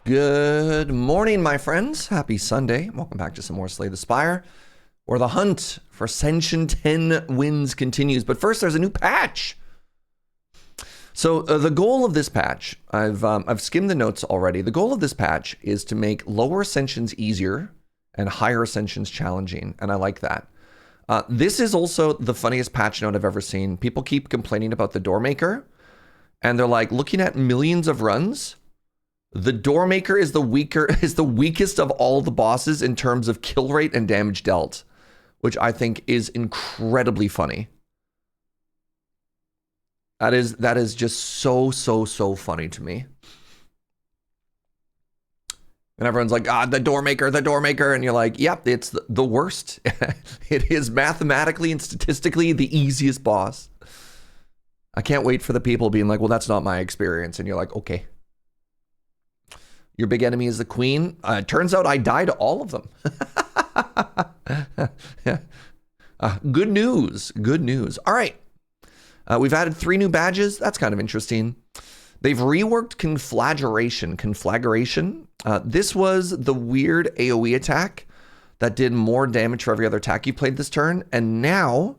Good morning, my friends. Happy Sunday. Welcome back to some more Slay the Spire, where the hunt for Ascension 10 wins continues. But first, there's a new patch. So the goal of this patch, I've skimmed the notes already. The goal of this patch is to make lower ascensions easier and higher ascensions challenging, and I like that. This is also the funniest patch note I've ever seen. People keep complaining about the Doormaker, and they're like, looking at millions of runs, the Doormaker is the weakest of all the bosses in terms of kill rate and damage dealt, which I think is incredibly funny. That is just so funny to me. And everyone's like, the Doormaker, and you're like, yep, it's the worst. It is mathematically and statistically the easiest boss. I can't wait for the people being like, well, that's not my experience. And you're like, okay. Your big enemy is the Queen. Turns out I died to all of them. Good news. Good news. All right. We've added 3 new badges. That's kind of interesting. They've reworked Conflagration. This was the weird AoE attack that did more damage for every other attack you played this turn. And now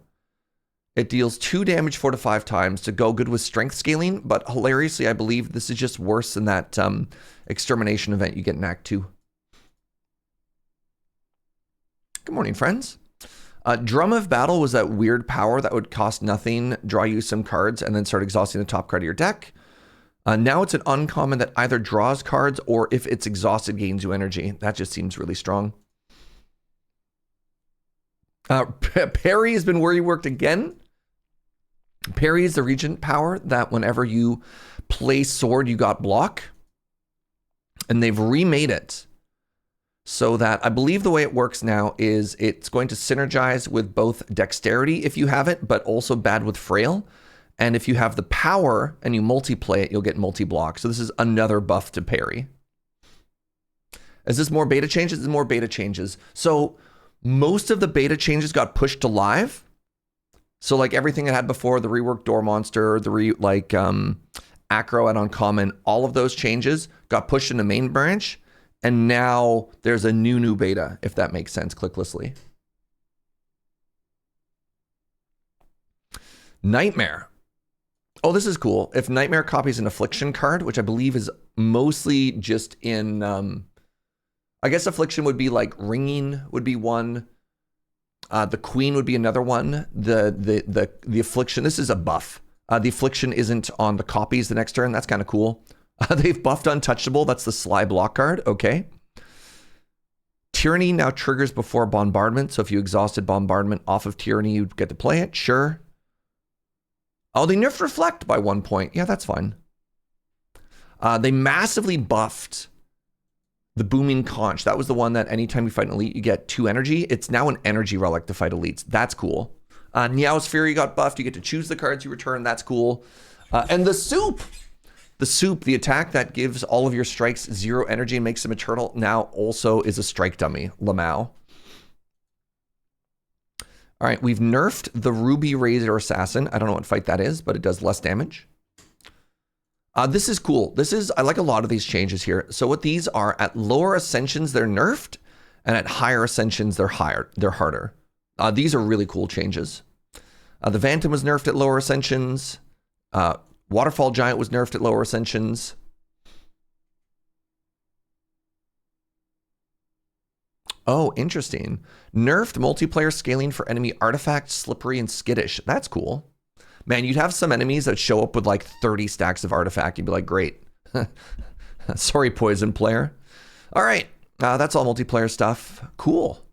it deals 2 damage 4 to 5 times to go good with strength scaling. But hilariously, I believe this is just worse than that extermination event you get in Act 2. Good morning, friends. Drum of Battle was that weird power that would cost nothing, draw you some cards, and then start exhausting the top card of your deck. Now it's an uncommon that either draws cards or if it's exhausted, gains you energy. That just seems really strong. Parry has been reworked again. Parry is the Regent power that whenever you play sword, you got block. And they've remade it so that I believe the way it works now is it's going to synergize with both dexterity if you have it, but also bad with frail. And if you have the power and you multi-play it, you'll get multi-block. So this is another buff to parry. Is this more beta changes? This is more beta changes. So most of the beta changes got pushed to live. So like everything I had before, the reworked Door Monster, Acro and Uncommon, all of those changes got pushed in the main branch. And now there's a new beta, if that makes sense, clicklessly. Nightmare. Oh, this is cool. If Nightmare copies an Affliction card, which I believe is mostly just in, I guess Affliction would be like Ringing would be one. The Queen would be another one. The Affliction, this is a buff. The Affliction isn't on the copies the next turn. That's kind of cool. They've buffed Untouchable. That's the Sly block card. Okay. Tyranny now triggers before Bombardment. So if you exhausted Bombardment off of Tyranny, you'd get to play it. Sure. Oh, they nerfed Reflect by 1 point. Yeah, that's fine. They massively buffed the Booming Conch. That was the one that anytime you fight an elite, you get 2 energy. It's now an energy relic to fight elites. That's cool. Niao's Fury got buffed. You get to choose the cards you return. That's cool. And the Soup. The attack that gives all of your strikes 0 energy and makes them eternal, now also is a strike dummy. Lamau. All right, we've nerfed the Ruby Razor Assassin. I don't know what fight that is, but it does less damage. This is cool. I like a lot of these changes here. So what these are, at lower ascensions, they're nerfed, and at higher ascensions, they're harder. These are really cool changes. The Phantom was nerfed at lower ascensions. Waterfall Giant was nerfed at lower ascensions. Oh, interesting. Nerfed multiplayer scaling for enemy artifacts, slippery, and skittish. That's cool. Man, you'd have some enemies that show up with like 30 stacks of artifact. You'd be like, great. Sorry, poison player. All right. That's all multiplayer stuff. Cool.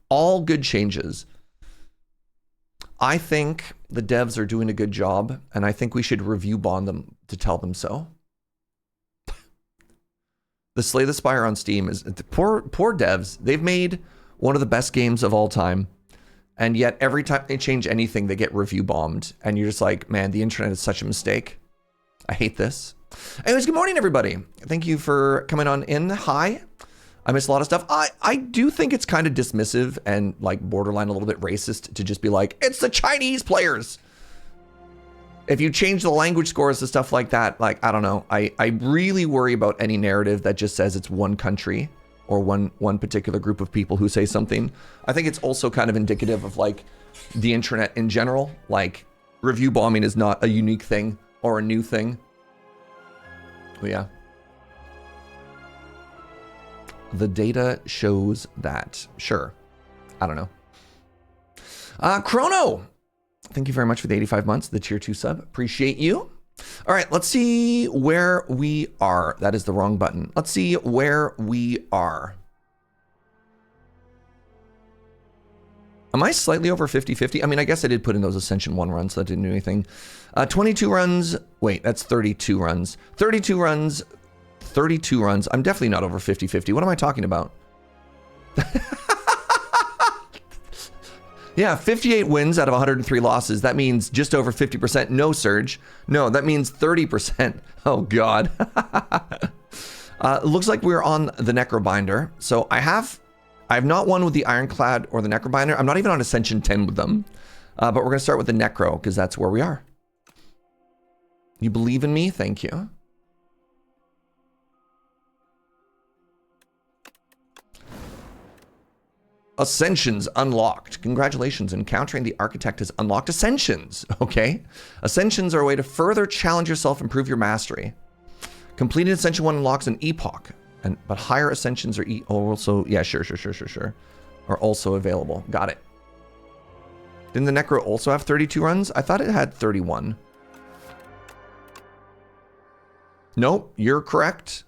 All good changes. I think the devs are doing a good job, and I think we should review bond them to tell them so. The Slay the Spire on Steam is poor devs. They've made one of the best games of all time, and yet every time they change anything, they get review bombed, and you're just like, man, the internet is such a mistake. I hate this. Anyways, good morning, everybody. Thank you for coming on in. Hi. I miss a lot of stuff. I do think it's kind of dismissive and like borderline a little bit racist to just be like, it's the Chinese players. if you change the language scores to stuff like that, like, I don't know. I really worry about any narrative that just says it's one country or one particular group of people who say something. I think it's also kind of indicative of like the internet in general. Like, review bombing is not a unique thing or a new thing. But yeah. The data shows that. Sure. I don't know. Chrono! Thank you very much for the 85 months, the tier 2 sub. Appreciate you. All right, let's see where we are. That is the wrong button. Let's see where we are. Am I slightly over 50-50? I mean, I guess I did put in those Ascension 1 runs, so that didn't do anything. 22 runs. Wait, that's 32 runs. 32 runs. 32 runs. I'm definitely not over 50-50. What am I talking about? Yeah, 58 wins out of 103 losses. That means just over 50%. No, Surge. No, that means 30%. Oh, God. It looks like we're on the Necrobinder. So I have not won with the Ironclad or the Necrobinder. I'm not even on Ascension 10 with them. But we're going to start with the Necro, because that's where we are. You believe in me? Thank you. Ascensions unlocked. Congratulations, encountering the Architect has unlocked Ascensions. Okay. Ascensions are a way to further challenge yourself, improve your mastery. Completing Ascension 1 unlocks an Epoch, but higher Ascensions are also, yeah, sure, are also available. Got it. Didn't the Necro also have 32 runs? I thought it had 31. Nope, you're correct.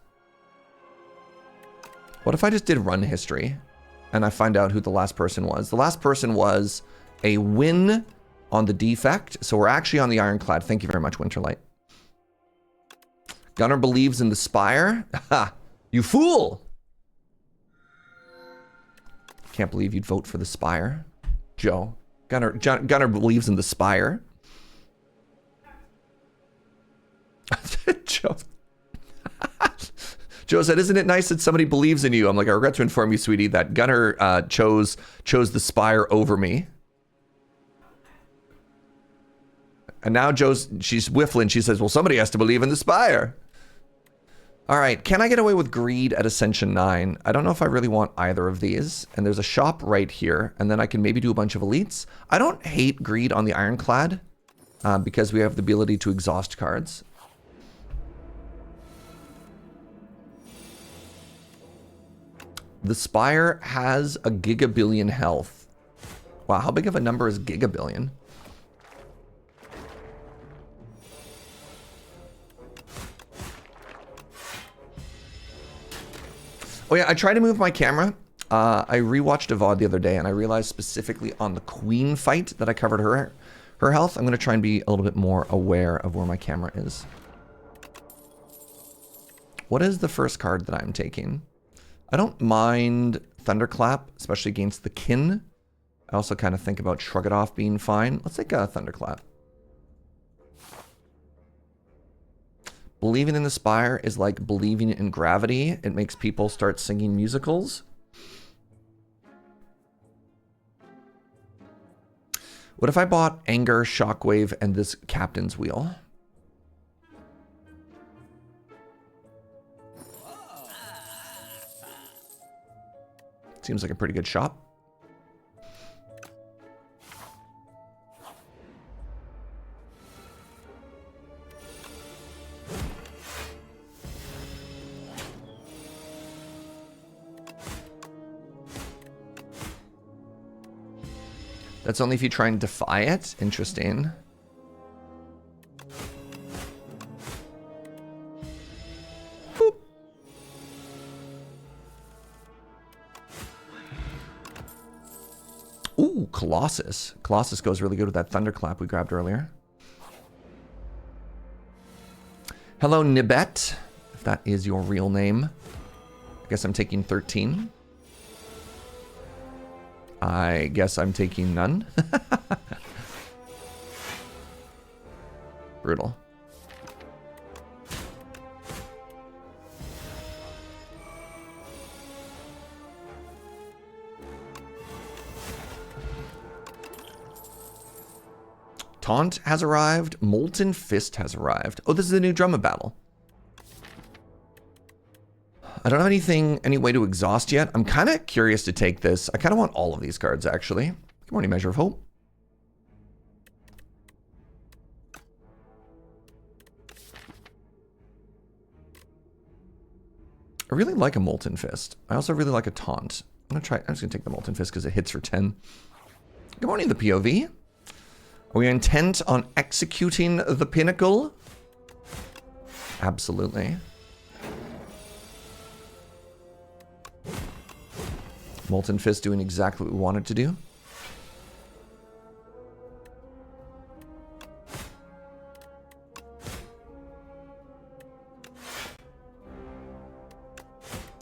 What if I just did run history? And I find out who the last person was. The last person was a win on the Defect. So we're actually on the Ironclad. Thank you very much, Winterlight. Gunner believes in the Spire. Ha! You fool! Can't believe you'd vote for the Spire. Joe. Gunner believes in the Spire. Joe. Joe said, isn't it nice that somebody believes in you? I'm like, I regret to inform you, sweetie, that Gunner chose the Spire over me. And now she's whiffling. She says, well, somebody has to believe in the Spire. All right, can I get away with greed at Ascension 9? I don't know if I really want either of these. And there's a shop right here, and then I can maybe do a bunch of elites. I don't hate greed on the Ironclad because we have the ability to exhaust cards. The Spire has a gigabillion health. Wow, how big of a number is gigabillion? Oh yeah, I tried to move my camera. I rewatched a VOD the other day and I realized specifically on the Queen fight that I covered her health. I'm gonna try and be a little bit more aware of where my camera is. What is the first card that I'm taking? I don't mind Thunderclap, especially against the Kin. I also kind of think about Shrug It Off being fine. Let's take a Thunderclap. Believing in the Spire is like believing in gravity. It makes people start singing musicals. What if I bought Anger, Shockwave, and this Captain's Wheel? Seems like a pretty good shop. That's only if you try and defy it? Interesting. Boop. Ooh, Colossus. Colossus goes really good with that Thunderclap we grabbed earlier. Hello, Nibet, if that is your real name. I guess I'm taking 13. I guess I'm taking none. Brutal. Taunt has arrived. Molten Fist has arrived. Oh, this is the new drum of battle. I don't have any way to exhaust yet. I'm kind of curious to take this. I kind of want all of these cards, actually. Good morning, Measure of Hope. I really like a Molten Fist. I also really like a Taunt. I'm just gonna take the Molten Fist because it hits for 10. Good morning, the POV. Are we intent on executing the pinnacle? Absolutely. Molten Fist doing exactly what we wanted to do.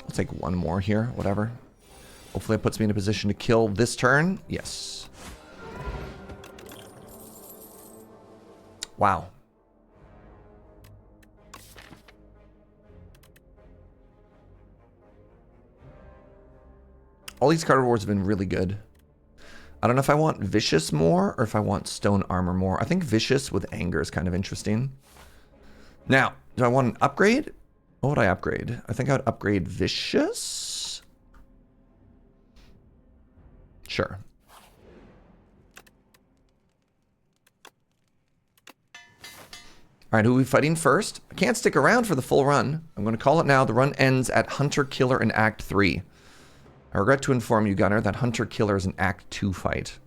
I'll take one more here, whatever. Hopefully it puts me in a position to kill this turn. Yes. Wow. All these card rewards have been really good. I don't know if I want Vicious more or if I want Stone Armor more. I think Vicious with Anger is kind of interesting. Now, do I want an upgrade? What would I upgrade? I think I would upgrade Vicious. Sure. All right, who are we fighting first? I can't stick around for the full run. I'm going to call it now. The run ends at Hunter Killer in Act 3. I regret to inform you, Gunner, that Hunter Killer is an Act 2 fight.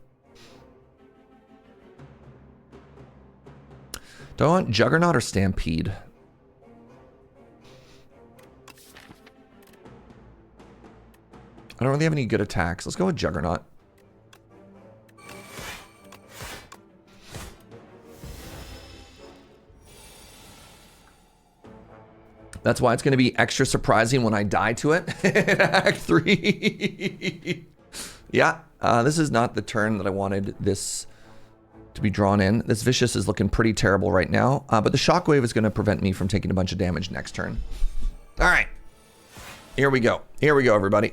Do I want Juggernaut or Stampede? I don't really have any good attacks. Let's go with Juggernaut. That's why it's going to be extra surprising when I die to it in Act 3. Yeah, this is not the turn that I wanted this to be drawn in. This Vicious is looking pretty terrible right now, but the Shockwave is going to prevent me from taking a bunch of damage next turn. All right, here we go. Here we go, everybody.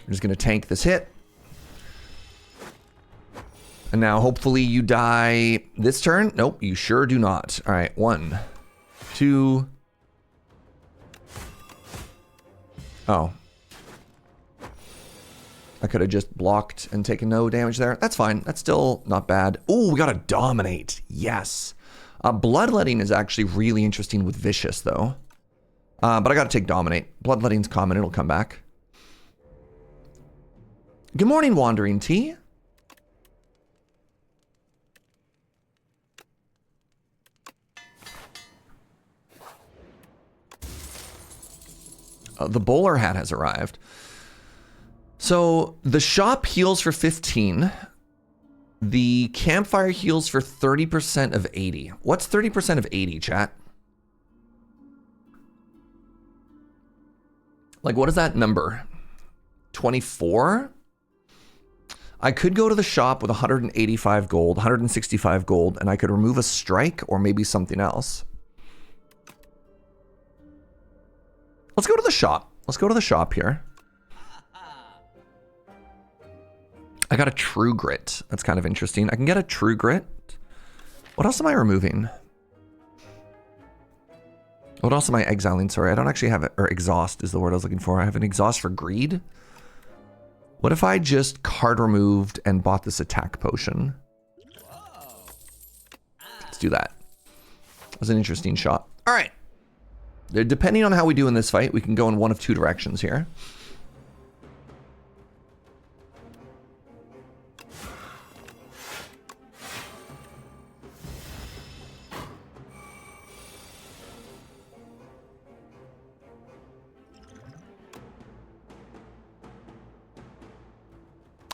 I'm just going to tank this hit. And now hopefully you die this turn. Nope, you sure do not. All right, 1, 2. Oh. I could have just blocked and taken no damage there. That's fine. That's still not bad. Oh, we got to dominate. Yes. Bloodletting is actually really interesting with Vicious, though. But I got to take dominate. Bloodletting's common. It'll come back. Good morning, Wandering Tea. The bowler hat has arrived. So the shop heals for 15. The campfire heals for 30% of 80. What's 30% of 80, chat? Like, what is that number? 24? I could go to the shop with 185 gold, 165 gold, and I could remove a strike or maybe something else. Let's go to the shop. Let's go to the shop here. I got a True Grit. That's kind of interesting. I can get a True Grit. What else am I removing? What else am I exiling? Sorry, I don't actually have it. Or exhaust is the word I was looking for. I have an exhaust for greed. What if I just card removed and bought this attack potion? Let's do that. That was an interesting shot. All right. Depending on how we do in this fight, we can go in one of two directions here.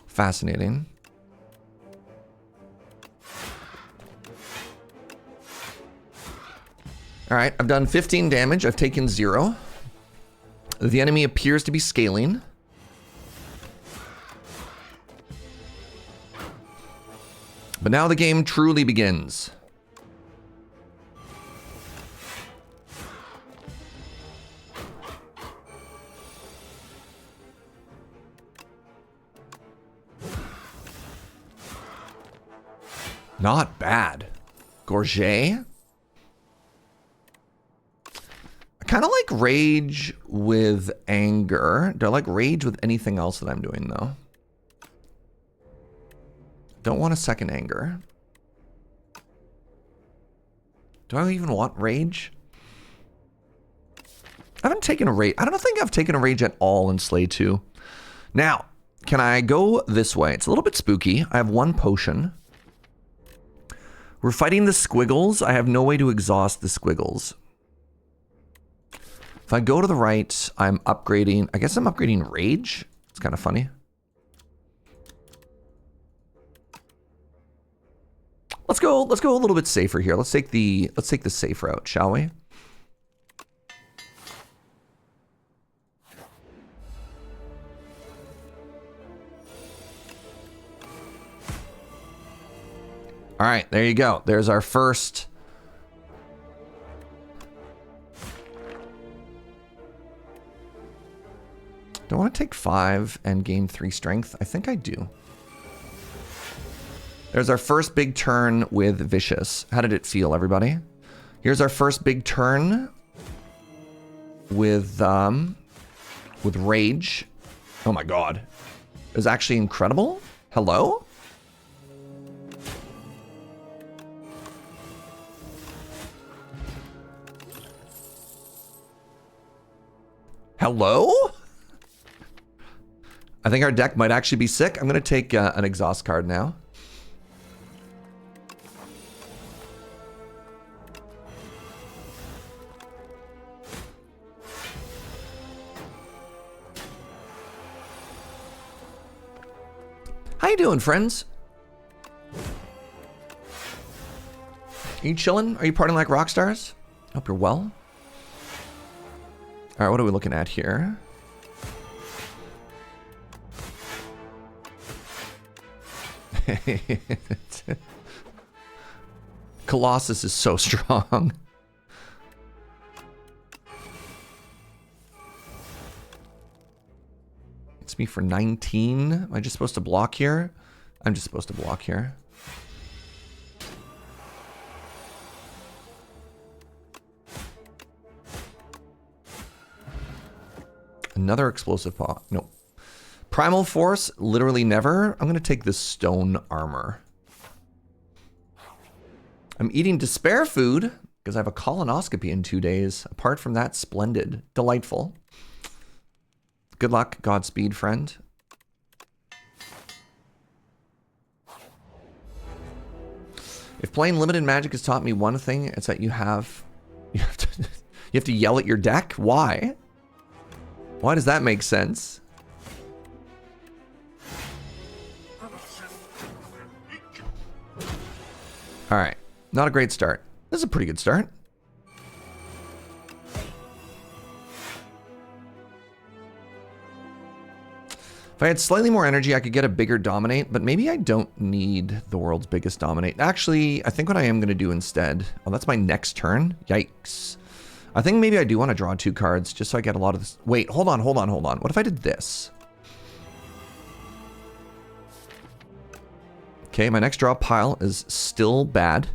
Fascinating. All right, I've done 15 damage. I've taken 0. The enemy appears to be scaling. But now the game truly begins. Not bad. Gorget. I kind of like rage with anger. Do I like rage with anything else that I'm doing though? Don't want a second anger. Do I even want rage? I haven't taken a rage. I don't think I've taken a rage at all in Slay 2. Now, can I go this way? It's a little bit spooky. I have one potion. We're fighting the squiggles. I have no way to exhaust the squiggles. If I go to the right, I'm upgrading. I guess I'm upgrading rage. It's kind of funny. Let's go a little bit safer here. Let's take the safe route, shall we? All right, there you go. There's our first. Do I want to take 5 and gain 3 strength? I think I do. There's our first big turn with Vicious. How did it feel, everybody? Here's our first big turn with Rage. Oh my god. It was actually incredible. Hello? Hello? I think our deck might actually be sick. I'm going to take an exhaust card now. How you doing, friends? Are you chilling? Are you partying like rock stars? Hope you're well. All right, what are we looking at here? Colossus is so strong. It's me for 19. Am I just supposed to block here? I'm just supposed to block here. Another explosive paw. Nope. Primal Force, literally never. I'm going to take this stone armor. I'm eating despair food because I have a colonoscopy in 2 days. Apart from that, splendid. Delightful. Good luck. Godspeed, friend. If playing limited magic has taught me one thing, it's that you have to yell at your deck. Why? Why does that make sense? All right, not a great start. This is a pretty good start. If I had slightly more energy, I could get a bigger dominate, but maybe I don't need the world's biggest dominate. Actually, I think what I am going to do instead... Oh, that's my next turn? Yikes. I think maybe I do want to draw 2 cards just so I get a lot of this. Wait, hold on. What if I did this? Okay, my next draw pile is still bad.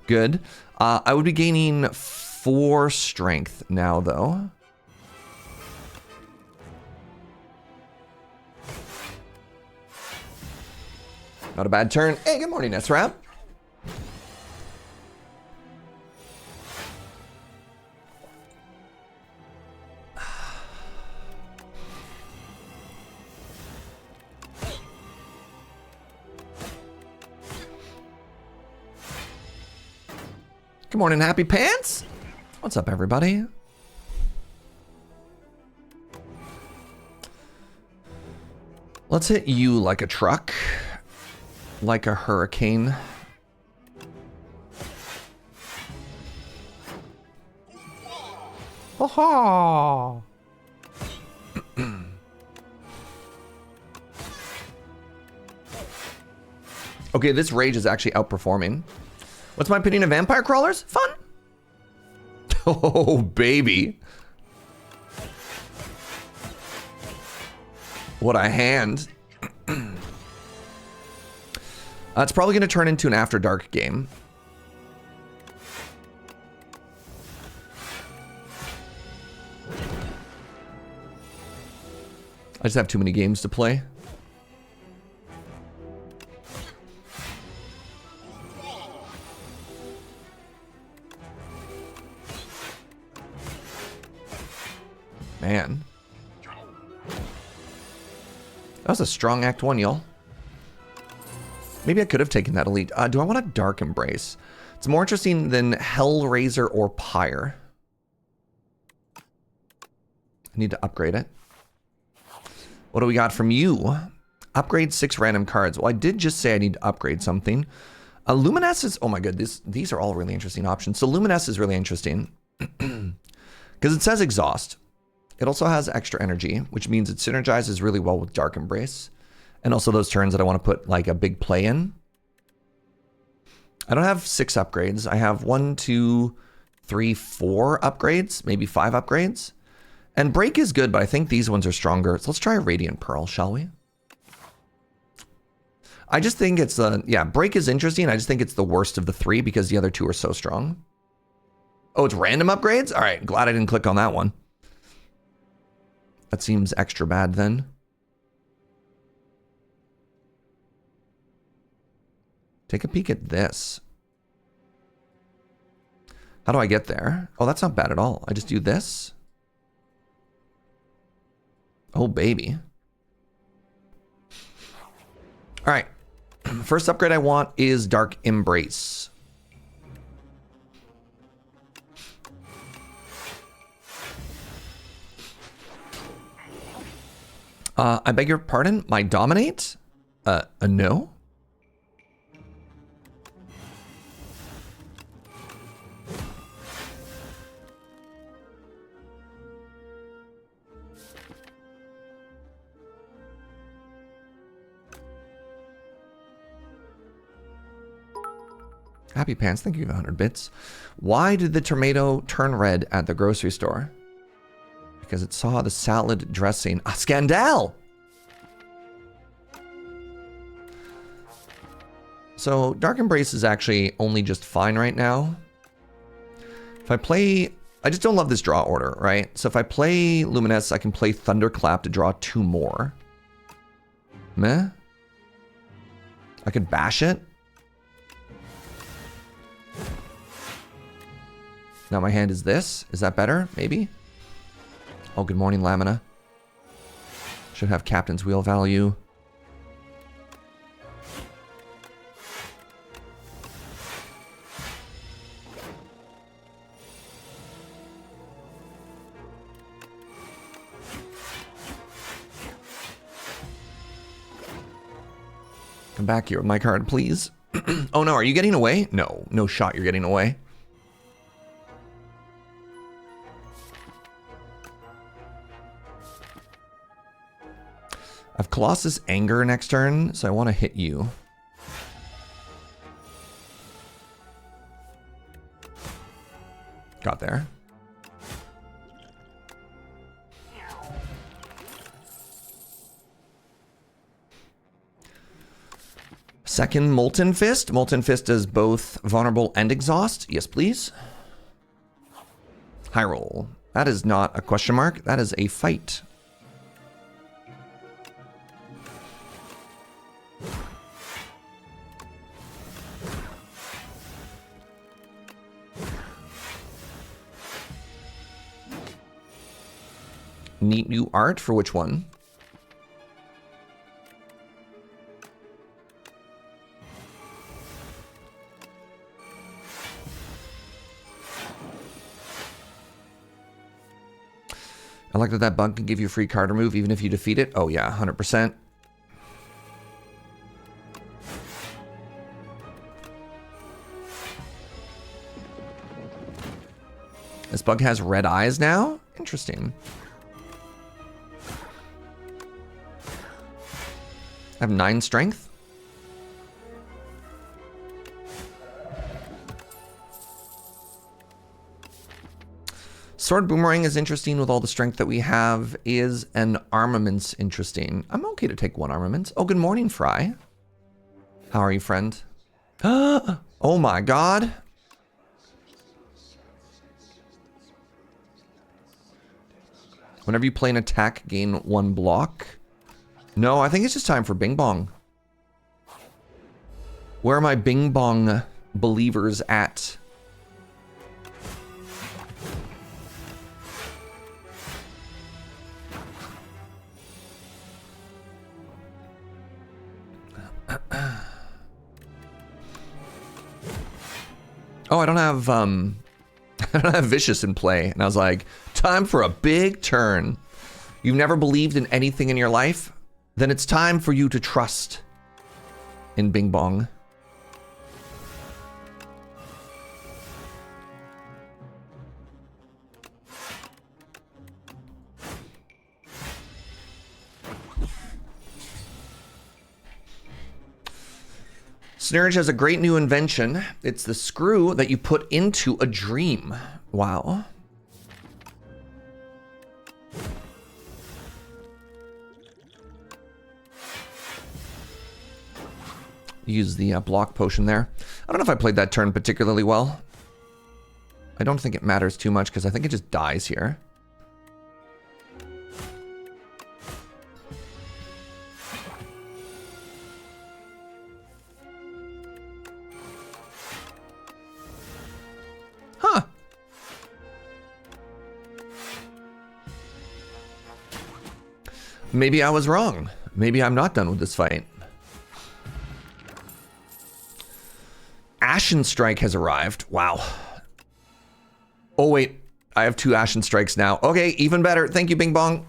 Good. I would be gaining 4 strength now, though. Not a bad turn. Hey, good morning, Nesrap. Good morning, Happy Pants. What's up, everybody? Let's hit you like a truck. Like a hurricane. Ha-ha! Okay, this rage is actually outperforming. What's my opinion of vampire crawlers? Fun. Oh, baby. What a hand. It's probably going to turn into an After Dark game. I just have too many games to play. Man. That was a strong Act 1, y'all. Maybe I could have taken that elite. Do I want a Dark Embrace? It's more interesting than Hellraiser or Pyre. I need to upgrade it. What do we got from you? Upgrade 6 random cards. Well, I did just say I need to upgrade something. Luminesce is... Oh my god, these are all really interesting options. So Luminesce is really interesting. Because it says Exhaust. It also has extra energy, which means it synergizes really well with Dark Embrace. And also those turns that I want to put like a big play in. I don't have 6 upgrades. I have 1, 2, 3, 4 upgrades, maybe 5 upgrades. And Break is good, but I think these ones are stronger. So let's try a Radiant Pearl, shall we? I just think it's yeah, Break is interesting. I just think it's the worst of the 3 because the other 2 are so strong. Oh, it's random upgrades? All right, glad I didn't click on that one. That seems extra bad then. Take a peek at this. How do I get there? Oh, that's not bad at all. I just do this. Oh, baby. All right. First upgrade I want is Dark Embrace. I beg your pardon? My Dominate? A no? Happy Pants, thank you for 100 bits. Why did the tomato turn red at the grocery store? Because it saw the salad dressing. Ah, scandal! So, Dark Embrace is actually only just fine right now. If I play... I just don't love this draw order, right? So if I play Luminesce, I can play Thunderclap to draw 2 more. Meh? I could bash it. Now my hand is this. Is that better? Maybe? Oh, good morning, Lamina. Should have Captain's Wheel value. Come back here with my card, please. Oh no, are you getting away? No, no shot you're getting away. I have Colossus Anger next turn, so I want to hit you. Got there. Second, Molten Fist. Molten Fist is both vulnerable and exhaust. Yes, please. High roll. That is not a question mark. That is a fight. Neat new art for which one? I like that that bug can give you a free card remove even if you defeat it. Oh yeah, 100%. This bug has red eyes now? Interesting. I have 9 strength. Sword Boomerang is interesting with all the strength that we have. Is an armaments interesting? I'm okay to take 1 armament. Oh, good morning, Fry. How are you, friend? Oh my god. Whenever you play an attack, gain 1 block. No, I think it's just time for Bing Bong. Where are my Bing Bong believers at? Oh, I don't have I don't have Vicious in play. And I was like, time for a big turn. You've never believed in anything in your life? Then it's time for you to trust in Bing Bong. Snurge has a great new invention. It's the screw that you put into a dream. Wow. Use the block potion there. I don't know if I played that turn particularly well. I don't think it matters too much because I think it just dies here. Huh. Maybe I was wrong. Maybe I'm not done with this fight. Ashen Strike has arrived. Wow. Oh, wait. I have 2 Ashen Strikes now. Okay, even better. Thank you, Bing Bong.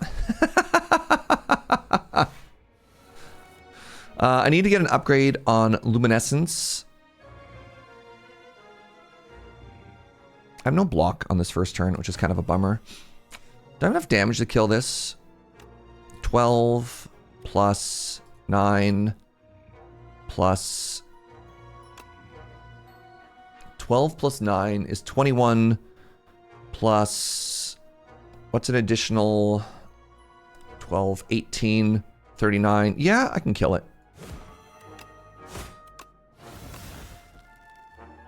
I need to get an upgrade on Luminescence. I have no block on this first turn, which is kind of a bummer. Do I have enough damage to kill this? 12 plus 9 plus... 12 plus 9 is 21 plus... What's an additional... 12, 18, 39. Yeah, I can kill it.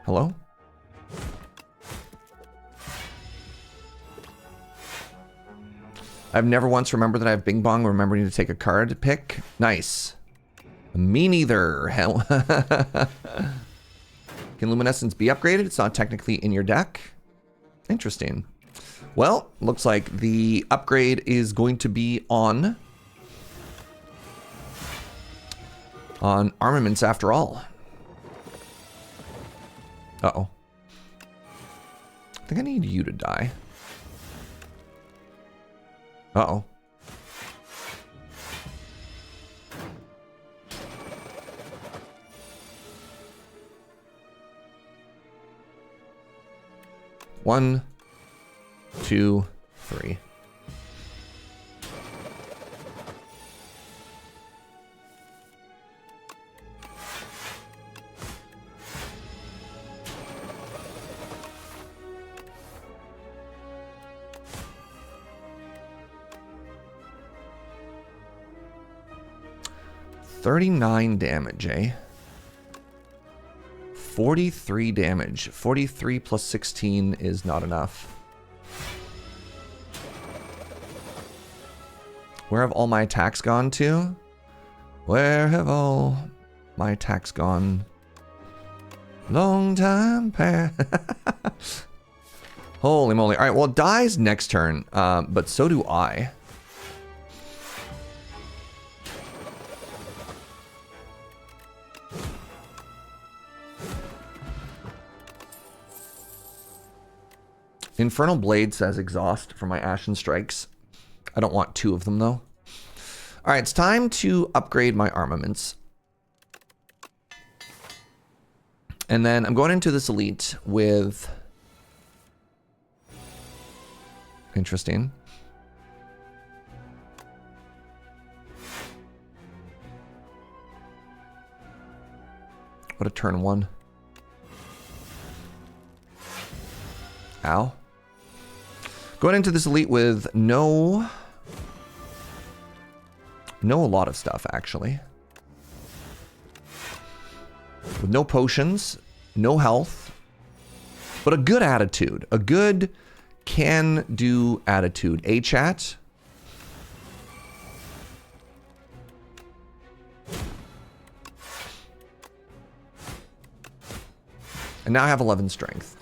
Hello? I've never once remembered that I have Bing Bong remembering to take a card pick. Nice. Me neither. Hell. Can Luminescence be upgraded? It's not technically in your deck. Interesting. Well, looks like the upgrade is going to be on armaments after all. Uh-oh. I think I need you to die. Uh-oh. One, 2, 3. $39 damage, eh? 43 damage. 43 plus 16 is not enough. Where have all my attacks gone to? Where have all my attacks gone? Long time past. Holy moly. All right, well, it dies next turn, but so do I. Infernal Blade says exhaust for my Ashen Strikes. I don't want 2 of them, though. All right, it's time to upgrade my armaments. And then I'm going into this elite with... Interesting. What a turn 1. Ow. Going into this elite with no a lot of stuff, actually. with no potions, no health, but a good attitude. A good can-do attitude. A-chat. And now I have 11 strength.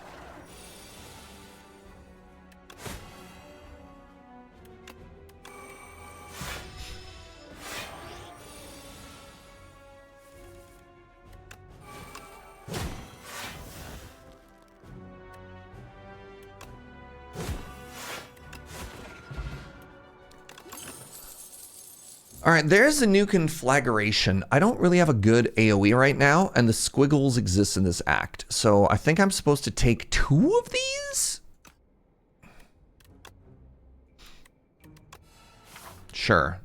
All right, there's a new conflagration. I don't really have a good AoE right now, and the squiggles exist in this act. So I think I'm supposed to take 2 of these? Sure.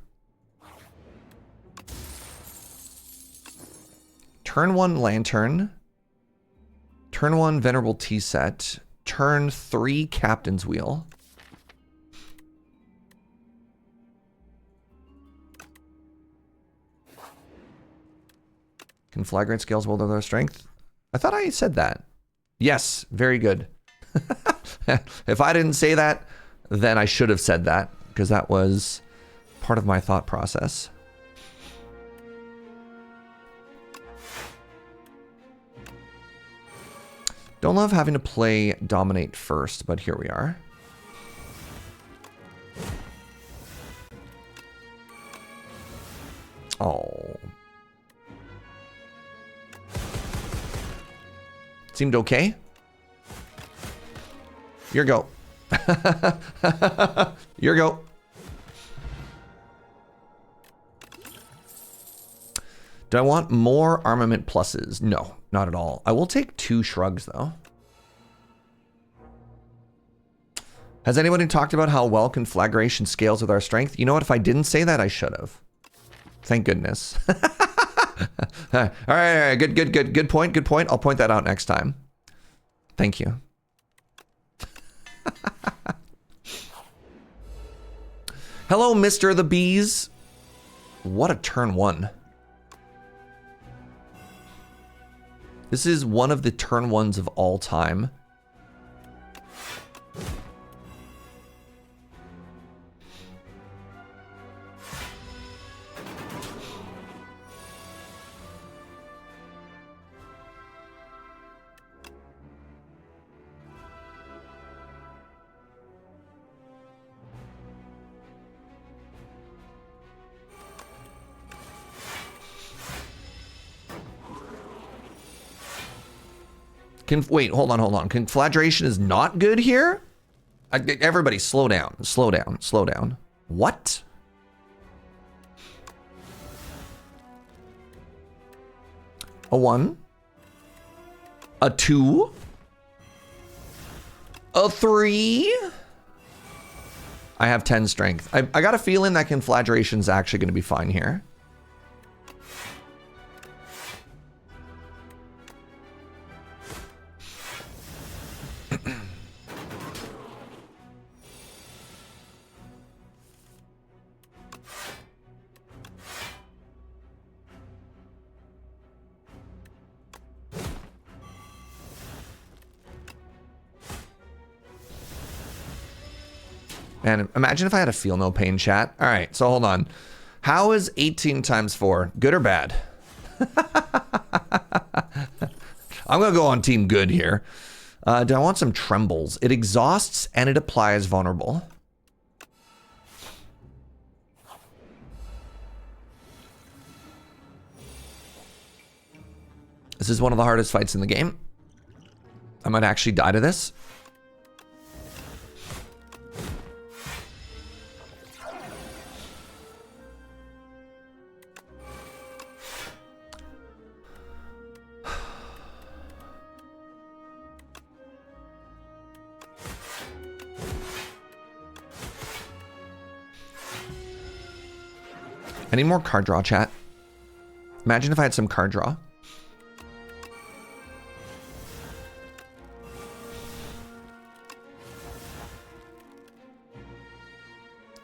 Turn 1 Lantern. Turn 1 Venerable Tea Set. Turn 3 Captain's Wheel. Conflagrant scales will their strength. I thought I said that. Yes, very good. If I didn't say that, then I should have said that, because that was part of my thought process. Don't love having to play Dominate first, but here we are. Oh. Seemed okay. Your go. Your go. Do I want more armament pluses? No, not at all. I will take 2 shrugs, though. Has anybody talked about how well conflagration scales with our strength? You know what? If I didn't say that, I should have. Thank goodness. All right. Good point. I'll point that out next time. Thank you. Hello, Mr. the Bees. What a turn 1. This is one of the turn 1s of all time. Wait, hold on. Conflagration is not good here? Everybody, slow down. What? A 1. A 2. A 3. I have 10 strength. I got a feeling that conflagration is actually going to be fine here. Man, imagine if I had a feel no pain chat. All right, so hold on. How is 18 times 4? Good or bad? I'm going to go on team good here. Do I want some trembles? It exhausts and it applies vulnerable. This is one of the hardest fights in the game. I might actually die to this. I need more card draw, chat. Imagine if I had some card draw.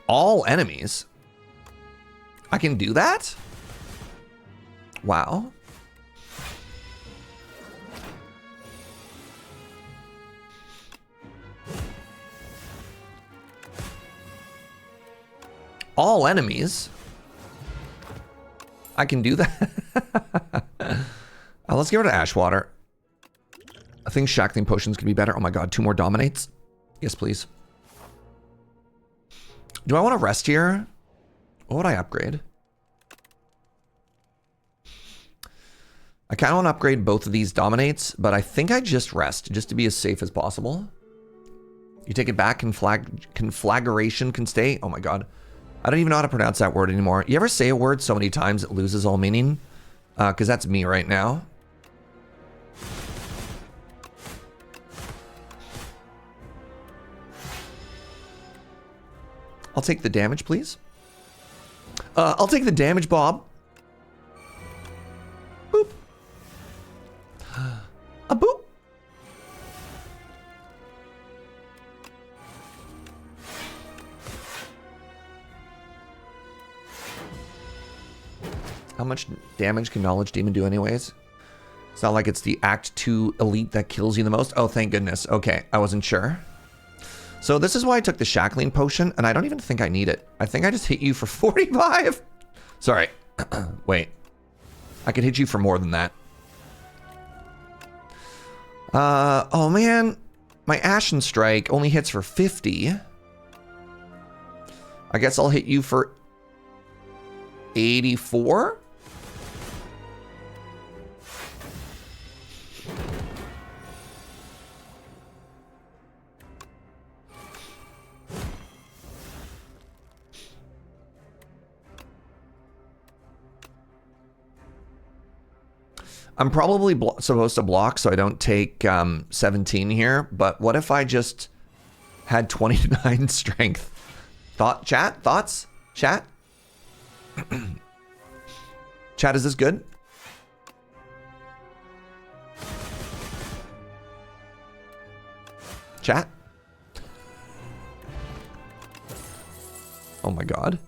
All enemies? I can do that? Wow. all enemies. I can do that. Let's get rid of Ashwater. I think Shackling Potions could be better. Oh my god, 2 more Dominates. Yes, please. Do I want to rest here? What would I upgrade? I kind of want to upgrade both of these Dominates, but I think I just rest, just to be as safe as possible. You take it back, conflagration can stay. Oh my god. I don't even know how to pronounce that word anymore. You ever say a word so many times it loses all meaning? Because that's me right now. I'll take the damage, please. I'll take the damage, Bob. Boop. A boop. How much damage can Knowledge Demon do anyways? It's not like it's the Act 2 elite that kills you the most. Oh, thank goodness. Okay, I wasn't sure. So this is why I took the Shackling Potion, and I don't even think I need it. I think I just hit you for 45. Sorry. Wait. I could hit you for more than that. Oh man. My Ashen Strike only hits for 50. I guess I'll hit you for 84? I'm probably supposed to block so I don't take 17 here, but what if I just had 29 strength? Chat? Thoughts? Chat? Chat, is this good? Chat? Oh my god.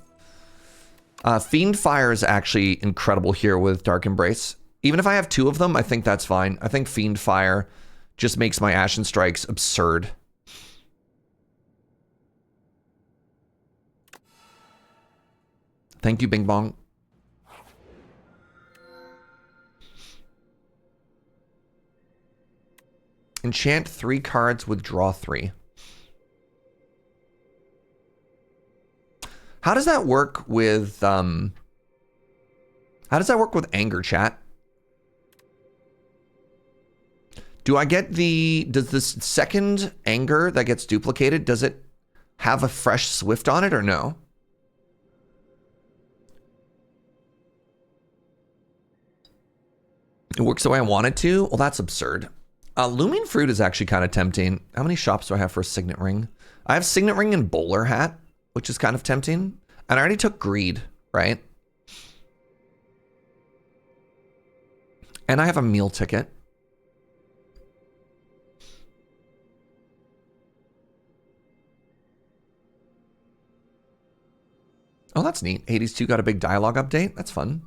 Fiend Fire is actually incredible here with Dark Embrace. Even if I have 2 of them, I think that's fine. I think Fiend Fire just makes my Ashen Strikes absurd. Thank you, Bing Bong. Enchant 3 cards, withdraw 3. How does that work with anger, chat? Do I get does this second anger that gets duplicated, does it have a fresh Swift on it or no? It works the way I want it to? Well, that's absurd. Looming Fruit is actually kind of tempting. How many shops do I have for a Signet Ring? I have Signet Ring and Bowler Hat, which is kind of tempting. And I already took Greed, right? And I have a meal ticket. Oh, that's neat. Hades 2 got a big dialogue update. That's fun.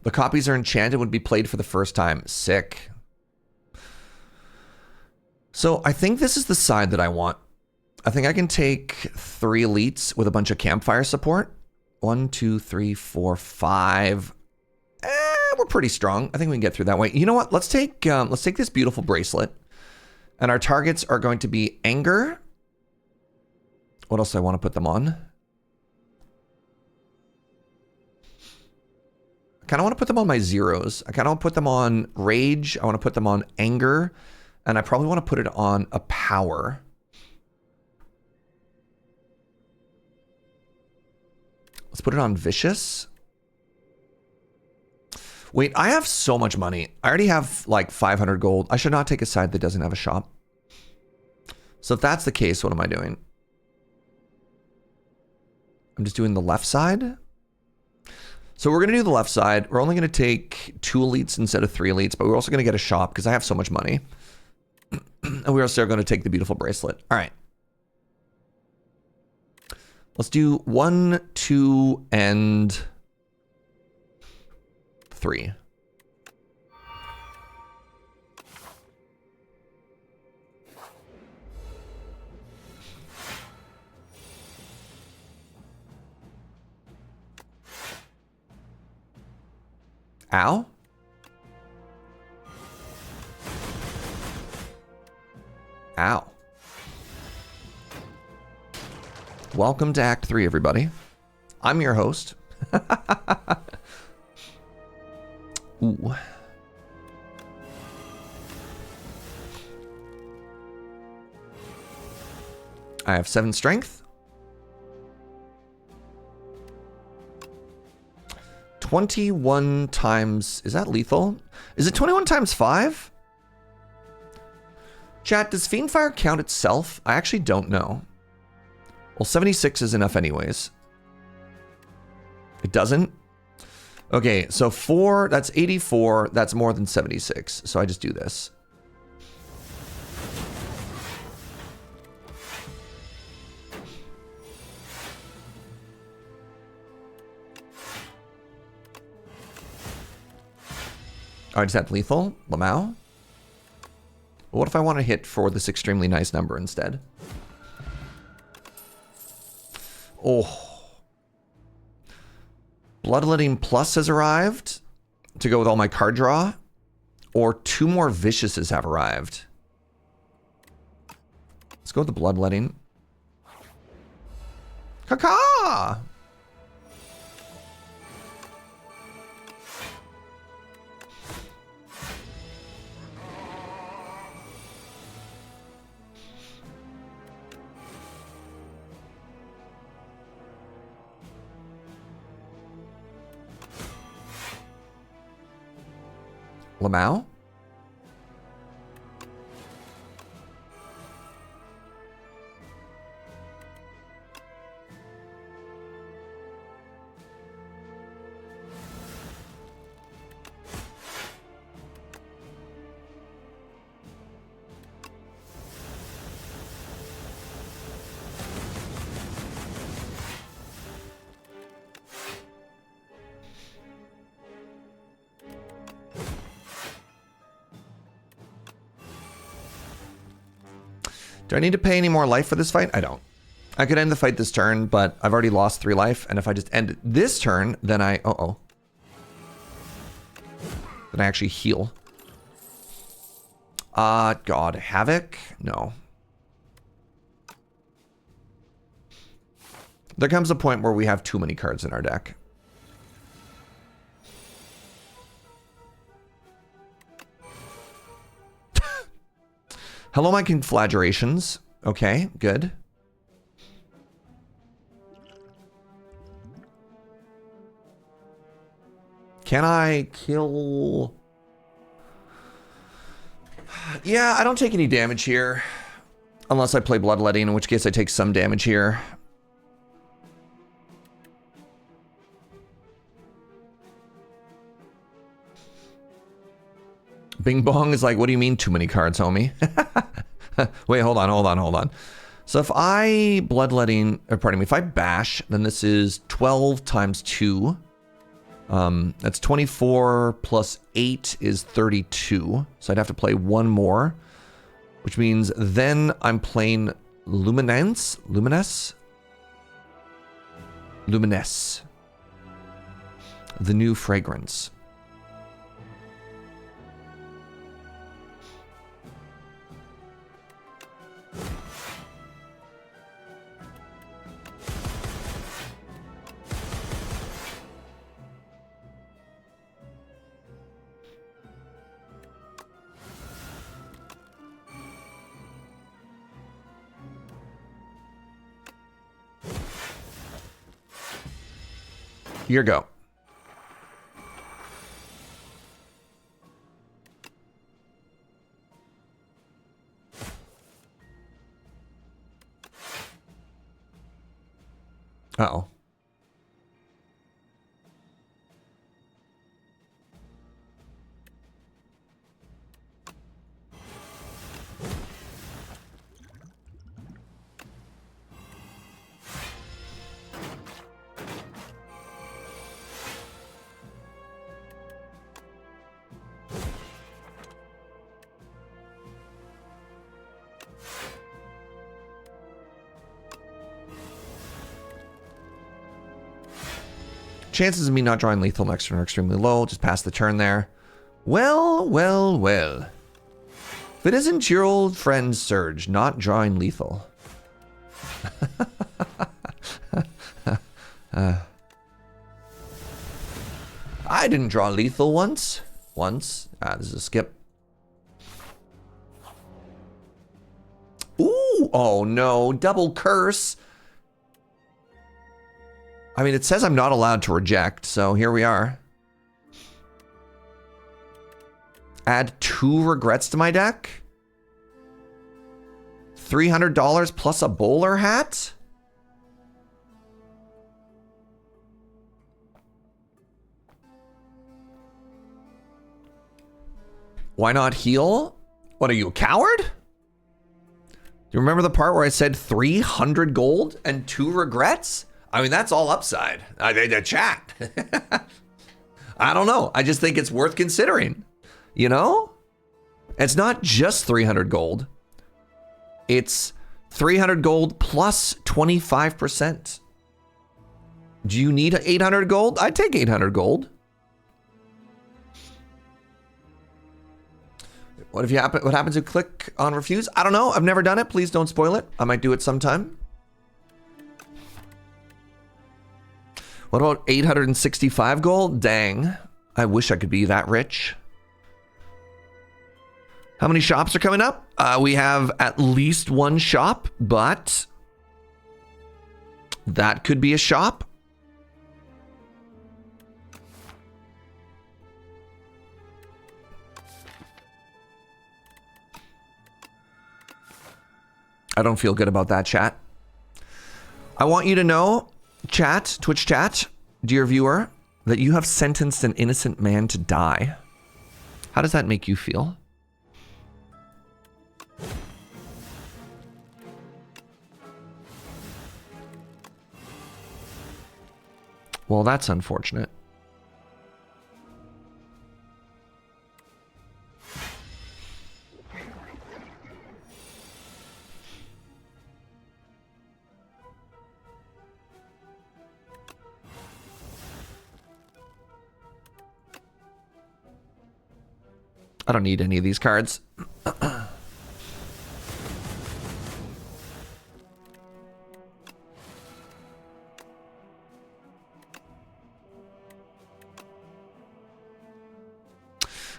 The copies are enchanted, would be played for the first time. Sick. So I think this is the side that I want. I think I can take 3 elites with a bunch of campfire support. 1, 2, 3, 4, 5. We're pretty strong. I think we can get through that way. You know what? Let's take this beautiful bracelet. And our targets are going to be Anger. What else do I want to put them on? I kind of want to put them on my zeros. I kind of want to put them on Rage. I want to put them on Anger. And I probably want to put it on a Power. Let's put it on Vicious. Wait, I have so much money. I already have like 500 gold. I should not take a side that doesn't have a shop. So if that's the case, what am I doing? I'm just doing the left side. So we're going to do the left side. We're only going to take 2 elites instead of 3 elites, but we're also going to get a shop because I have so much money. And we're also going to take the beautiful bracelet. All right. Let's do 1, 2, and 3. Ow. Ow. Welcome to Act 3, everybody. I'm your host. Ooh. I have 7 strength. 21 times... Is that lethal? Is it 21 times 5? Chat, does Fiendfire count itself? I actually don't know. Well, 76 is enough anyways. It doesn't? Okay, so 4, that's 84. That's more than 76. So I just do this. Alright, is that lethal? Lamau? What if I want to hit for this extremely nice number instead? Oh. Bloodletting Plus has arrived to go with all my card draw. Or 2 more Viciouses have arrived. Let's go with the Bloodletting. Caca! Lamau? Do I need to pay any more life for this fight? I don't. I could end the fight this turn, but I've already lost 3 life, and if I just end it this turn, then I... Uh-oh. Then I actually heal. God. Havoc? No. There comes a point where we have too many cards in our deck. Hello, my conflagrations. Okay, good. Can I kill... Yeah, I don't take any damage here. Unless I play Bloodletting, in which case I take some damage here. Bing Bong is like, what do you mean too many cards, homie? Wait, hold on. So if I Bloodletting, or pardon me, if I bash, then this is 12 times 2. That's 24 plus 8 is 32. So I'd have to play 1 more, which means then I'm playing Luminance? Luminesse. The new fragrance. Your go. Uh-oh. Chances of me not drawing lethal next turn are extremely low. Just pass the turn there. Well, well, well. If it isn't your old friend Surge not drawing lethal. I didn't draw lethal once. This is a skip. Ooh, oh no, double curse. I mean, it says I'm not allowed to reject, so here we are. Add 2 regrets to my deck. $300 plus a bowler hat. Why not heal? What, are you a coward? Do you remember the part where I said 300 gold and 2 regrets? I mean, that's all upside. The chat. I don't know. I just think it's worth considering. You know? It's not just 300 gold. It's 300 gold plus 25%. Do you need 800 gold? I'd take 800 gold. What happens if you click on refuse? I don't know. I've never done it. Please don't spoil it. I might do it sometime. What about 865 gold? Dang. I wish I could be that rich. How many shops are coming up? We have at least 1 shop, but that could be a shop. I don't feel good about that, chat. I want you to know, chat, Twitch chat, dear viewer, that you have sentenced an innocent man to die. How does that make you feel? Well, that's unfortunate. I don't need any of these cards.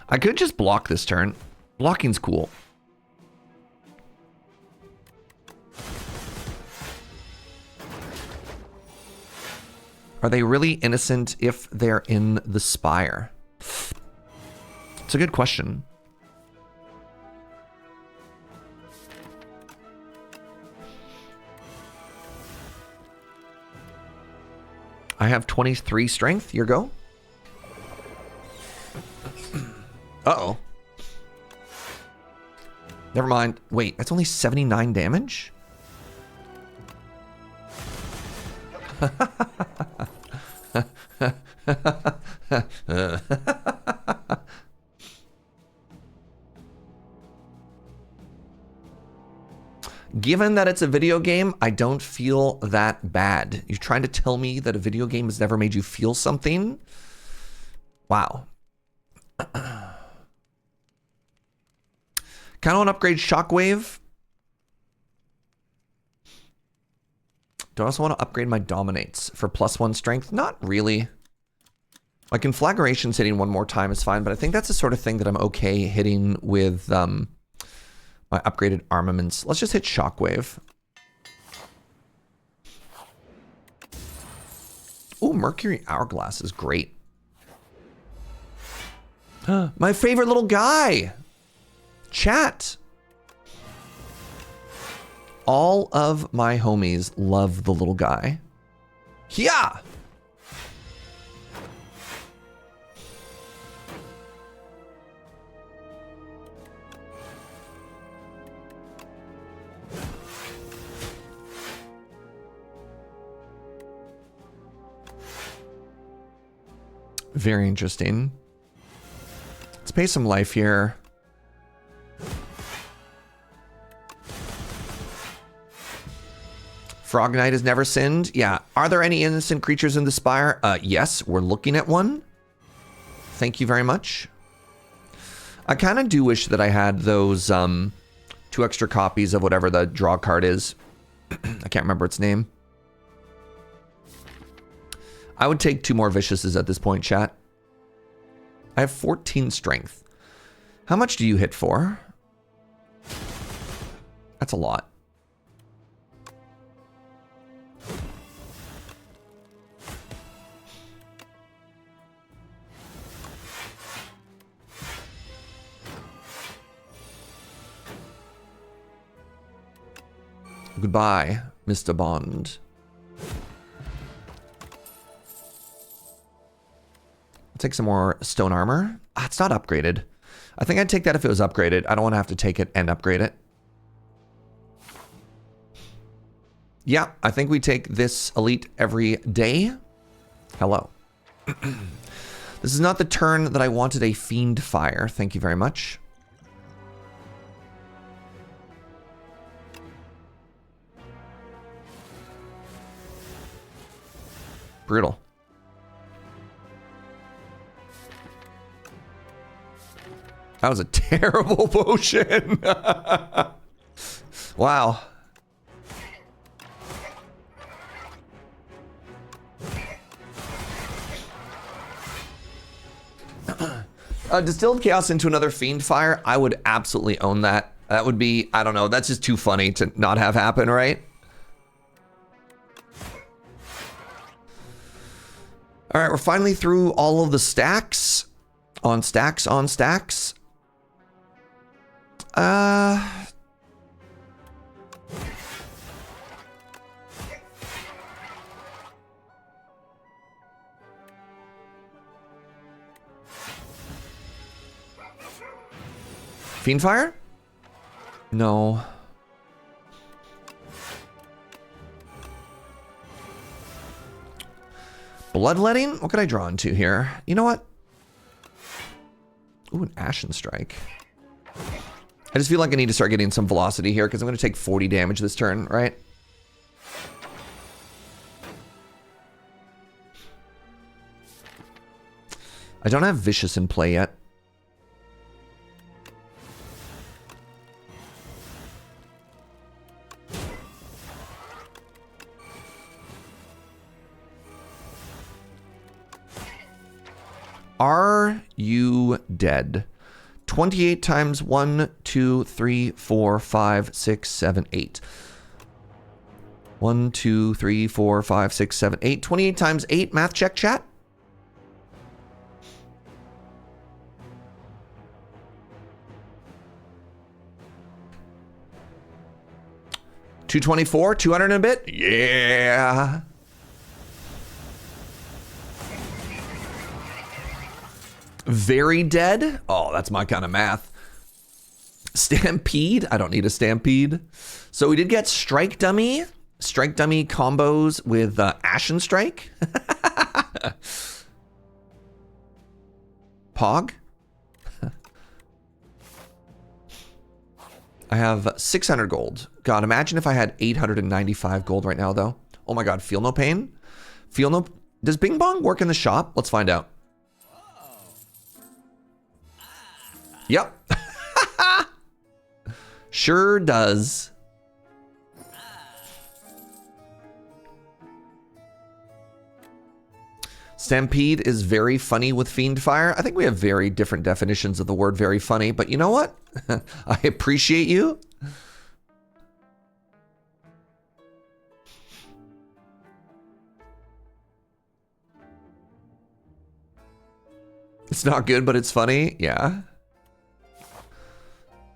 I could just block this turn. Blocking's cool. Are they really innocent if they're in the Spire? It's a good question. I have 23 strength. Your go. Uh-oh. Never mind. Wait, that's only 79 damage? Given that it's a video game, I don't feel that bad. You're trying to tell me that a video game has never made you feel something? Wow. Kind of want to upgrade Shockwave. Do I also want to upgrade my Dominates for +1 strength? Not really. Like Conflagration's hitting 1 more time is fine, but I think that's the sort of thing that I'm okay hitting with my upgraded armaments. Let's just hit Shockwave. Oh, Mercury Hourglass is great. My favorite little guy. Chat. All of my homies love the little guy. Yeah. Very interesting. Let's pay some life here. Frog Knight has never sinned. Yeah. Are there any innocent creatures in the Spire? Yes, we're looking at one. Thank you very much. I kind of do wish that I had those 2 extra copies of whatever the draw card is. I can't remember its name. I would take 2 more Viciouses at this point, chat. I have 14 strength. How much do you hit for? That's a lot. Goodbye, Mr. Bond. I'll take some more stone armor. Ah, it's not upgraded. I think I'd take that if it was upgraded. I don't want to have to take it and upgrade it. Yeah, I think we take this elite every day. Hello. This is not the turn that I wanted a Fiend Fire. Thank you very much. Brutal. That was a terrible potion. Wow. Distilled Chaos into another Fiend Fire. I would absolutely own that. That would be, I don't know, that's just too funny to not have happen, right? All right, we're finally through all of the stacks. On stacks, on stacks. Fiendfire? No. Bloodletting? What could I draw into here? You know what? Ooh, an Ashen Strike. I just feel like I need to start getting some velocity here because I'm going to take 40 damage this turn, right? I don't have Vicious in play yet. Are you dead? 28 times 1, 2, 3, 4, 5, 6, 7, 8. 1, 2, 3, 4, 5, 6, 7, 8. 28 times 8. Math check, chat. $224, 200 and a bit. Yeah. Very dead? Oh, that's my kind of math. Stampede? I don't need a Stampede. So we did get Strike Dummy. Strike Dummy combos with Ashen Strike. Pog. I have 600 gold. God, imagine if I had 895 gold right now, though. Oh my God, Feel No Pain? Feel No... Does Bing Bong work in the shop? Let's find out. Yep. Sure does. Stampede is very funny with Fiendfire. I think we have very different definitions of the word very funny, but you know what? I appreciate you. It's not good, but it's funny. Yeah.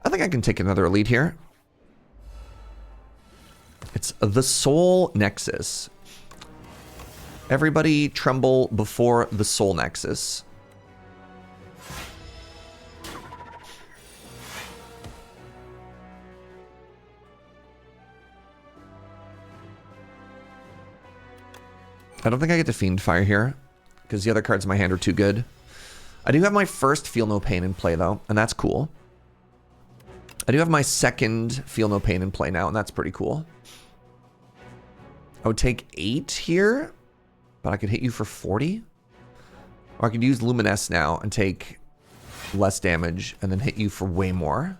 I think I can take another elite here. It's the Soul Nexus. Everybody tremble before the Soul Nexus. I don't think I get to Fiendfire here because the other cards in my hand are too good. I do have my first Feel No Pain in play though, and that's cool. I do have my second Feel No Pain in play now, and that's pretty cool. I would take 8 here, but I could hit you for 40. Or I could use Luminesce now and take less damage and then hit you for way more.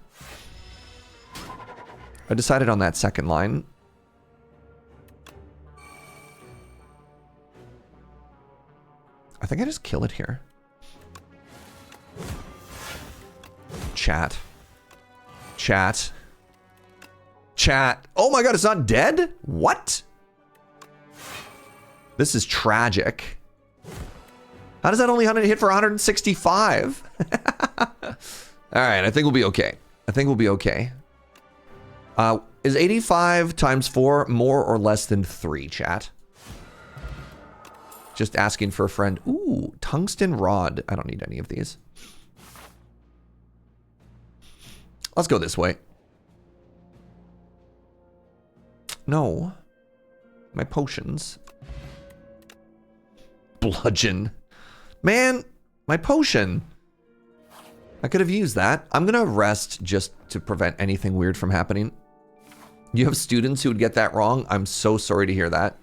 I decided on that second line. I think I just kill it here. Chat. Chat. Chat. Oh my god, it's not dead? What? This is tragic. How does that only hit for 165? Alright, I think we'll be okay. I think we'll be okay. Is 85 times 4 more or less than 3, chat? Just asking for a friend. Ooh, tungsten rod. I don't need any of these. Let's go this way. No. My potions. Bludgeon. Man, my potion. I could have used that. I'm gonna rest just to prevent anything weird from happening. You have students who would get that wrong. I'm so sorry to hear that.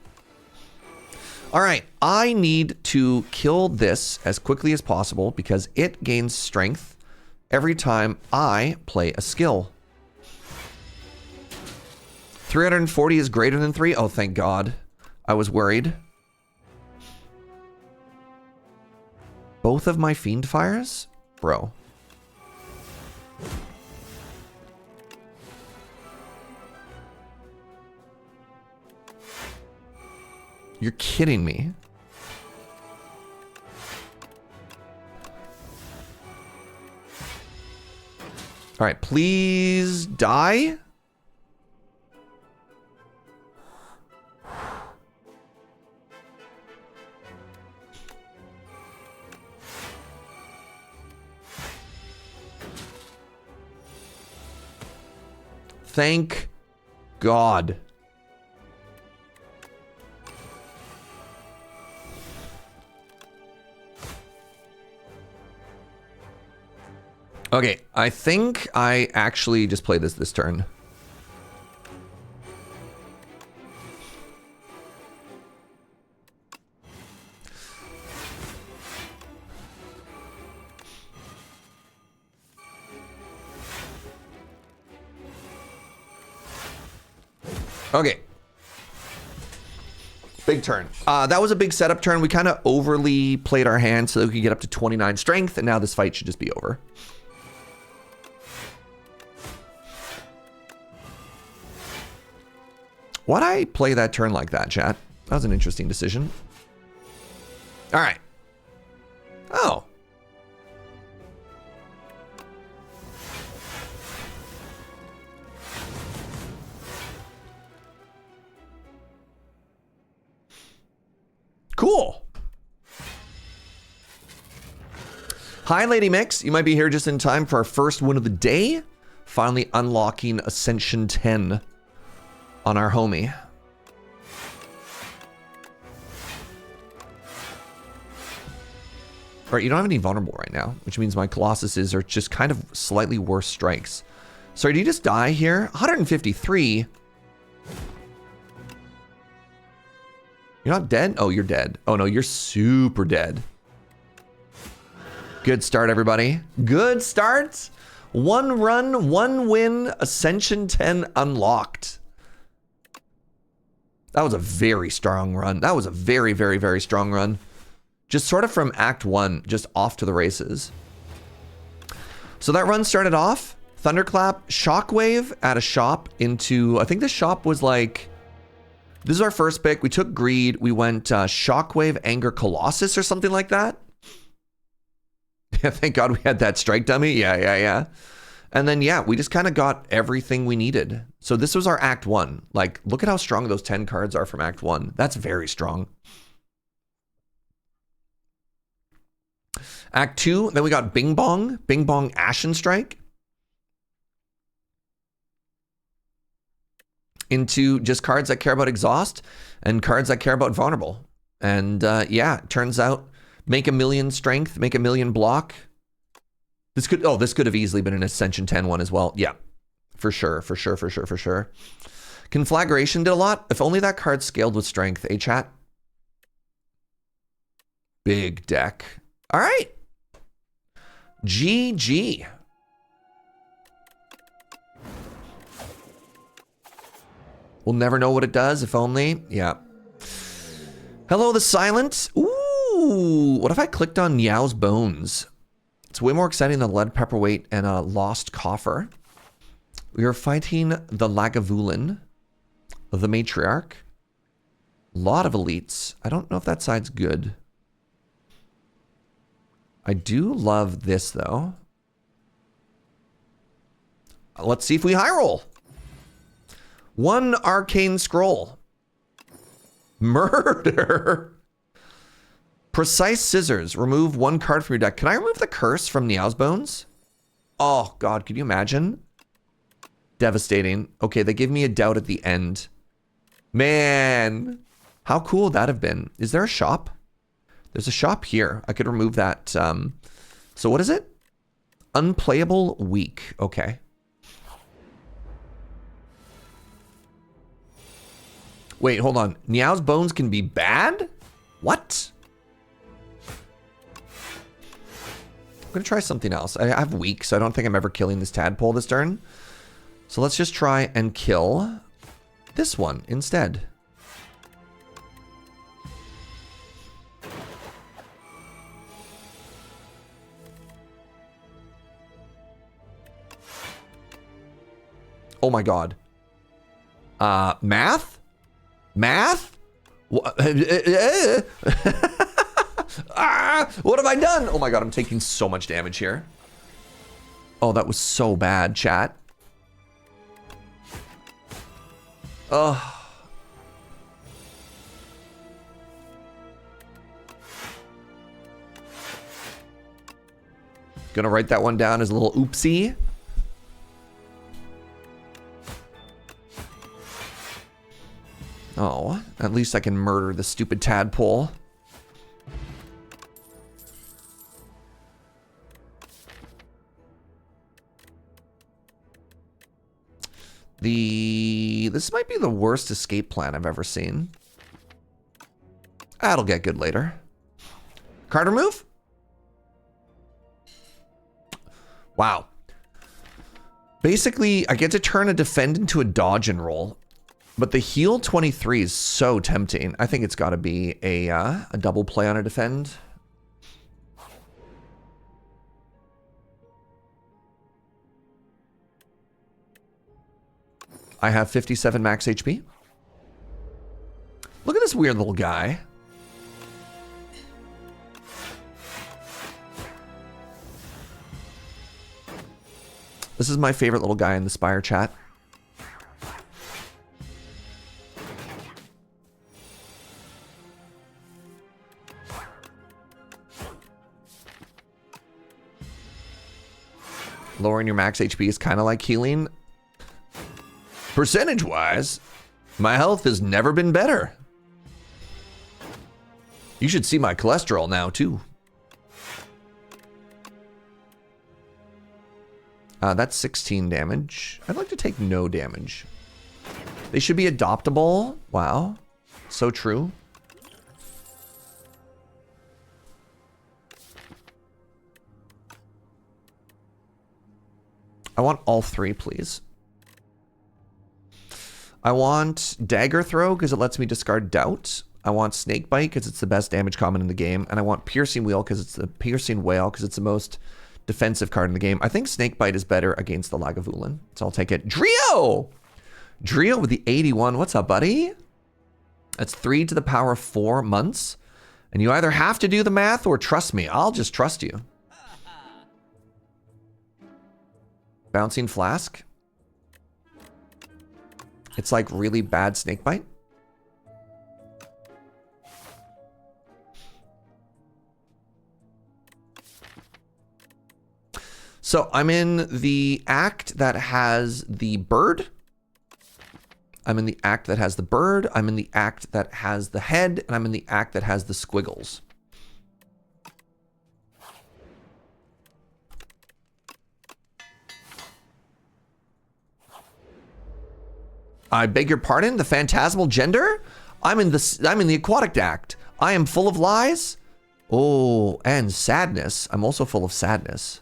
All right, I need to kill this as quickly as possible because it gains strength every time I play a skill. 340 is greater than 3? Oh, thank God. I was worried. Both of my Fiend Fires? Bro. You're kidding me. All right, please die. Thank God. Okay, I think I actually just play this turn. Okay. Big turn. That was a big setup turn. We kind of overly played our hand so that we could get up to 29 strength, and now this fight should just be over. Why'd I play that turn like that, chat? That was an interesting decision. All right. Oh. Cool. Hi, Lady Mix. You might be here just in time for our first win of the day. Finally unlocking Ascension 10 on our homie. All right, you don't have any vulnerable right now, which means my Colossuses are just kind of slightly worse strikes. Sorry, did you just die here? 153. You're not dead? Oh, you're dead. Oh no, you're super dead. Good start, everybody. Good start. 1 run, 1 win, Ascension 10 unlocked. That was a very strong run. That was a very, very, very strong run. Just sort of from Act 1, just off to the races. So that run started off, Thunderclap, Shockwave at a shop into, I think the shop was like, this is our first pick. We took Greed. We went Shockwave, Anger, Colossus or something like that. Yeah, thank God we had that strike dummy. Yeah. And then, yeah, we just kind of got everything we needed. So this was our Act 1. Like, look at how strong those 10 cards are from Act 1. That's very strong. Act 2, then we got Bing Bong Ashen Strike. Into just cards that care about Exhaust and cards that care about Vulnerable. And yeah, it turns out, make 1,000,000 strength, make 1,000,000 block. This could have easily been an Ascension 10 one as well. Yeah, for sure. Conflagration did a lot. If only that card scaled with strength, eh, chat? Big deck. All right. GG. We'll never know what it does, if only. Yeah. Hello, the Silent. Ooh, what if I clicked on Niao's Bones? It's way more exciting than Lead Pepperweight and a Lost Coffer. We are fighting the Lagavulin, the Matriarch. A lot of elites. I don't know if that side's good. I do love this, though. Let's see if we high roll. 1 Arcane Scroll. Murder. Precise Scissors. Remove 1 card from your deck. Can I remove the curse from Niao's Bones? Oh, God. Could you imagine? Devastating. Okay, they give me a doubt at the end. Man. How cool would that have been? Is there a shop? There's a shop here. I could remove that. So what is it? Unplayable weak. Okay. Wait, hold on. Niao's Bones can be bad? What? I'm going to try something else. I have weak, so I don't think I'm ever killing this tadpole this turn. So let's just try and kill this one instead. Oh my God. Math? Math? What have I done? Oh my God, I'm taking so much damage here. Oh, that was so bad, chat. Oh. Gonna write that one down as a little oopsie. Oh, at least I can murder the stupid tadpole. This might be the worst escape plan I've ever seen. That'll get good later. Card remove? Wow. Basically, I get to turn a defend into a dodge and roll. But the heal 23 is so tempting. I think it's got to be a double play on a defend. I have 57 max HP. Look at this weird little guy. This is my favorite little guy in the Spire chat. Lowering your max HP is kind of like healing. Percentage-wise, my health has never been better. You should see my cholesterol now, too. That's 16 damage. I'd like to take no damage. They should be adoptable. Wow. So true. I want all 3, please. I want Dagger Throw because it lets me discard Doubt. I want Snake Bite because it's the best damage common in the game. And I want Piercing Whale because it's the Piercing Whale because it's the most defensive card in the game. I think Snake Bite is better against the Lagavulin. So I'll take it. Drio! Drio with the 81. What's up, buddy? That's 3 to the power of 4 months. And you either have to do the math or trust me. I'll just trust you. Bouncing Flask. It's like really bad Snakebite. So I'm in the act that has the bird. I'm in the act that has the bird. I'm in the act that has the head. And I'm in the act that has the squiggles. I beg your pardon? The phantasmal gender? I'm in the aquatic act. I am full of lies. Oh, and sadness. I'm also full of sadness.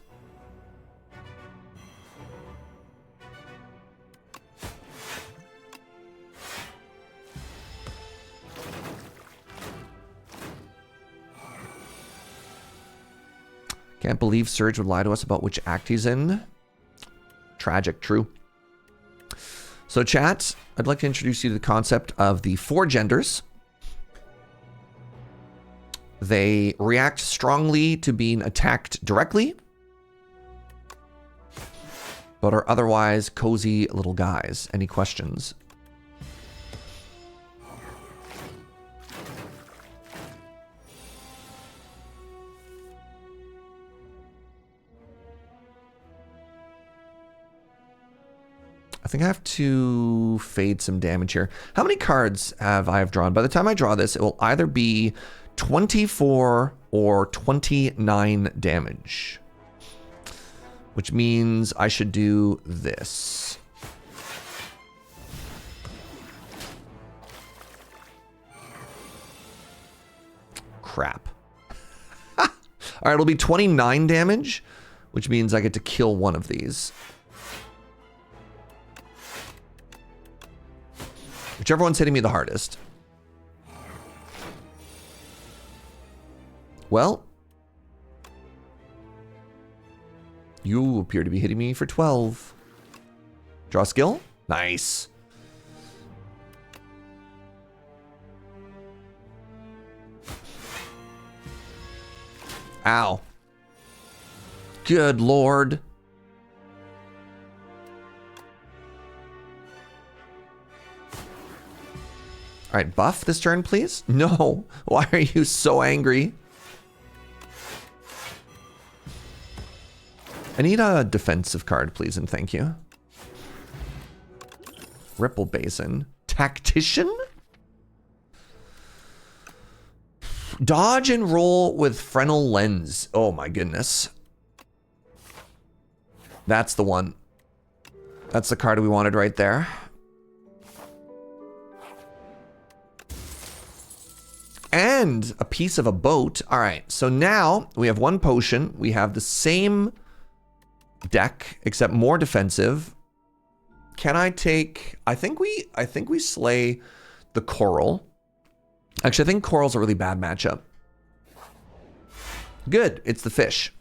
Can't believe Surge would lie to us about which act he's in. Tragic, true. So chat, I'd like to introduce you to the concept of the 4 genders. They react strongly to being attacked directly, but are otherwise cozy little guys. Any questions? I think I have to fade some damage here. How many cards have I drawn? By the time I draw this, it will either be 24 or 29 damage, which means I should do this. Crap. All right, it'll be 29 damage, which means I get to kill one of these. Whichever one's hitting me the hardest. Well, you appear to be hitting me for 12. Draw skill? Nice. Ow. Good Lord. All right, buff this turn, please. No. Why are you so angry? I need a defensive card, please, and thank you. Ripple Basin. Tactician? Dodge and roll with Fresnel Lens. Oh my goodness. That's the one. That's the card we wanted right there. And a piece of a boat. All right, so now we have 1 potion. We have the same deck, except more defensive. Can I take... I think we slay the coral. Actually, I think coral's a really bad matchup. Good, it's the fish.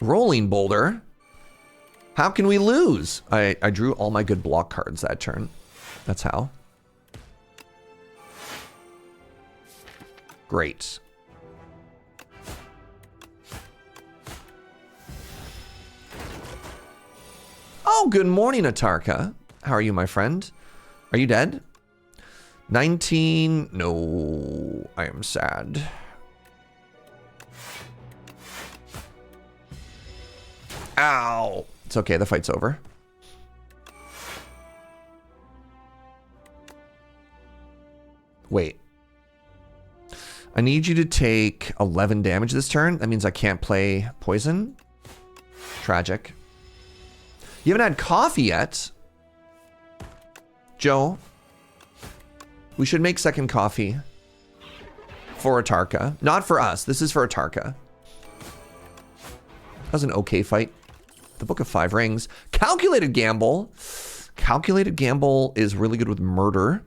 Rolling boulder. How can we lose? I drew all my good block cards that turn. That's how. Great. Oh, good morning, Atarka. How are you, my friend? Are you dead? 19. No, I am sad. Ow. It's okay, the fight's over. Wait. I need you to take 11 damage this turn. That means I can't play poison. Tragic. You haven't had coffee yet. Joe. We should make second coffee. For Atarka. Not for us. This is for Atarka. That was an okay fight. The Book of 5 Rings. Calculated Gamble. Calculated Gamble is really good with murder.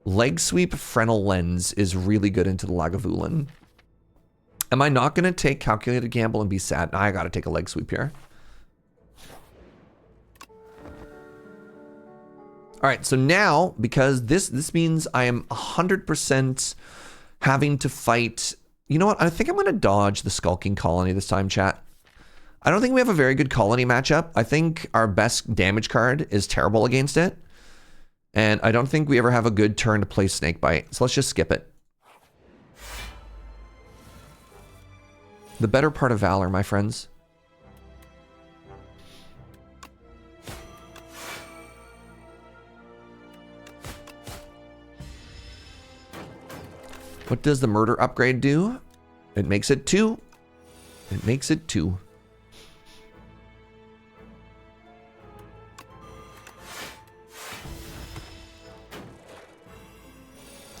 Leg Sweep Fresnel Lens is really good into the Lagavulin. Am I not going to take Calculated Gamble and be sad? I got to take a Leg Sweep here. All right, so now, because this means I am 100% having to fight... You know what? I think I'm going to dodge the Skulking Colony this time, chat. I don't think we have a very good colony matchup. I think our best damage card is terrible against it. And I don't think we ever have a good turn to play Snakebite. So let's just skip it. The better part of Valor, my friends. What does the murder upgrade do? It makes it 2. It makes it 2.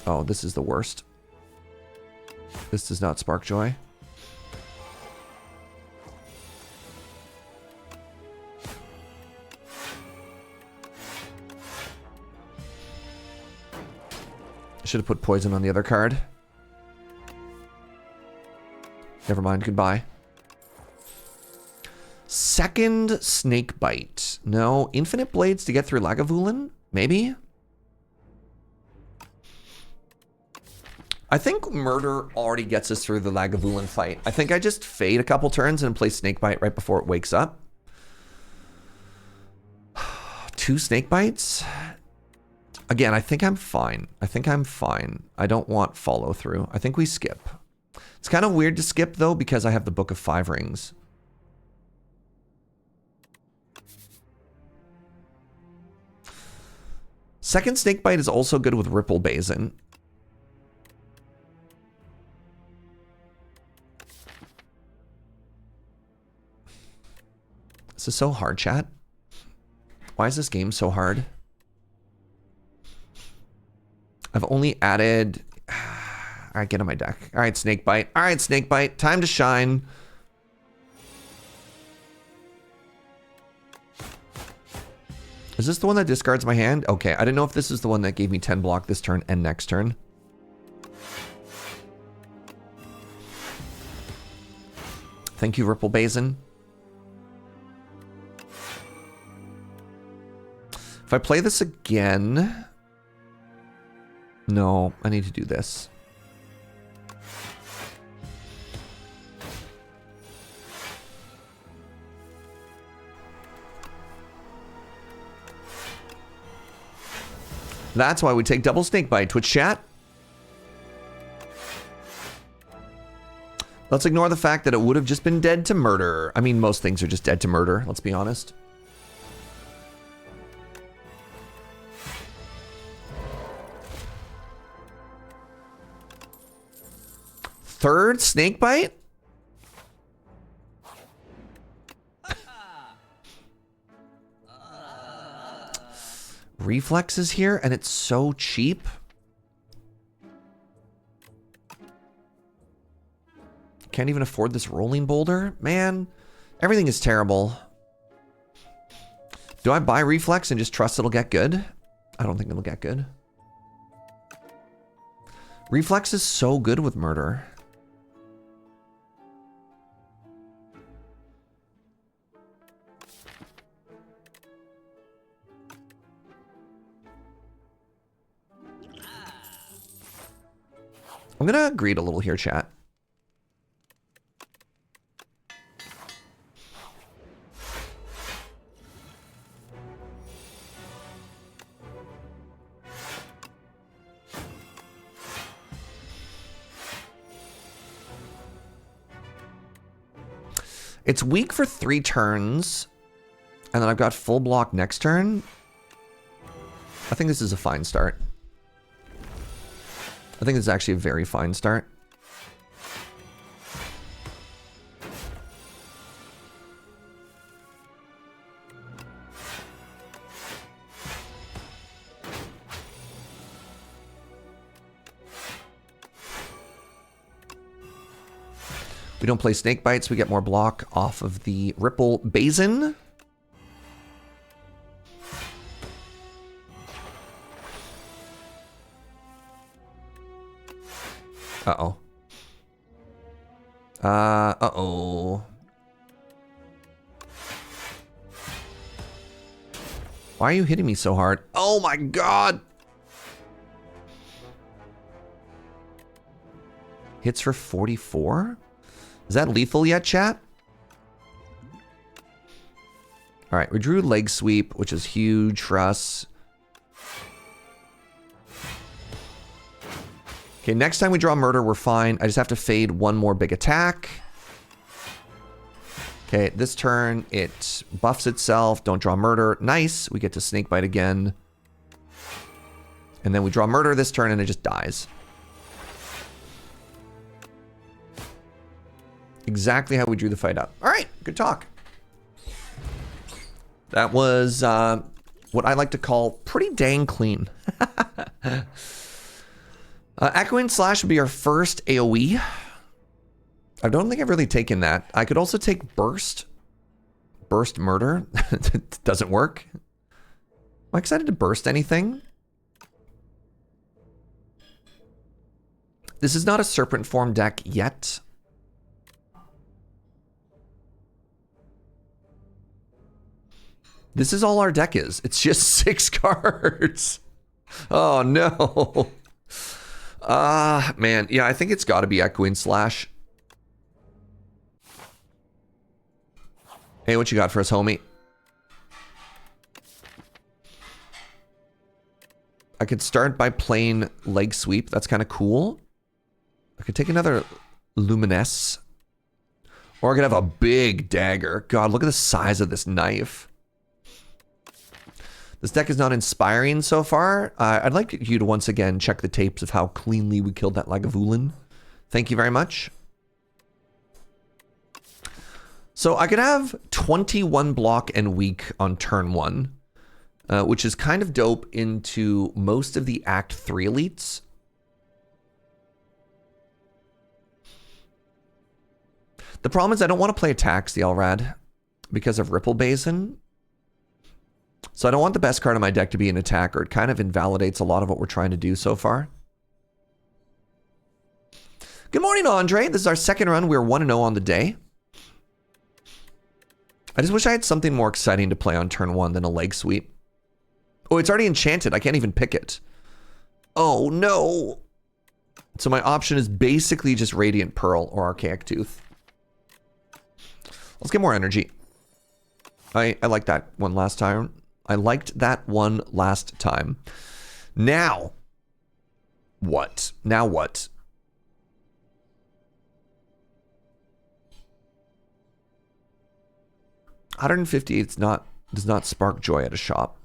Oh, this is the worst. This does not spark joy. I should have put poison on the other card. Never mind, goodbye. Second snake bite. No, infinite blades to get through Lagavulin? Maybe? I think murder already gets us through the Lagavulin fight. I think I just fade a couple turns and play snakebite right before it wakes up. 2 snake bites? Again, I think I'm fine. I think I'm fine. I don't want follow through. I think we skip. It's kind of weird to skip though because I have the Book of 5 Rings. Second snakebite is also good with Ripple Basin. This is so hard, chat. Why is this game so hard? I've only added... All right, get on my deck. All right, snakebite. All right, snakebite. Time to shine. Is this the one that discards my hand? Okay, I didn't know if this is the one that gave me 10 block this turn and next turn. Thank you, Ripple Basin. If I play this again... No, I need to do this. That's why we take double snakebite. Twitch chat. Let's ignore the fact that it would have just been dead to murder. I mean, most things are just dead to murder, let's be honest. Third snakebite? Reflex is here and it's so cheap. Can't even afford this rolling boulder. Man, everything is terrible. Do I buy Reflex and just trust it'll get good? I don't think it'll get good. Reflex is so good with murder. I'm gonna greed a little here, chat. It's weak for 3 turns, and then I've got full block next turn. I think this is a fine start. I think this is actually a very fine start. We don't play snake bites, we get more block off of the Ripple Basin. Uh-oh. Uh-oh. Why are you hitting me so hard? Oh my god! Hits for 44? Is that lethal yet, chat? Alright, we drew leg sweep, which is huge for us. Okay, next time we draw murder, we're fine. I just have to fade one more big attack. Okay, this turn, it buffs itself. Don't draw murder. Nice. We get to snakebite again. And then we draw murder this turn, and it just dies. exactly how we drew the fight up. All right, good talk. That was what I like to call pretty dang clean. Echoing Slash would be our first AoE. I don't think I've really taken that. I could also take Burst. Burst Murder. Doesn't work. Am I excited to burst anything? This is not a Serpent Form deck yet. This is all our deck is. It's just 6 cards. Oh, no. Man. Yeah, I think it's got to be Echoing Slash. Hey, what you got for us, homie? I could start by playing Leg Sweep. That's kind of cool. I could take another Luminous. Or I could have a big dagger. God, look at the size of this knife. This deck is not inspiring so far. I'd like you to once again check the tapes of how cleanly we killed that Lagavulin. Thank you very much. So I could have 21 block and weak on turn 1, which is kind of dope into most of the Act 3 elites. The problem is I don't want to play attacks, the Elrad, because of Ripple Basin. So I don't want the best card in my deck to be an attacker. It kind of invalidates a lot of what we're trying to do so far. Good morning, Andre. This is our second run. We're 1-0 on the day. I just wish I had something more exciting to play on turn 1 than a Leg Sweep. Oh, it's already enchanted. I can't even pick it. Oh, no. So my option is basically just Radiant Pearl or Archaic Tooth. Let's get more energy. I like that one last time. I liked that one last time. Now, what? Now what? $158 does not spark joy at a shop.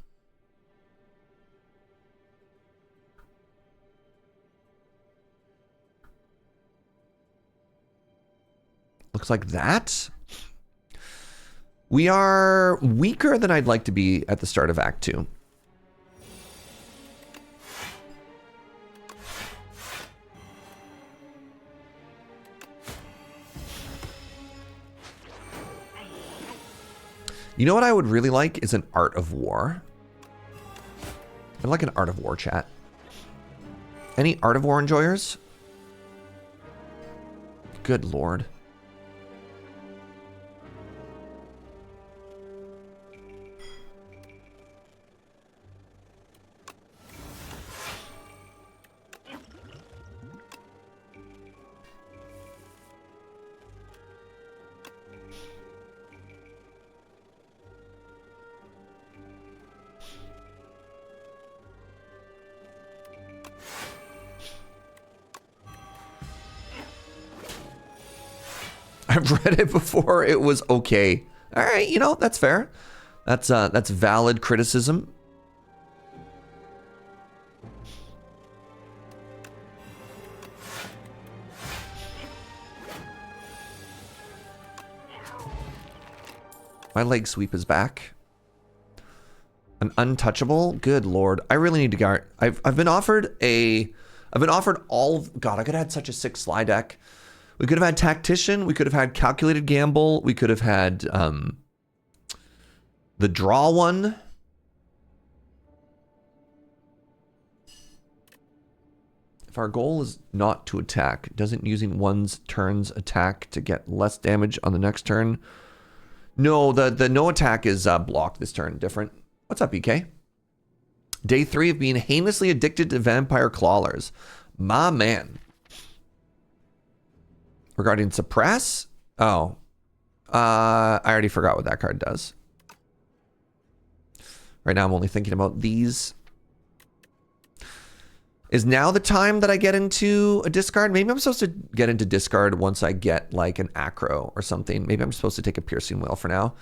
Looks like that. We are weaker than I'd like to be at the start of Act 2. You know what I would really like is an Art of War. I'd like an Art of War chat. Any Art of War enjoyers? Good Lord. I've read it before. It was okay. All right, you know, that's fair. That's valid criticism. My Leg Sweep is back. An untouchable. Good Lord. I really need to guard. I've been offered all. God, I could have had such a sick slide deck. We could have had Tactician. We could have had Calculated Gamble. We could have had the draw one. If our goal is not to attack, doesn't using one's turn's attack to get less damage on the next turn? No, the no attack is blocked this turn. Different. What's up, EK? Day 3 of being heinously addicted to vampire clawlers. My man. Regarding suppress? Oh. I already forgot what that card does. Right now I'm only thinking about these. Is now the time that I get into a discard? Maybe I'm supposed to get into discard once I get like an acro or something. Maybe I'm supposed to take a piercing whale for now.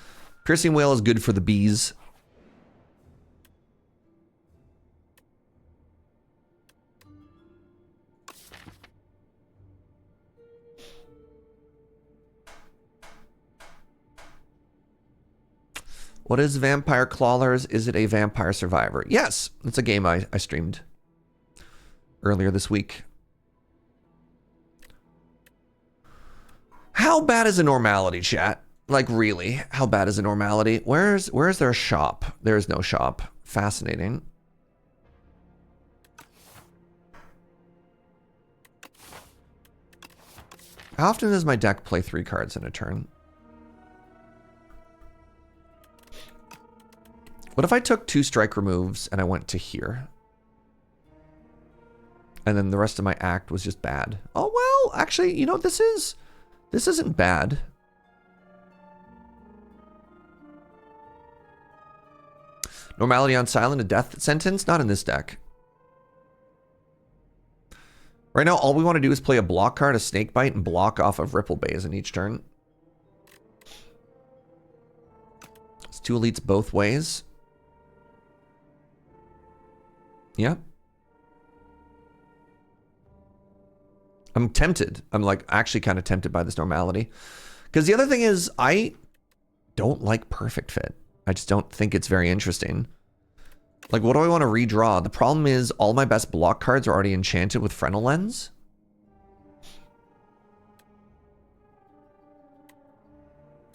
Piercing whale is good for the bees. What is Vampire Clawlers? Is it a Vampire Survivor? Yes, it's a game I streamed earlier this week. How bad is a normality, chat? Like, really? How bad is a normality? Where's there a shop? There is no shop. Fascinating. How often does my deck play 3 cards in a turn? What if I took 2 strike removes and I went to here? And then the rest of my act was just bad. Oh, well, actually, you know, this isn't bad. Normality on silent, a death sentence? Not in this deck. Right now, all we want to do is play a block card, a Snakebite, and block off of Ripple Bays in each turn. It's 2 elites both ways. Yeah. I'm tempted. I'm like actually kind of tempted by this normality. Because the other thing is I don't like Perfect Fit. I just don't think it's very interesting. Like, what do I want to redraw? The problem is all my best block cards are already enchanted with Frenel Lens.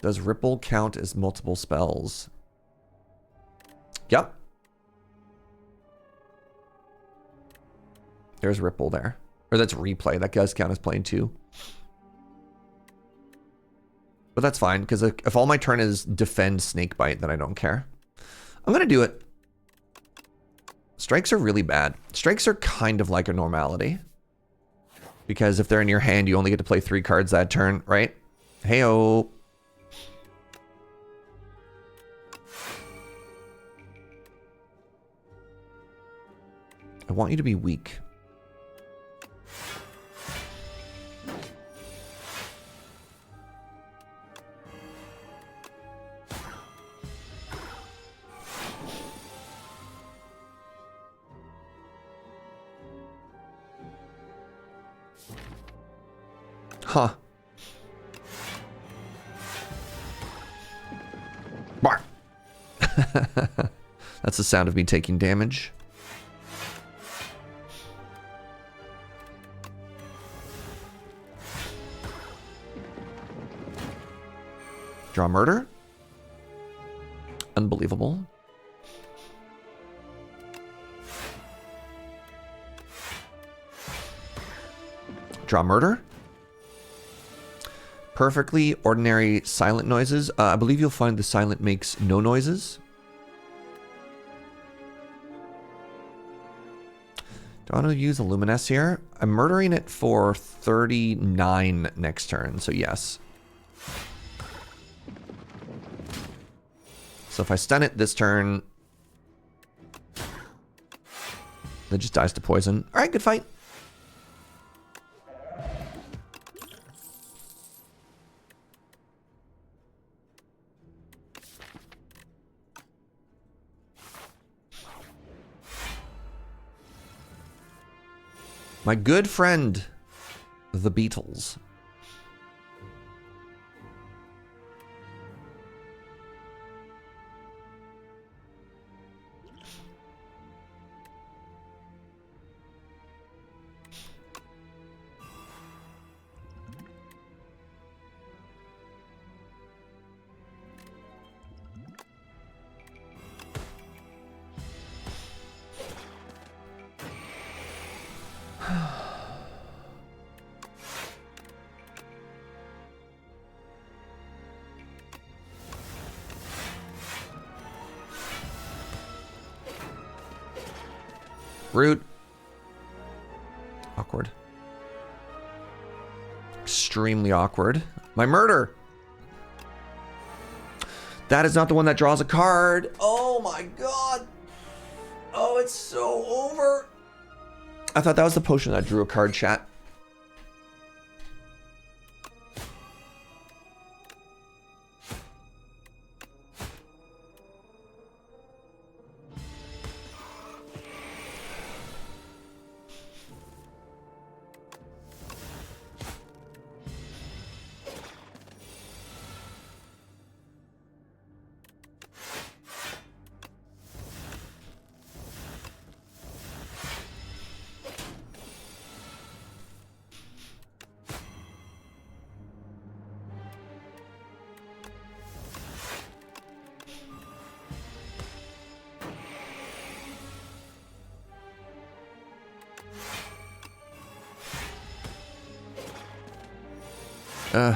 Does Ripple count as multiple spells? Yep. There's Ripple there. Or that's Replay. That does count as playing 2. But that's fine, because if all my turn is defend Snakebite, then I don't care. I'm going to do it. Strikes are really bad. Strikes are kind of like a normality. Because if they're in your hand, you only get to play 3 cards that turn, right? Hey-oh. I want you to be weak. Huh. Bar. That's the sound of me taking damage. Draw Murder. Unbelievable. Draw Murder. Perfectly ordinary silent noises. I believe you'll find the silent makes no noises. Do I want to use a Luminous here? I'm murdering it for 39 next turn, so yes. So if I stun it this turn, it just dies to poison. All right, good fight. My good friend, the Beatles. Root. Awkward. Extremely awkward. My murder. That is not the one that draws a card. Oh my god. Oh, it's so over. I thought that was the potion that drew a card, chat. All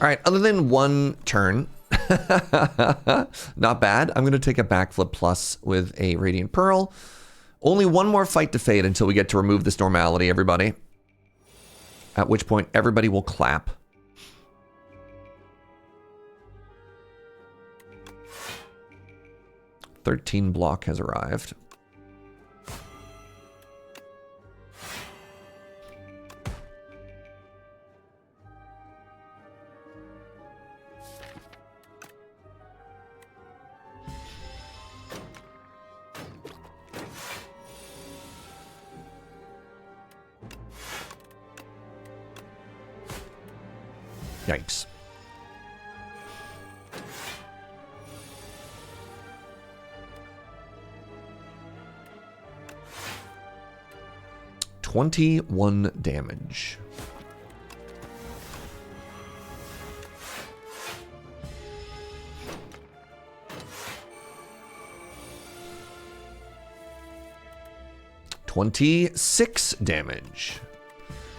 right, other than one turn, not bad. I'm going to take a backflip plus with a Radiant Pearl. Only one more fight to fade until we get to remove this normality, everybody. At which point, everybody will clap. $13 block has arrived. Yikes. $21 damage. $26 damage.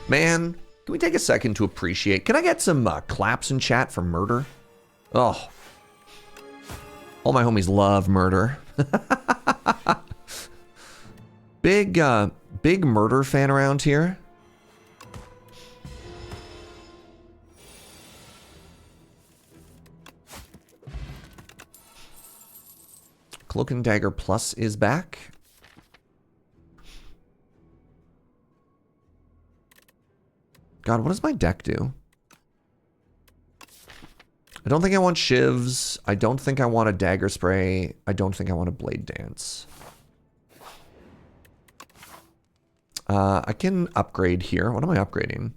Man, can we take a second to appreciate? Can I get some claps in chat for murder? Oh, all my homies love murder. Big murder fan around here. Cloak and Dagger Plus is back. God, what does my deck do? I don't think I want shivs. I don't think I want a dagger spray. I don't think I want a blade dance. I can upgrade here. What am I upgrading?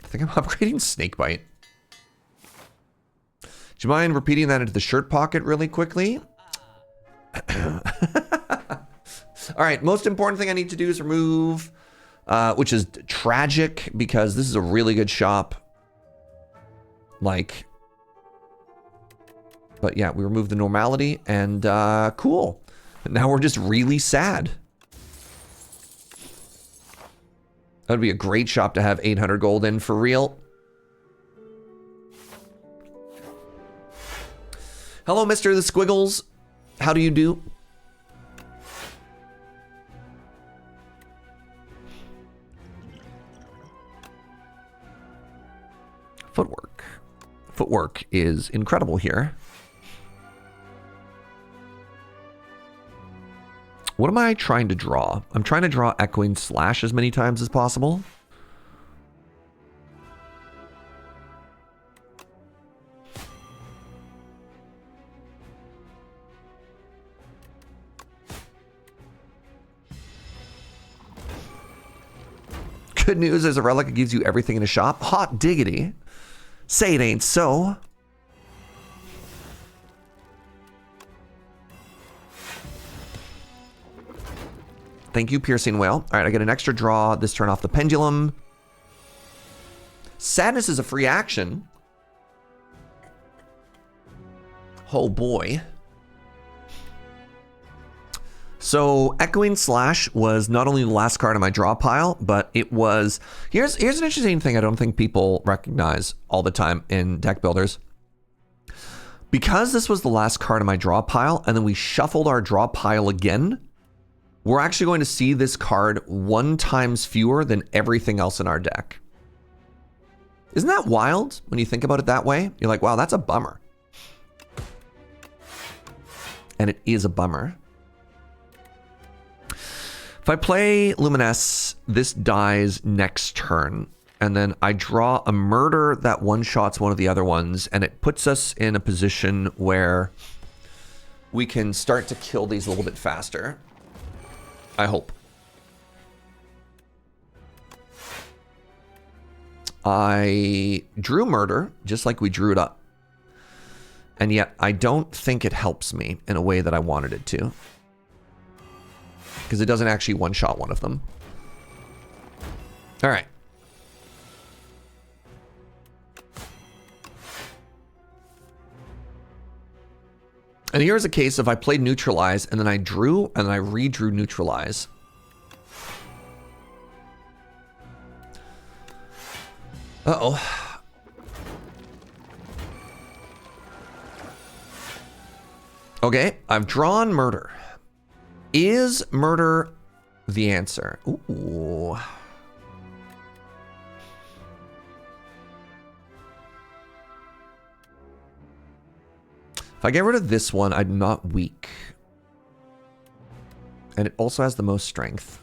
I think I'm upgrading Snakebite. Do you mind repeating that into the shirt pocket really quickly? All right, most important thing I need to do is remove, which is tragic because this is a really good shop. Like, but yeah, we removed the normality and cool. Now we're just really sad. That would be a great shop to have 800 gold in for real. Hello, Mr. The Squiggles. How do you do? Footwork. Footwork is incredible here. What am I trying to draw? I'm trying to draw Echoing Slash as many times as possible. Good news, as a relic, it gives you everything in a shop. Hot diggity. Say it ain't so. Thank you, Piercing Whale. All right, I get an extra draw this turn off the Pendulum. Sadness is a free action. Oh boy. So Echoing Slash was not only the last card in my draw pile, but it was... Here's an interesting thing I don't think people recognize all the time in deck builders. Because this was the last card in my draw pile, and then we shuffled our draw pile again, we're actually going to see this card 1 times fewer than everything else in our deck. Isn't that wild when you think about it that way? You're like, wow, that's a bummer. And it is a bummer. If I play Luminous, this dies next turn. And then I draw a murder that one-shots one of the other ones, and it puts us in a position where we can start to kill these a little bit faster. I hope. I drew murder, just like we drew it up. And yet, I don't think it helps me in a way that I wanted it to. Because it doesn't actually one-shot one of them. All right. And here's a case of I played neutralize and then I drew and then I redrew neutralize. Uh-oh. Okay, I've drawn murder. Is murder the answer? Ooh. If I get rid of this one, I'm not weak. And it also has the most strength.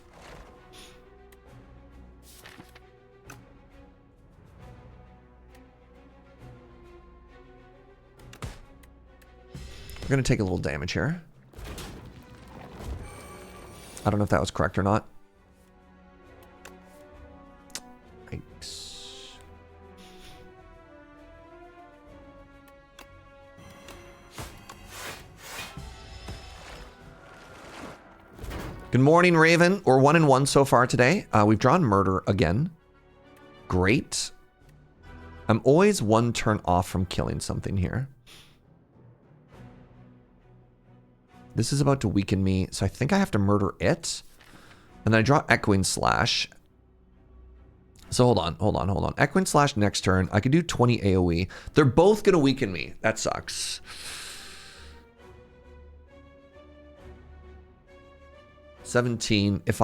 We're going to take a little damage here. I don't know if that was correct or not. Yikes. Good morning, Raven. We're 1-1 so far today. We've drawn murder again. Great. I'm always one turn off from killing something here. This is about to weaken me, so I think I have to murder it. And then I draw Echoing Slash. So hold on. Echoing Slash next turn. I could do 20 AoE. They're both going to weaken me. That sucks. $17. If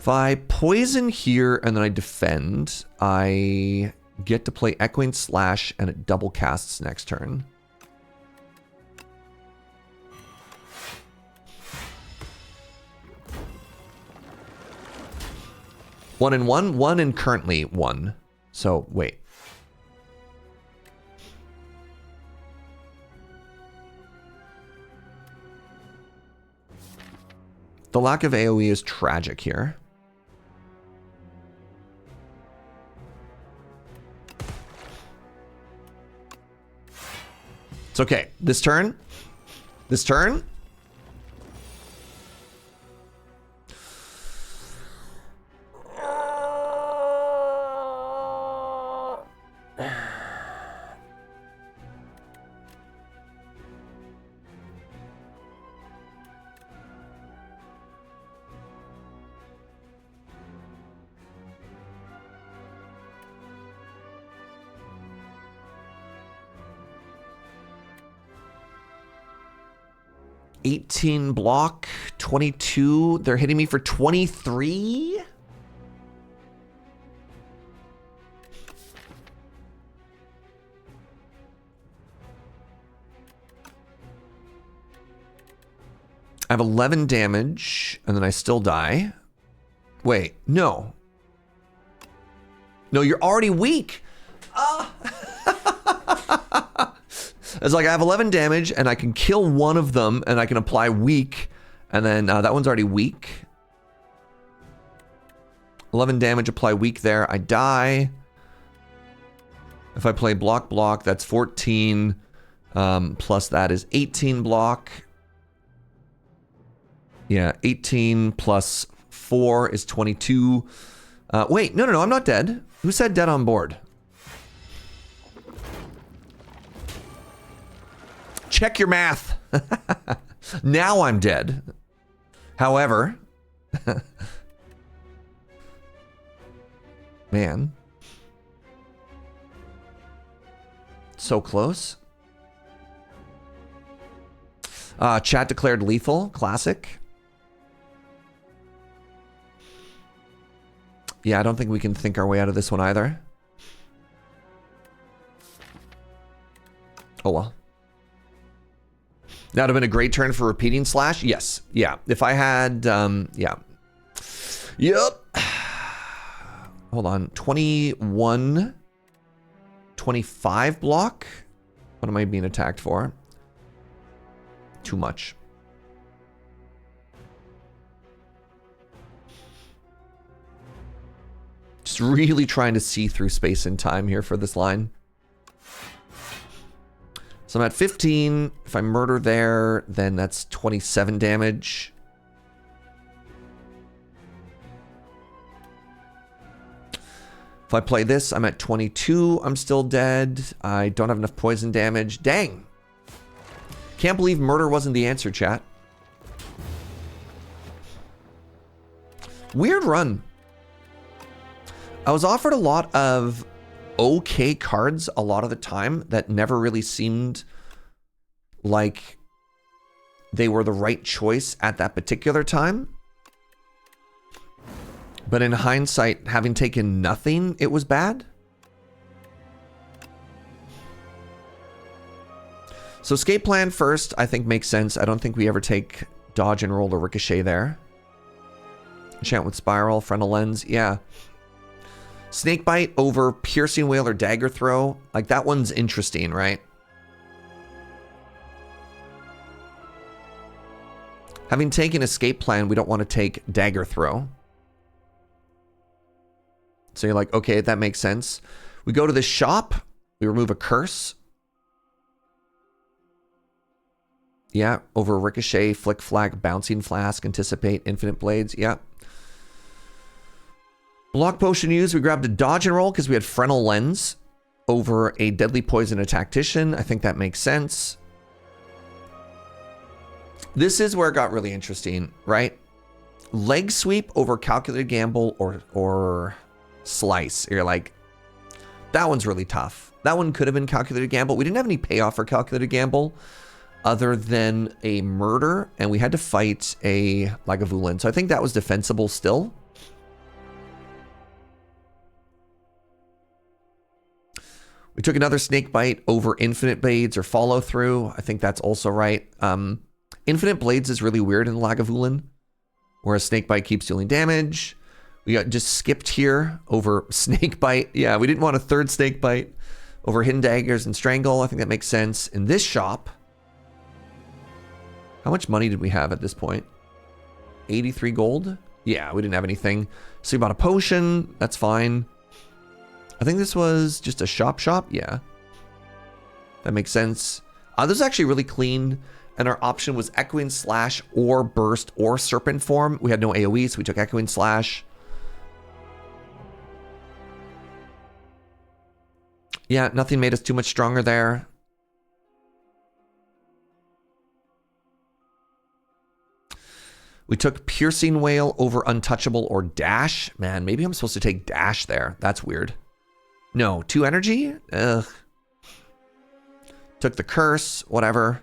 I poison here and then I defend, I get to play Echoing Slash and it double casts next turn. One and currently 1. So wait. The lack of AoE is tragic here. It's okay. This turn. $18 block, 22. They're hitting me for 23. I have 11 damage, and then I still die. Wait, no. No, you're already weak. It's like I have 11 damage, and I can kill one of them, and I can apply weak, and then that one's already weak. 11 damage, apply weak there. I die. If I play block, that's 14. Plus that is 18 block. Yeah, 18 plus 4 is 22. Wait, no, I'm not dead. Who said dead on board? Check your math. Now I'm dead. However, man, so close. Chat declared lethal. Classic. Yeah, I don't think we can think our way out of this one either. Oh well. That would have been a great turn for repeating slash. Yes. Yeah. If I had, yeah. Yep. Hold on. 21, 25 block. What am I being attacked for? Too much. Just really trying to see through space and time here for this line. So I'm at 15. If I murder there, then that's 27 damage. If I play this, I'm at 22. I'm still dead. I don't have enough poison damage. Dang. Can't believe murder wasn't the answer, chat. Weird run. I was offered a lot of okay cards a lot of the time that never really seemed like they were the right choice at that particular time. But in hindsight, having taken nothing, it was bad. So escape plan first, I think makes sense. I don't think we ever take dodge and roll or ricochet there. Enchant with spiral, frontal lens, yeah. Snake bite over piercing wail or dagger throw. Like that one's interesting, right? Having taken escape plan, we don't want to take dagger throw. So you're like, okay, that makes sense. We go to the shop. We remove a curse. Yeah, over ricochet, flick flag, bouncing flask, anticipate, infinite blades. Yeah. Block potion used. We grabbed a dodge and roll because we had frontal lens over a deadly poison a tactician. I think that makes sense. This is where it got really interesting, right? Leg sweep over calculated gamble or slice. You're like, that one's really tough. That one could have been calculated gamble. We didn't have any payoff for calculated gamble other than a murder, and we had to fight a Lagavulin. So I think that was defensible still. We took another snake bite over infinite blades or follow through. I think that's also right. Infinite blades is really weird in Lagavulin, where a snake bite keeps dealing damage. We got just skipped here over snake bite. Yeah, we didn't want a third snake bite over hidden daggers and strangle. I think that makes sense. In this shop, how much money did we have at this point? 83 gold? Yeah, we didn't have anything. So we bought a potion. That's fine. I think this was just a shop. Yeah. That makes sense. This is actually really clean. And our option was Echoing Slash or Burst or Serpent Form. We had no AoE, so we took Echoing Slash. Yeah, nothing made us too much stronger there. We took Piercing Wail over Untouchable or Dash. Man, maybe I'm supposed to take Dash there. That's weird. No, 2 energy? Ugh. Took the Curse, whatever.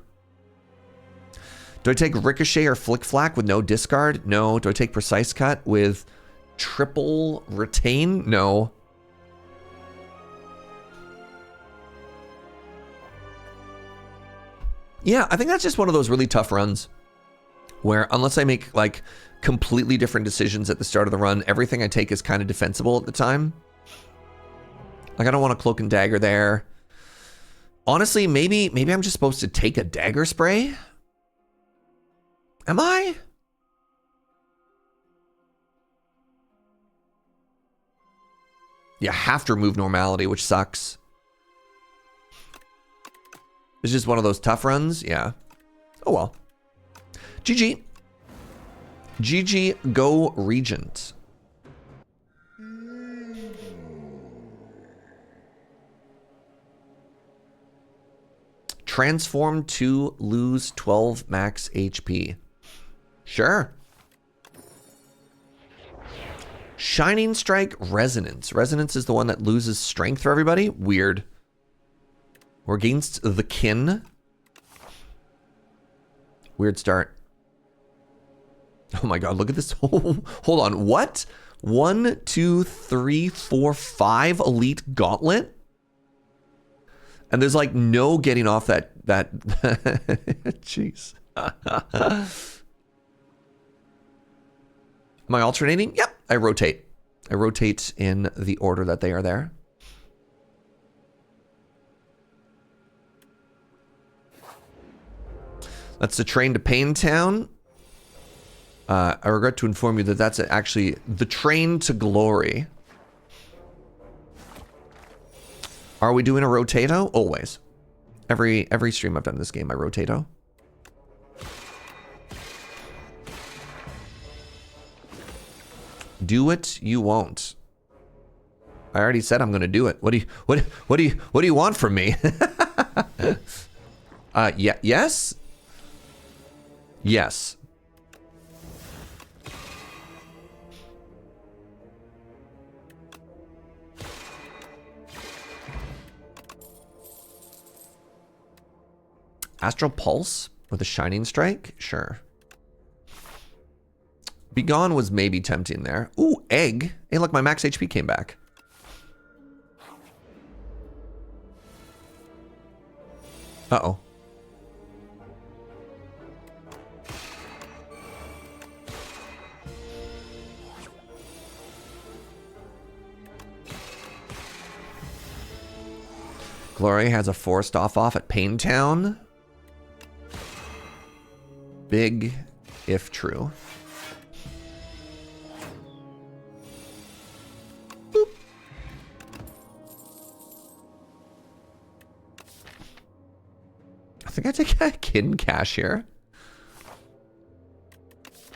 Do I take Ricochet or Flick Flack with no discard? No. Do I take Precise Cut with triple retain? No. Yeah, I think that's just one of those really tough runs where unless I make like completely different decisions at the start of the run, everything I take is kind of defensible at the time. Like I don't want a Cloak and Dagger there. Honestly, maybe I'm just supposed to take a Dagger Spray. Am I? You have to remove normality, which sucks. It's just one of those tough runs. Yeah. Oh well. GG. GG, go Regent. Transform to lose 12 max HP. Sure. Shining Strike Resonance. Resonance is the one that loses strength for everybody. Weird. We're against the kin. Weird start. Oh my god, look at this. Hold on. What? 1, 2, 3, 4, 5 elite gauntlet? And there's like no getting off that jeez. Am I alternating? Yep, I rotate. I rotate in the order that they are there. That's the train to Pain Town. I regret to inform you that that's actually the train to glory. Are we doing a rotato? Always. Every stream I've done this game, I rotato. Do it, you won't. I already said I'm gonna do it. What do you want from me? Yeah, yes? Yes. Astral Pulse with a Shining Strike? Sure. Begone was maybe tempting there. Ooh, Egg. Hey, look, my max HP came back. Uh-oh. Glory has a forced off at Paintown. Big, if true. Boop. I think I take a Kid Cash here.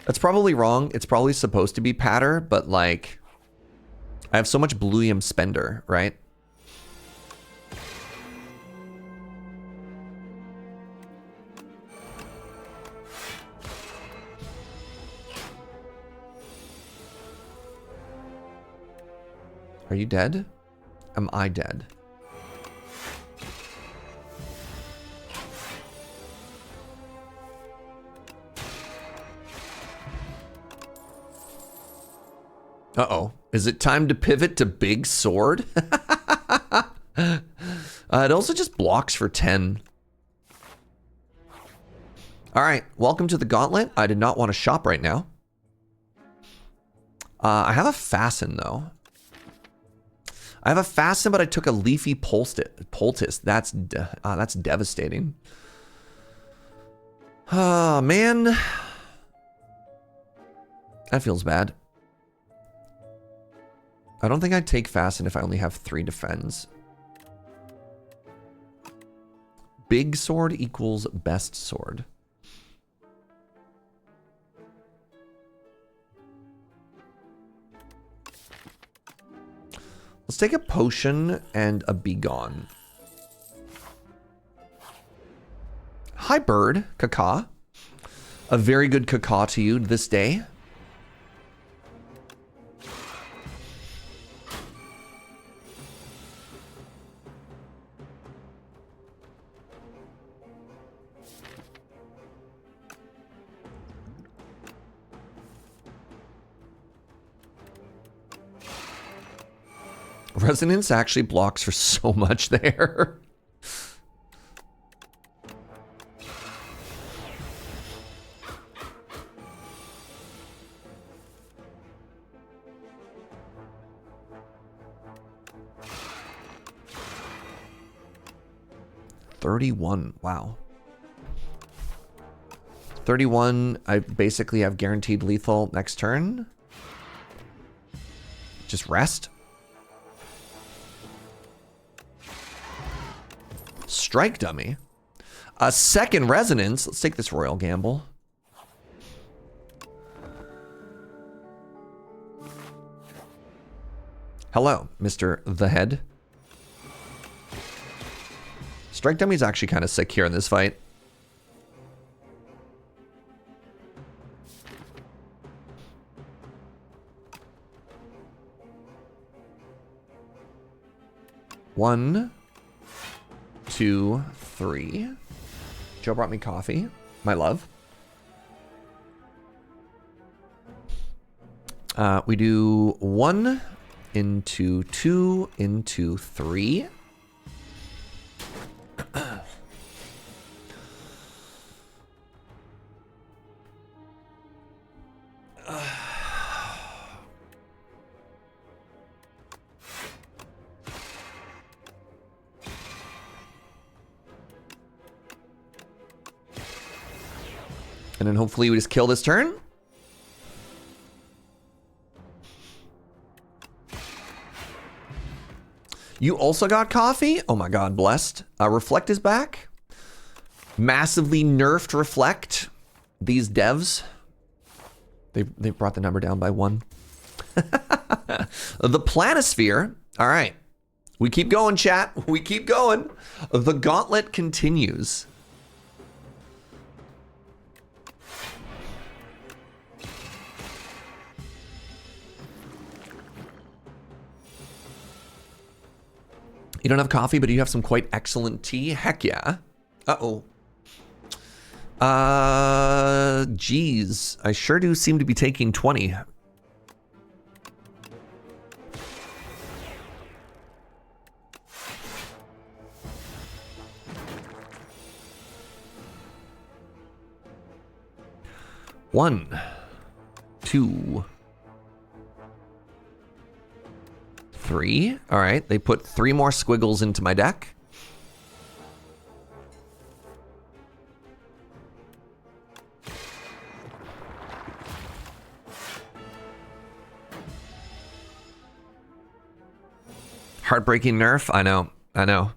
That's probably wrong. It's probably supposed to be Patter, but like, I have so much Bluium Spender, right? Are you dead? Am I dead? Uh-oh. Is it time to pivot to Big Sword? It also just blocks for 10. All right, welcome to the Gauntlet. I did not want to shop right now. I have a Fasten, though. I have a Fasten, but I took a Leafy Poultice. That's devastating. Oh, man. That feels bad. I don't think I'd take Fasten if I only have 3 defends. Big Sword equals best sword. Let's take a potion and a Begone. Hi, Bird. Kaka. A very good Kaka to you this day. Resonance actually blocks for so much there. $31. Wow. 31. I basically have guaranteed lethal next turn. Just rest. Strike Dummy. A second Resonance. Let's take this Royal Gamble. Hello, Mr. The Head. Strike Dummy is actually kind of sick here in this fight. One, 2, 3. Joe brought me coffee. My love. We do 1 into 2 into 3. And then hopefully we just kill this turn. You also got coffee? Oh my god, blessed. Reflect is back. Massively nerfed Reflect. These devs. They brought the number down by 1. The Planisphere. All right. We keep going, chat. We keep going. The Gauntlet continues. You don't have coffee, but you have some quite excellent tea? Heck yeah. Uh-oh. Geez. I sure do seem to be taking 20. One, 2, 3. All right, they put 3 more squiggles into my deck. Heartbreaking nerf, I know, I know.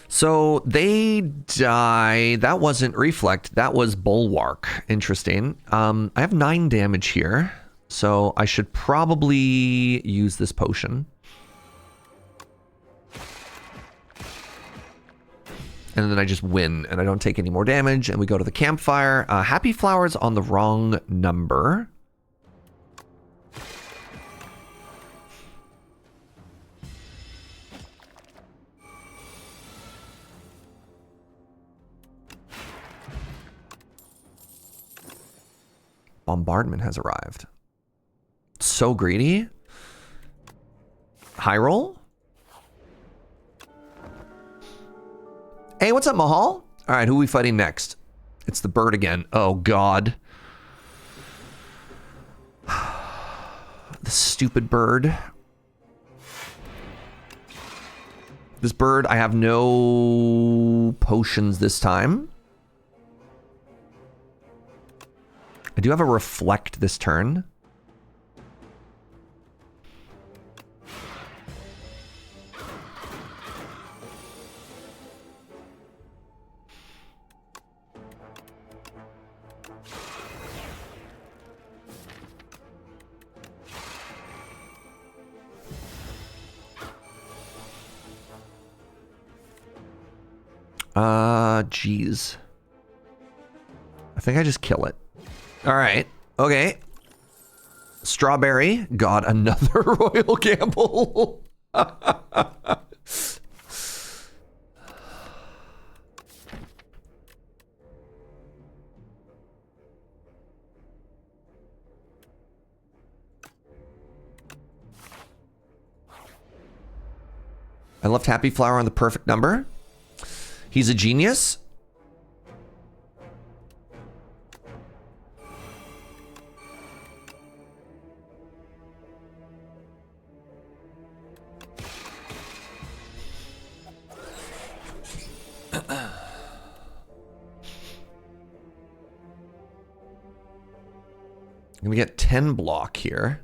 So they die. That wasn't Reflect. That was Bulwark. Interesting. I have 9 damage here. So I should probably use this potion. And then I just win. And I don't take any more damage. And we go to the campfire. Happy Flowers on the wrong number. Bombardment has arrived. So greedy. High roll. Hey, what's up, Mahal? All right, who are we fighting next? It's the bird again. Oh, God. The stupid bird. This bird, I have no potions this time. I do have a reflect this turn. Geez. I think I just kill it. All right. Okay. Strawberry. God, another Royal Gamble. I left Happy Flower on the perfect number. He's a genius. We get 10 block here.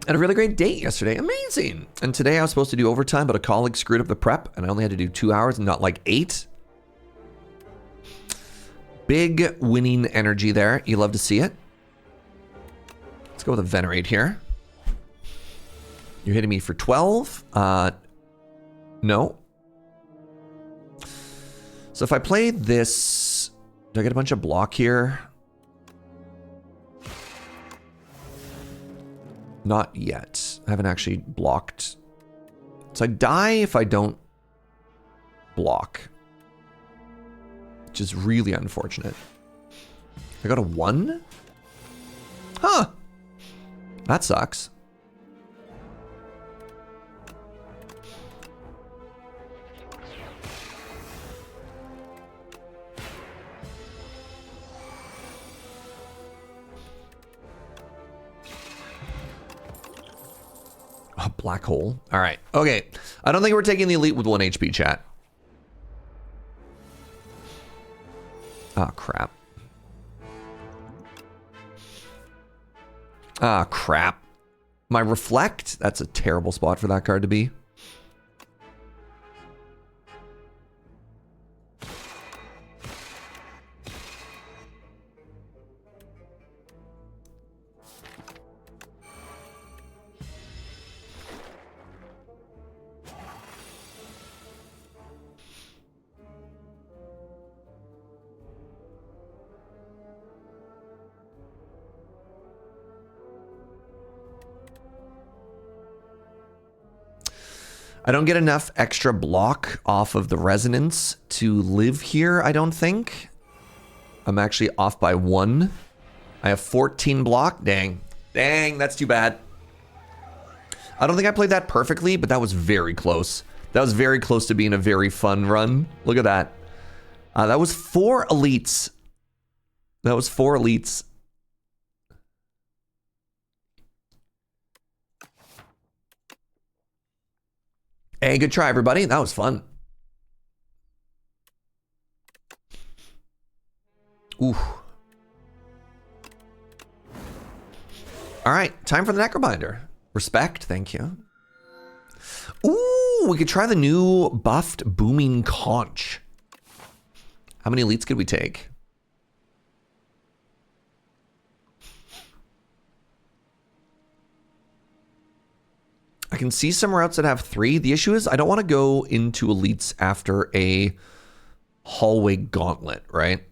Had a really great date yesterday. Amazing. And today I was supposed to do overtime, but a colleague screwed up the prep and I only had to do 2 hours and not like 8. Big winning energy there. You love to see it. Let's go with a Venerate here. You're hitting me for 12. No. So if I play this, do I get a bunch of block here? Not yet. I haven't actually blocked. So I die if I don't block, which is really unfortunate. I got a 1? Huh. That sucks. Oh, black hole. All right. Okay. I don't think we're taking the elite with 1 HP, chat. Oh, crap. Ah, crap. My reflect? That's a terrible spot for that card to be. I don't get enough extra block off of the resonance to live here, I don't think. I'm actually off by 1. I have 14 block. Dang. Dang, that's too bad. I don't think I played that perfectly, but that was very close. That was very close to being a very fun run. Look at that. That was 4 elites. That was 4 elites. Hey, good try, everybody. That was fun. Ooh. All right, time for the Necrobinder. Respect, thank you. Ooh, we could try the new buffed Booming Conch. How many elites could we take? I can see some routes that have 3. The issue is I don't want to go into elites after a hallway gauntlet, right?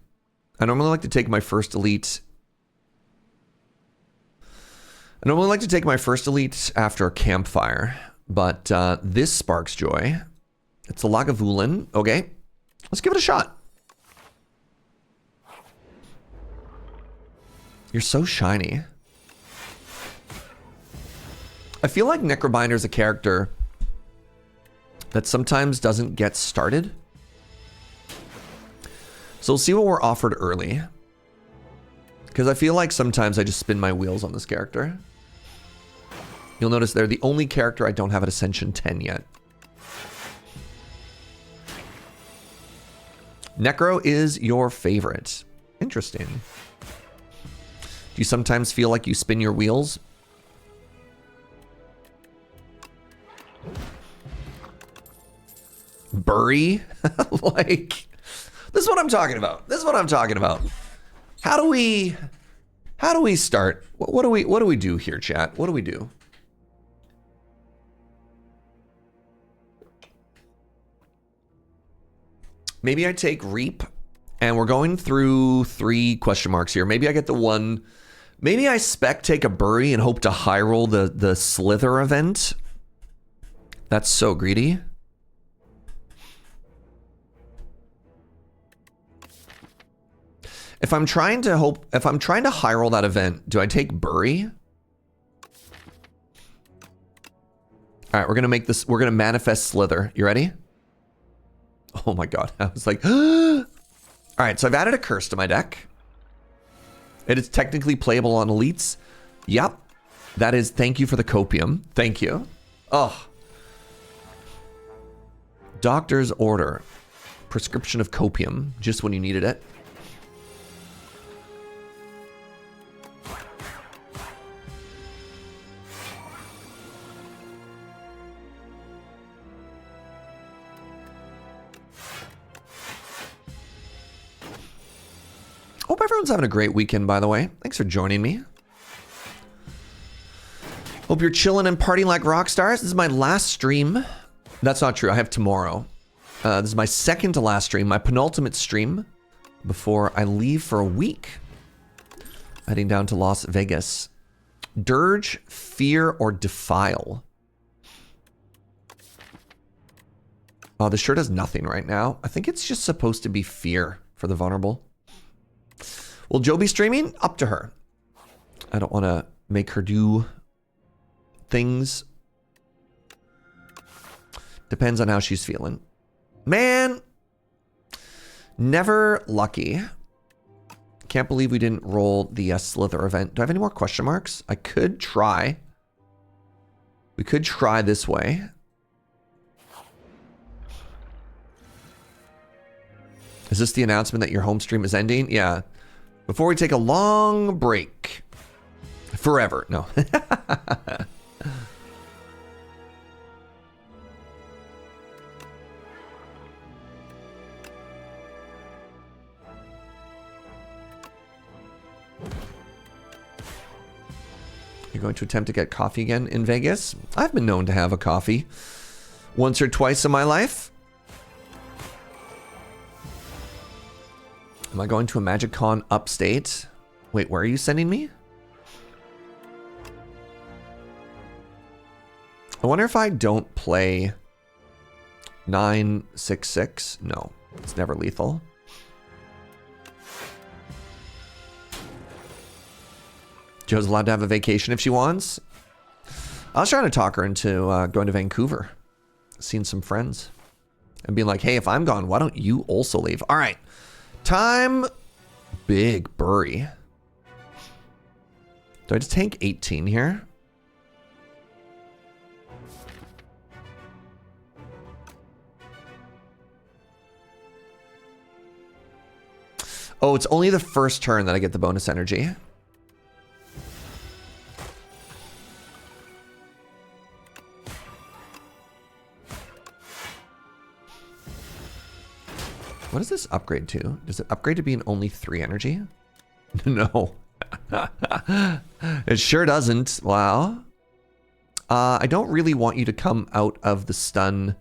I normally like to take my first elite. I normally like to take my first elite after a campfire, but this sparks joy. It's a Lagavulin. Okay, let's give it a shot. You're so shiny. I feel like Necrobinder is a character that sometimes doesn't get started. So we'll see what we're offered early. Because I feel like sometimes I just spin my wheels on this character. You'll notice they're the only character I don't have at Ascension 10 yet. Necro is your favorite. Interesting. Do you sometimes feel like you spin your wheels? Bury? Like, this is what I'm talking about. This is what I'm talking about. How do we start? What do we do here, chat? What do we do? Maybe I take Reap, and we're going through 3 question marks here. Maybe I get the one. Maybe I spec take a Bury and hope to high roll the Slither event. That's so greedy. If I'm trying to high roll that event, do I take Bury? All right, we're gonna manifest Slither. You ready? Oh my god, I was like, all right, so I've added a curse to my deck. It is technically playable on elites. Yep, that is, thank you for the copium. Thank you. Oh. Doctor's order. Prescription of copium, just when you needed it. Hope everyone's having a great weekend, by the way. Thanks for joining me. Hope you're chilling and partying like rock stars. This is my last stream. That's not true. I have tomorrow. This is my second to last stream, my penultimate stream before I leave for a week. Heading down to Las Vegas. Dirge, Fear, or Defile? Oh, this shirt has nothing right now. I think it's just supposed to be Fear for the vulnerable. Will Joe be streaming? Up to her. I don't want to make her do things. Depends on how she's feeling. Man, never lucky. Can't believe we didn't roll the Slither event. Do I have any more question marks? I could try. We could try this way. Is this the announcement that your home stream is ending? Yeah. Before we take a long break. Forever. No. You're going to attempt to get coffee again in Vegas? I've been known to have a coffee once or twice in my life. Am I going to a MagicCon upstate? Wait, where are you sending me? I wonder if I don't play 966. No, it's never lethal. Joe's allowed to have a vacation if she wants. I was trying to talk her into going to Vancouver, seeing some friends, and being like, hey, if I'm gone, why don't you also leave? All right. Time. Big bury. Do I just tank 18 here? Oh, it's only the first turn that I get the bonus energy. What does this upgrade to? Does it upgrade to being only 3 energy? No. It sure doesn't. Wow. I don't really want you to come out of the stun.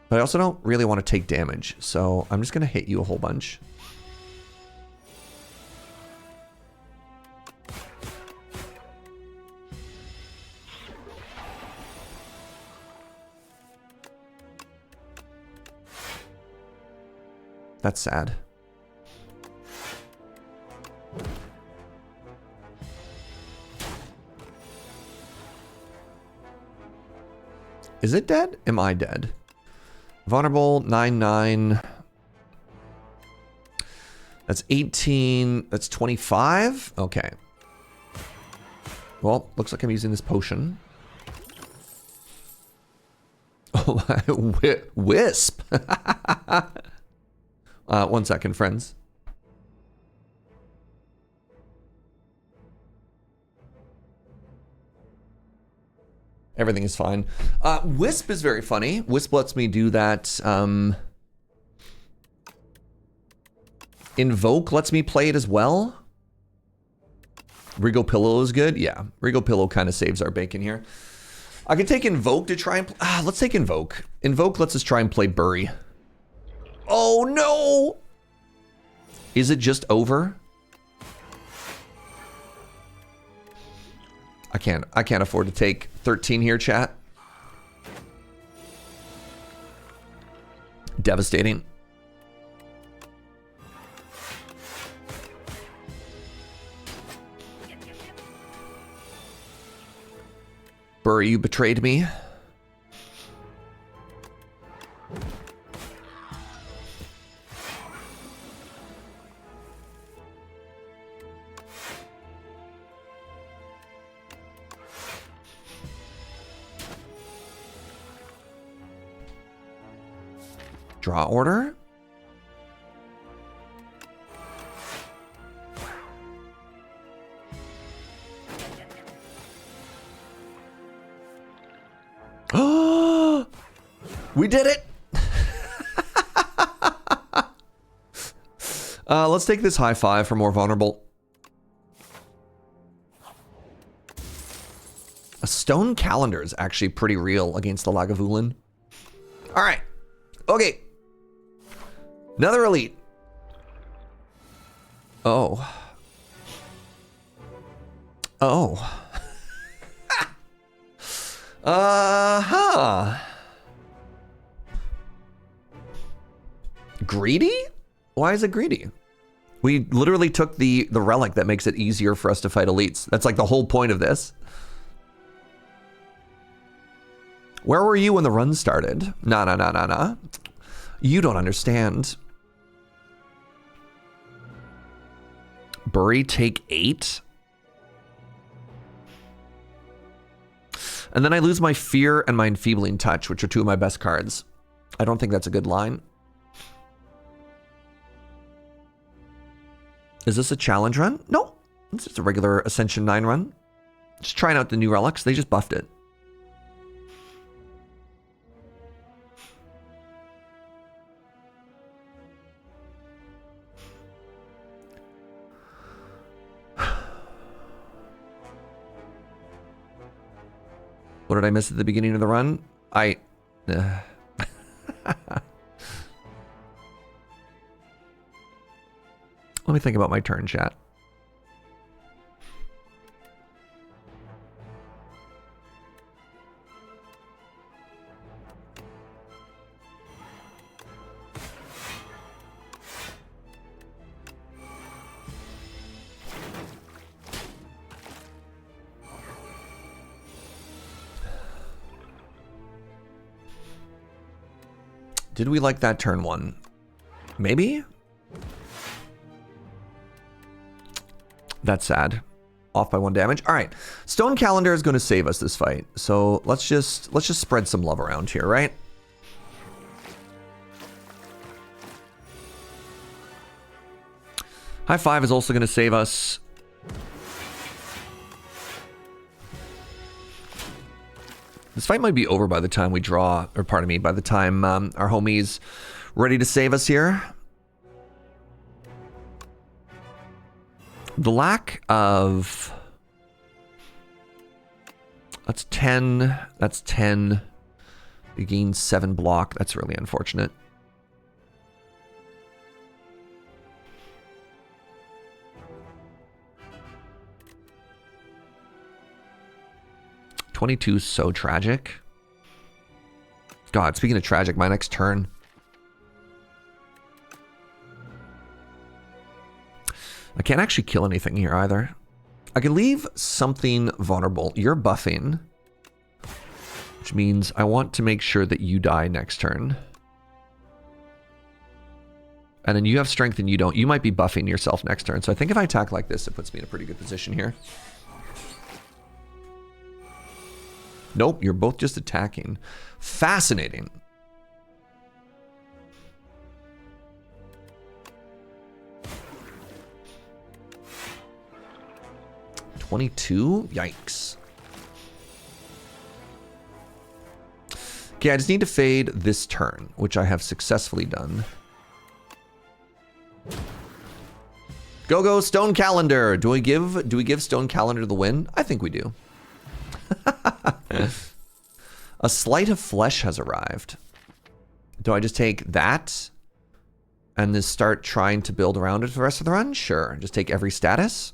But I also don't really want to take damage. So I'm just going to hit you a whole bunch. That's sad. Is it dead? Am I dead? Vulnerable, 9/9. That's 18. That's 25. Okay. Well, looks like I'm using this potion. Oh, Wisp. 1 second, friends. Everything is fine. Wisp is very funny. Wisp lets me do that. Invoke lets me play it as well. Regal Pillow is good. Yeah, Regal Pillow kind of saves our bacon here. I can take Invoke to try and... let's take Invoke. Invoke lets us try and play Bury. Oh, no! Is it just over? I can't afford to take 13 here, chat. Devastating. Bury, you betrayed me. Draw order. Oh, we did it. Let's take this high 5 for more vulnerable. A stone calendar is actually pretty real against the Lagavulin. All right. Okay. Another elite. Oh. Oh. Uh-huh. Greedy? Why is it greedy? We literally took the relic that makes it easier for us to fight elites. That's like the whole point of this. Where were you when the run started? Nah. You don't understand. Bury, take 8. And then I lose my Fear and my Enfeebling Touch, which are 2 of my best cards. I don't think that's a good line. Is this a challenge run? No. It's just a regular Ascension 9 run. Just trying out the new relics. They just buffed it. What did I miss at the beginning of the run? Let me think about my turn, chat. Did we like that turn 1? Maybe? That's sad. Off by 1 damage. All right. Stone Calendar is going to save us this fight. So let's just spread some love around here, right? High Five is also going to save us. This fight might be over by the time we draw, or pardon me, by the time our homie's ready to save us here. The lack of... That's 10. That's 10. You gain 7 block. That's really unfortunate. $22 is so tragic. God, speaking of tragic, my next turn. I can't actually kill anything here either. I can leave something vulnerable. You're buffing, which means I want to make sure that you die next turn. And then you have strength and you don't. You might be buffing yourself next turn. So I think if I attack like this, it puts me in a pretty good position here. Nope, you're both just attacking. Fascinating. $22? Yikes. Okay, I just need to fade this turn, which I have successfully done. Go, Stone Calendar. Do we give Stone Calendar the win? I think we do. A Sleight of Flesh has arrived. Do I just take that and then start trying to build around it for the rest of the run? Sure. Just take every status.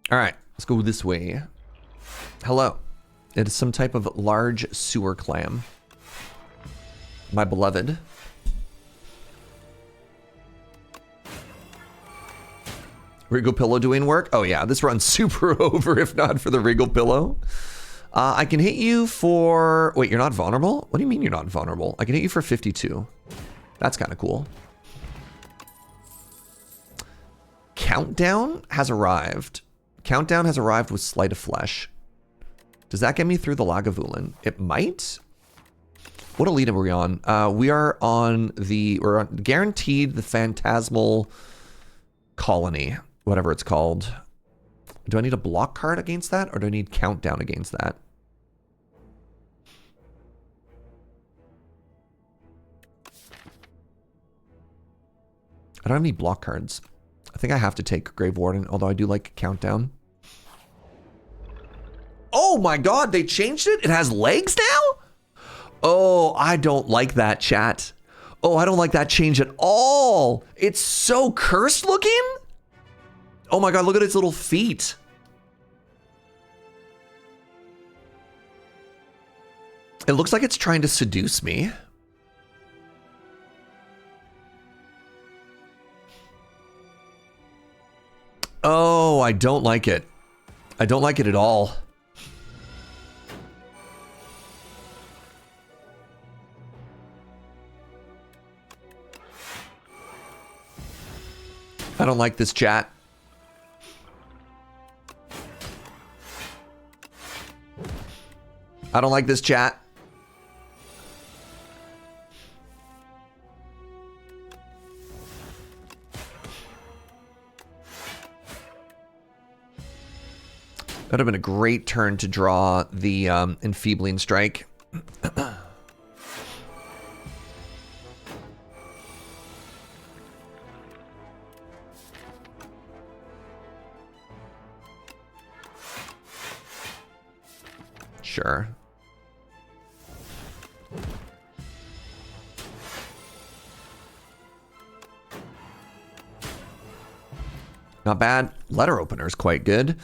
All right, let's go this way. Hello. It is some type of large sewer clam. My beloved. Regal Pillow doing work? Oh yeah, this runs super over if not for the Regal Pillow. I can hit you for... Wait, you're not vulnerable? What do you mean you're not vulnerable? I can hit you for 52. That's kind of cool. Countdown has arrived. Countdown has arrived with Sleight of Flesh. Does that get me through the Lagavulin? It might. What elite are we on? We're guaranteed the Phantasmal Colony, whatever it's called. Do I need a block card against that, or do I need Countdown against that? I don't have any block cards. I think I have to take Grave Warden, although I do like Countdown. Oh my god, they changed it? It has legs now? Oh, I don't like that, chat. Oh, I don't like that change at all. It's so cursed looking. Oh my god, look at its little feet. It looks like it's trying to seduce me. Oh, I don't like it. I don't like it at all. I don't like this, chat. I don't like this, chat. That would have been a great turn to draw the Enfeebling Strike. Sure. Not bad. Letter opener is quite good.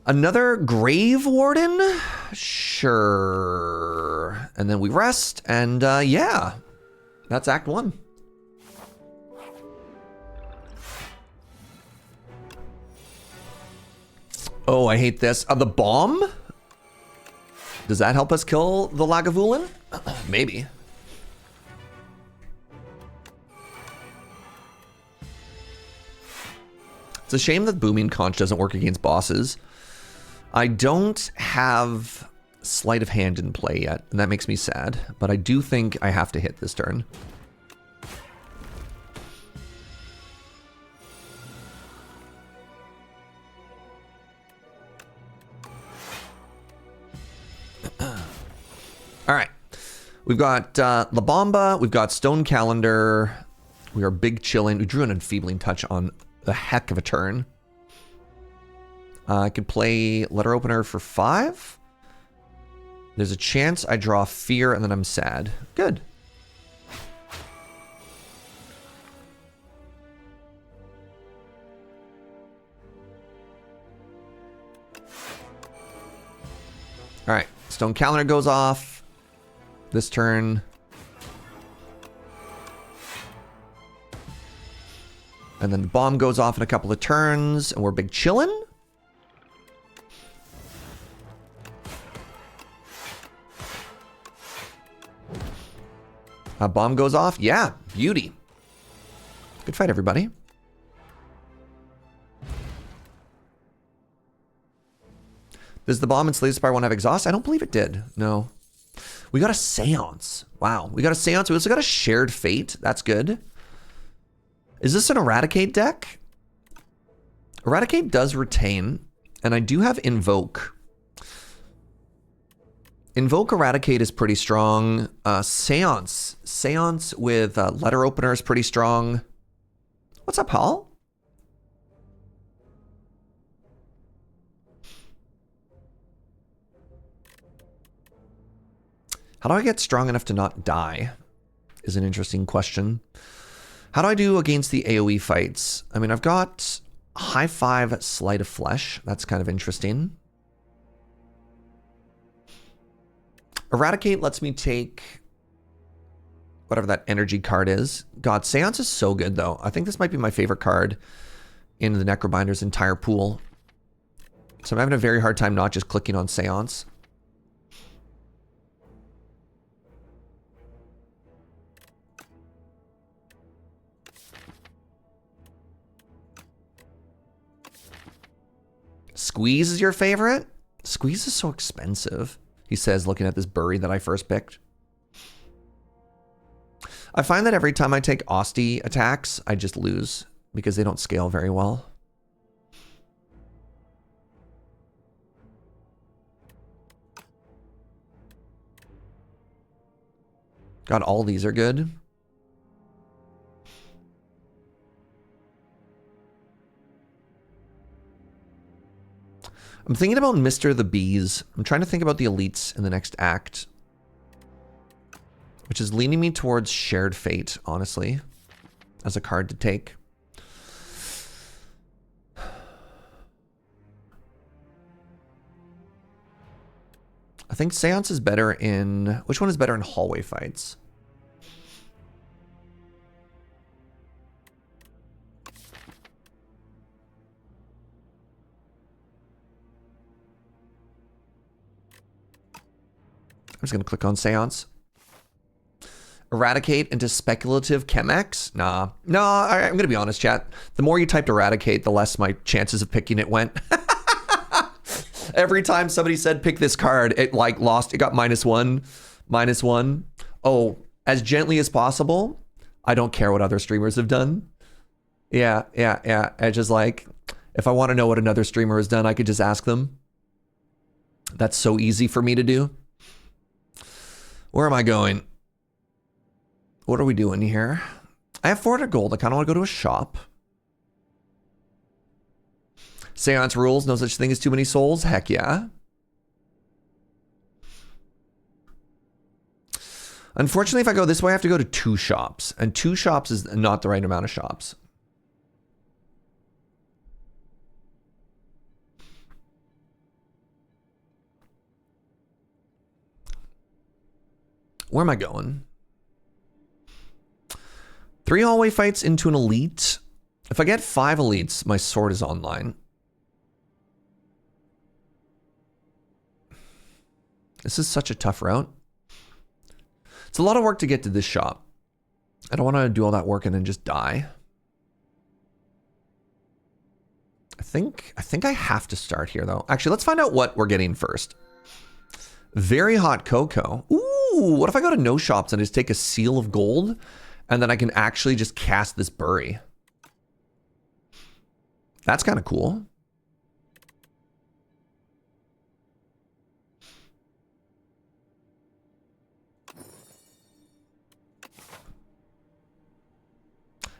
Another Grave Warden? Sure. And then we rest, and yeah. That's Act 1. Oh, I hate this. The bomb? Does that help us kill the Lagavulin? Maybe. It's a shame that Booming Conch doesn't work against bosses. I don't have Sleight of Hand in play yet, and that makes me sad. But I do think I have to hit this turn. All right. We've got La Bomba. We've got Stone Calendar. We are big chilling. We drew an Enfeebling Touch on the heck of a turn. I could play Letter Opener for 5. There's a chance I draw Fear and then I'm sad. Good. All right. Stone Calendar goes off this turn. And then the bomb goes off in a couple of turns, and we're big chillin'. Bomb goes off. Yeah, beauty. Good fight, everybody. Does the bomb in Slay the Spire 1 have exhaust? I don't believe it did. No. We got a Seance. Wow. We got a Seance. We also got a Shared Fate. That's good. Is this an Eradicate deck? Eradicate does retain, and I do have Invoke. Invoke Eradicate is pretty strong. Seance. Seance with Letter Opener is pretty strong. What's up, Hal? How do I get strong enough to not die? Is an interesting question. How do I do against the AoE fights? I mean, I've got High 5 Sleight of Flesh. That's kind of interesting. Eradicate lets me take whatever that energy card is. God, Seance is so good, though. I think this might be my favorite card in the Necrobinder's entire pool. So I'm having a very hard time not just clicking on Seance. Squeeze is your favorite? Squeeze is so expensive, he says, looking at this Bury that I first picked. I find that every time I take Austie attacks, I just lose because they don't scale very well. God, all these are good. I'm thinking about Mr. the Bees. I'm trying to think about the elites in the next act, which is leaning me towards Shared Fate, honestly, as a card to take. I think Seance is better in... Which one is better in hallway fights? I'm just going to click on Seance. Eradicate into Speculative Chemex? Nah. No, I'm going to be honest, chat. The more you typed Eradicate, the less my chances of picking it went. Every time somebody said pick this card, it like lost. It got -1, -1. Oh, as gently as possible. I don't care what other streamers have done. Yeah. I just like, if I want to know what another streamer has done, I could just ask them. That's so easy for me to do. Where am I going? What are we doing here? I have 400 gold. I kind of want to go to a shop. Seance rules. No such thing as too many souls. Heck yeah. Unfortunately, if I go this way, I have to go to 2 shops. And 2 shops is not the right amount of shops. Where am I going? 3 hallway fights into an elite. If I get 5 elites, my sword is online. This is such a tough route. It's a lot of work to get to this shop. I don't want to do all that work and then just die. I think I have to start here though. Actually, let's find out what we're getting first. Very hot cocoa. Ooh, what if I go to no shops and just take a seal of gold and then I can actually just cast this bury? That's kind of cool.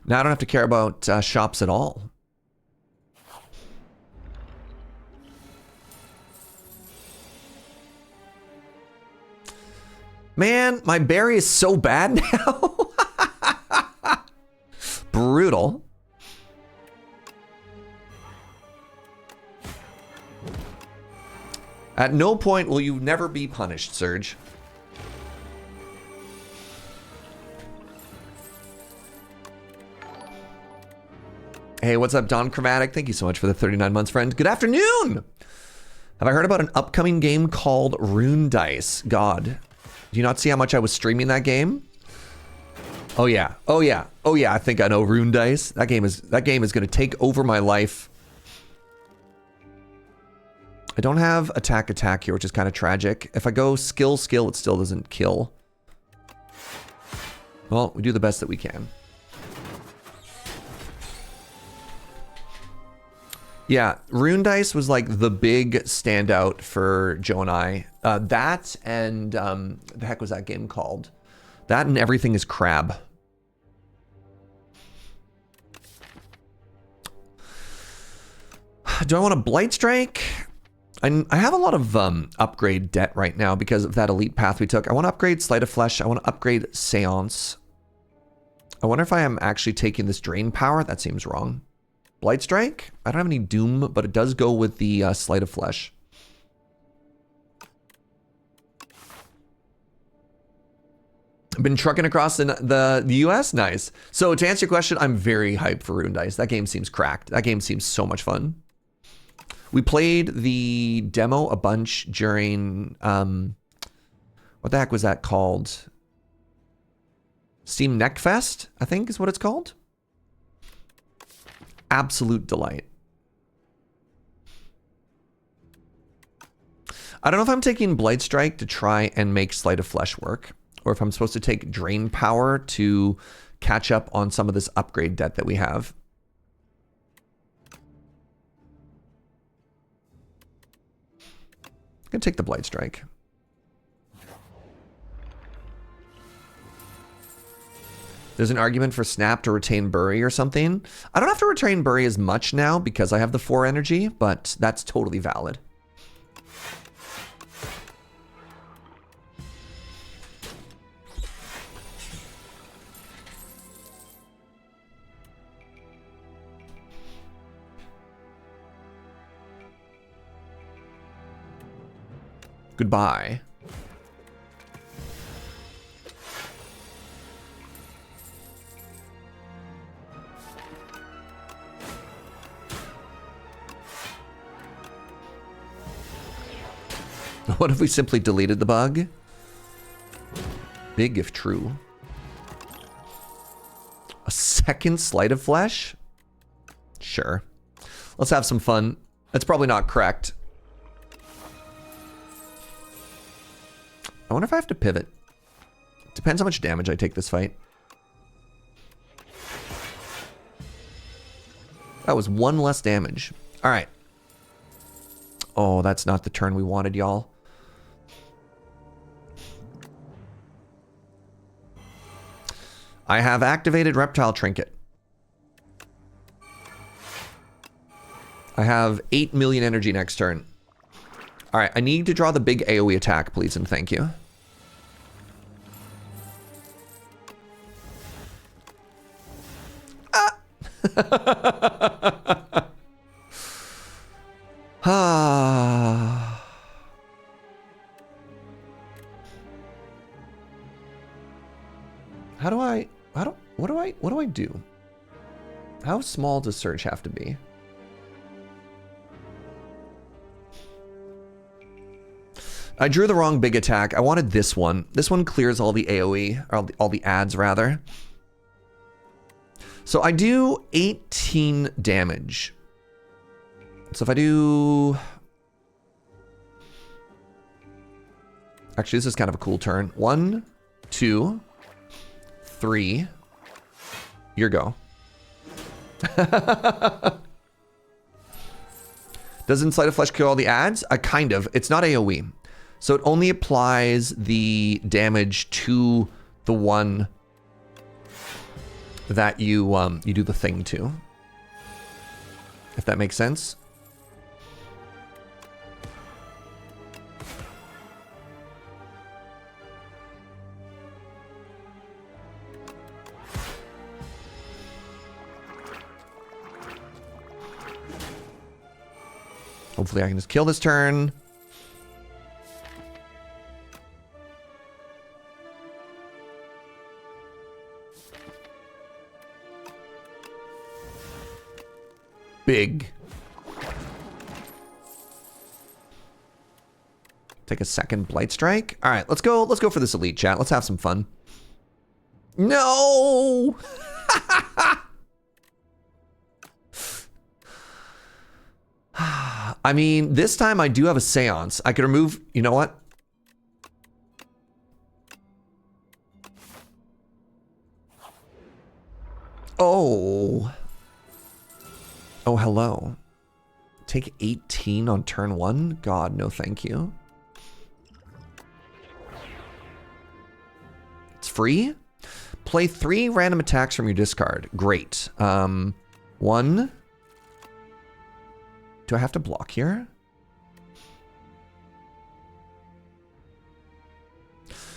Now I don't have to care about shops at all. Man, my berry is so bad now. Brutal. At no point will you never be punished, Surge. Hey, what's up, Don Chromatic? Thank you so much for the 39 months, friend. Good afternoon! Have I heard about an upcoming game called Rune Dice? God. Do you not see how much I was streaming that game? Oh yeah, oh yeah, oh yeah, I think I know Rune Dice. That game is gonna take over my life. I don't have attack here, which is kind of tragic. If I go skill, it still doesn't kill. Well, we do the best that we can. Yeah, Rune Dice was like the big standout for Joe and I. That and, the heck was that game called? That and Everything is Crab. Do I want a Blight Strike? I have a lot of upgrade debt right now because of that elite path we took. I want to upgrade Sleight of Flesh. I want to upgrade Seance. I wonder if I am actually taking this Drain Power. That seems wrong. Blight Strike? I don't have any Doom, but it does go with the Sleight of Flesh. I've been trucking across the US? Nice. So to answer your question, I'm very hyped for Rune Dice. That game seems cracked. That game seems so much fun. We played the demo a bunch during, what the heck was that called? Steam Neck Fest, I think is what it's called. Absolute delight. I don't know if I'm taking Blight Strike to try and make Sleight of Flesh work, or if I'm supposed to take Drain Power to catch up on some of this upgrade debt that we have. I'm gonna take the Blight Strike. There's an argument for Snap to retain Bury or something. I don't have to retain Bury as much now because I have the 4 energy, but that's totally valid. Goodbye. What if we simply deleted the bug? Big if true. A second Sleight of Flesh? Sure. Let's have some fun. That's probably not correct. I wonder if I have to pivot. Depends how much damage I take this fight. That was 1 less damage. All right. Oh, that's not the turn we wanted, y'all. I have activated Reptile Trinket. I have 8 million energy next turn. All right, I need to draw the big AoE attack, please, and thank you. Ah. What do I do? How small does Surge have to be? I drew the wrong big attack. I wanted this one. This one clears all the AoE, or all the adds rather. So I do 18 damage. So if I do... Actually, this is kind of a cool turn. 1, 2, 3. Your go. Does Inside of Flesh kill all the adds? Kind of. It's not AoE. So it only applies the damage to the one that you do the thing to. If that makes sense. Hopefully I can just kill this turn. Big. Take a second Blight Strike. All right, let's go for this elite, chat. Let's have some fun. No! I mean, this time I do have a Seance. I could remove, you know what? Oh. Oh, hello. Take 18 on turn 1? God, no thank you. It's free? Play 3 random attacks from your discard. Great. 1... Do I have to block here?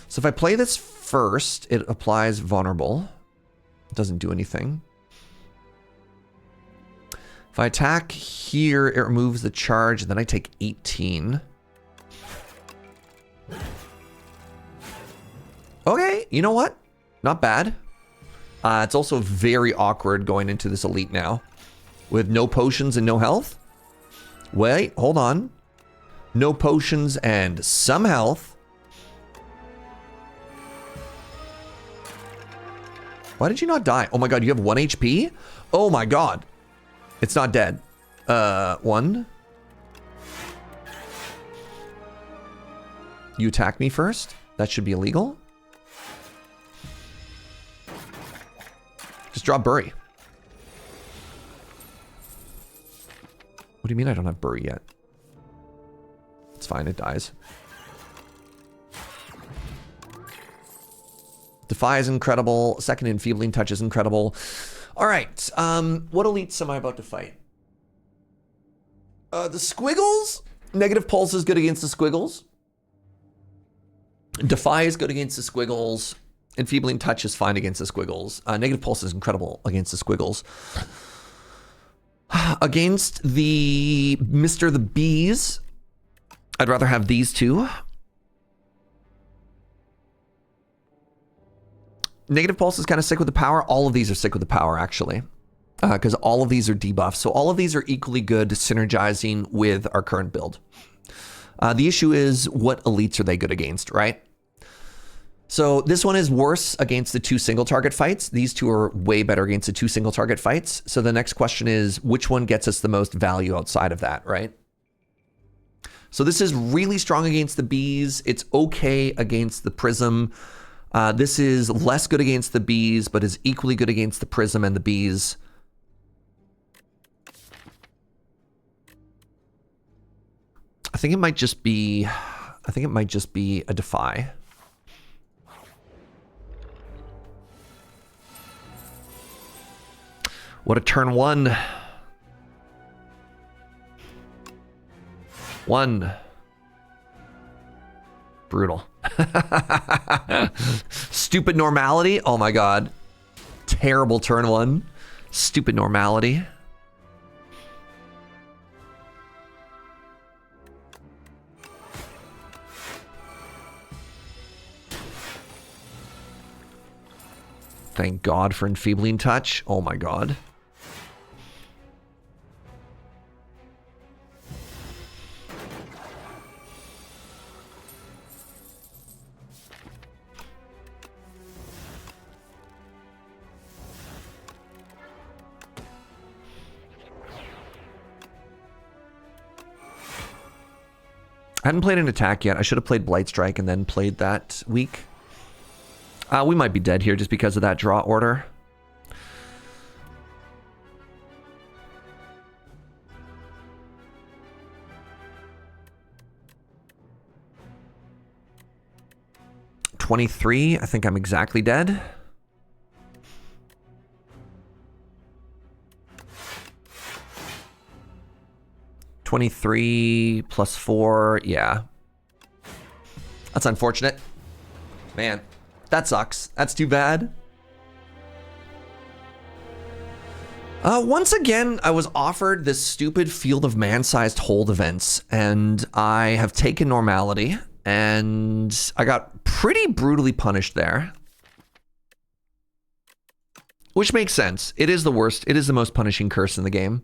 So if I play this first, it applies vulnerable. It doesn't do anything. If I attack here, it removes the charge, and then I take 18. Okay, you know what? Not bad. It's also very awkward going into this elite now. With no potions and no health. Wait, hold on. No potions and some health. Why did you not die? Oh my god, you have 1 HP? Oh my god. It's not dead. 1. You attack me first? That should be illegal. Just draw Bury. What do you mean I don't have Bury yet? It's fine, it dies. Defy is incredible. Second Enfeebling Touch is incredible. All right, what elites am I about to fight? The Squiggles? Negative Pulse is good against the Squiggles. Defy is good against the Squiggles. Enfeebling Touch is fine against the Squiggles. Negative Pulse is incredible against the Squiggles. Against the Mr. the Bees, I'd rather have these two. Negative Pulse is kind of sick with the power. All of these are sick with the power, actually. Because all of these are debuffs. So all of these are equally good synergizing with our current build. The issue is, what elites are they good against, right? So this one is worse against the 2 single target fights. These two are way better against the 2 single target fights. So the next question is, which one gets us the most value outside of that, right? So this is really strong against the bees. It's okay against the prism. This is less good against the bees, but is equally good against the prism and the bees. I think it might just be a Defy. What a turn 1. 1. Brutal. Stupid Normality. Oh my god. Terrible turn 1. Stupid Normality. Thank God for Enfeebling Touch. Oh my god. I hadn't played an attack yet. I should have played Blight Strike and then played that week. We might be dead here just because of that draw order. $23. I think I'm exactly dead. $23 plus 4. Yeah. That's unfortunate. Man, that sucks. That's too bad. Once again, I was offered this stupid Field of Man-sized hold events, and I have taken normality, and I got pretty brutally punished there. Which makes sense. It is the worst. It is the most punishing curse in the game.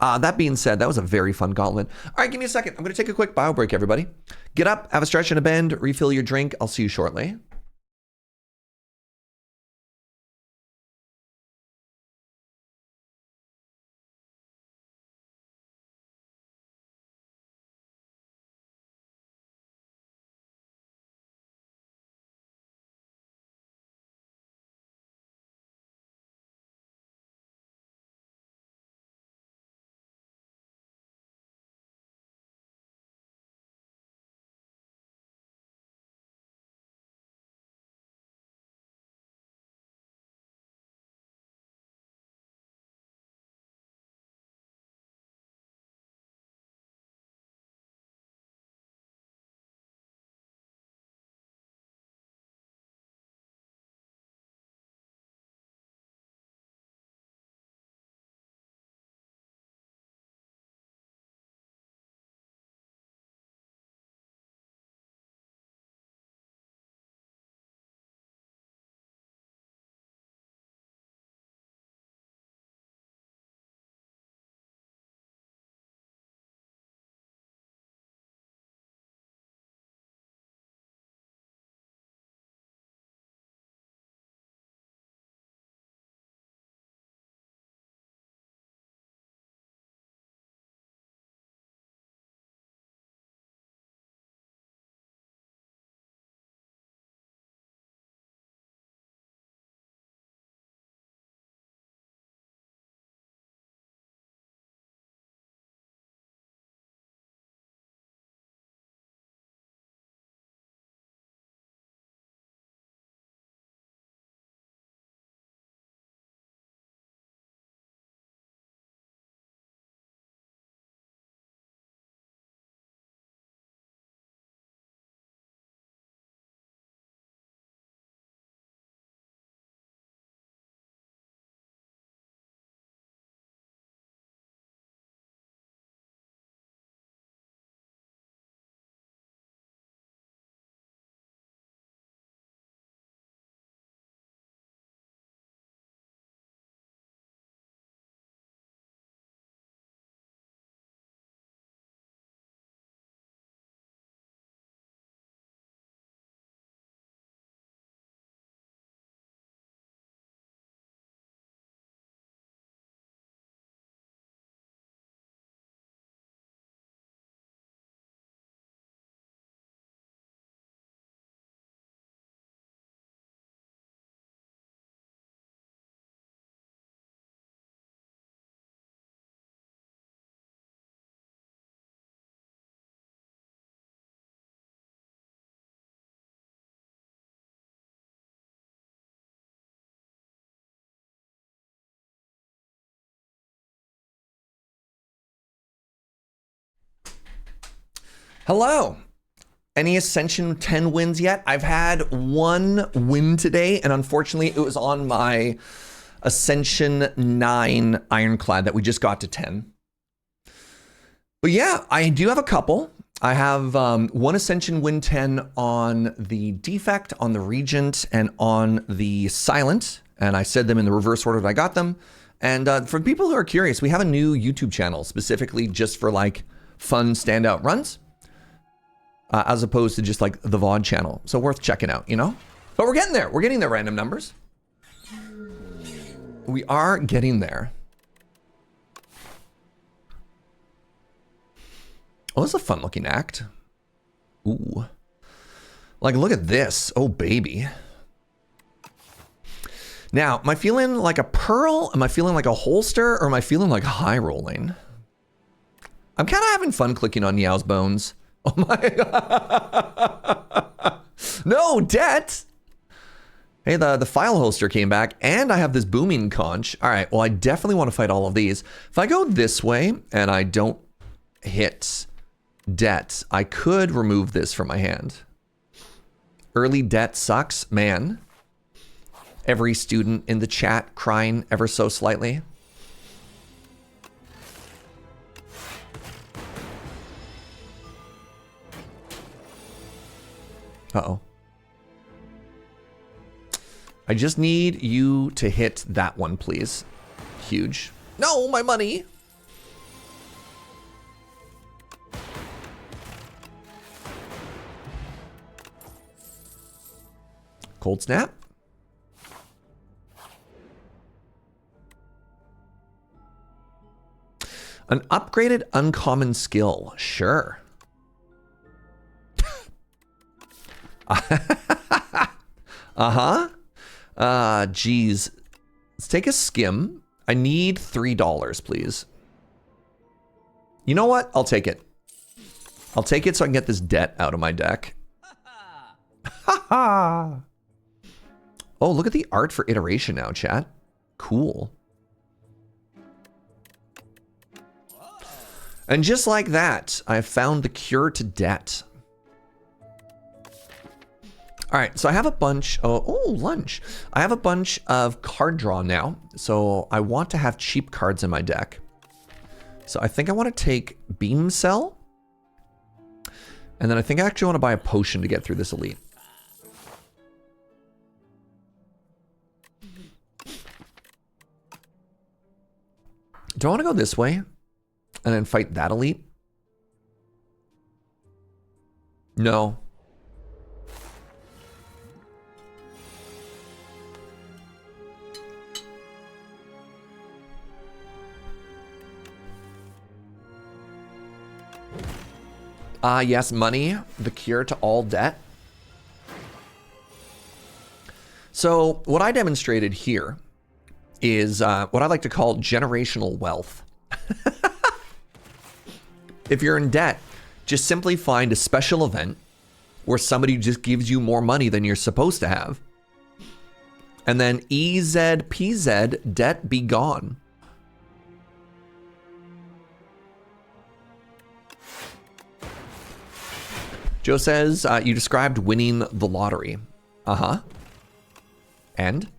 That being said, that was a very fun gauntlet. All right, give me a second. I'm going to take a quick bio break, everybody. Get up, have a stretch and a bend, refill your drink. I'll see you shortly. Hello. Any Ascension 10 wins yet? I've had one win today, and unfortunately it was on my Ascension 9 Ironclad that we just got to 10. But yeah, I do have a couple. I have one Ascension win 10 on the Defect, on the Regent, and on the Silent. And I said them in the reverse order that I got them. And for people who are curious, we have a new YouTube channel specifically just for like fun standout runs. As opposed to just like the VOD channel. So worth checking out, you know? But we're getting there. We're getting the random numbers. We are getting there. Oh, this is a fun looking act. Ooh. Like, look at this. Oh, baby. Now, am I feeling like a pearl? Am I feeling like a holster? Or am I feeling like high rolling? I'm kind of having fun clicking on Niao's bones. Oh my God. No, debt. Hey, the file holster came back and I have this booming conch. All right, well, I definitely want to fight all of these. If I go this way and I don't hit debt, I could remove this from my hand. Early debt sucks, man. Every student in the chat crying ever so slightly. Uh-oh. I just need you to hit that one, please. Huge. No, my money. Cold snap. An upgraded uncommon skill. Sure. Geez. Let's take a skim. I need $3, please. You know what? I'll take it. I'll take it so I can get this debt out of my deck. Oh, look at the art for iteration now, chat. Cool. And just like that, I have found the cure to debt. All right, so I have a bunch, lunch. I have a bunch of card draw now, so I want to have cheap cards in my deck. So I think I want to take Beam Cell, and then I think I actually want to buy a potion to get through this elite. Do I want to go this way and then fight that elite? No. Yes, money, the cure to all debt. So what I demonstrated here is what I like to call generational wealth. If you're in debt, just simply find a special event where somebody just gives you more money than you're supposed to have. And then EZPZ, debt be gone. Joe says, you described winning the lottery. Uh-huh. And?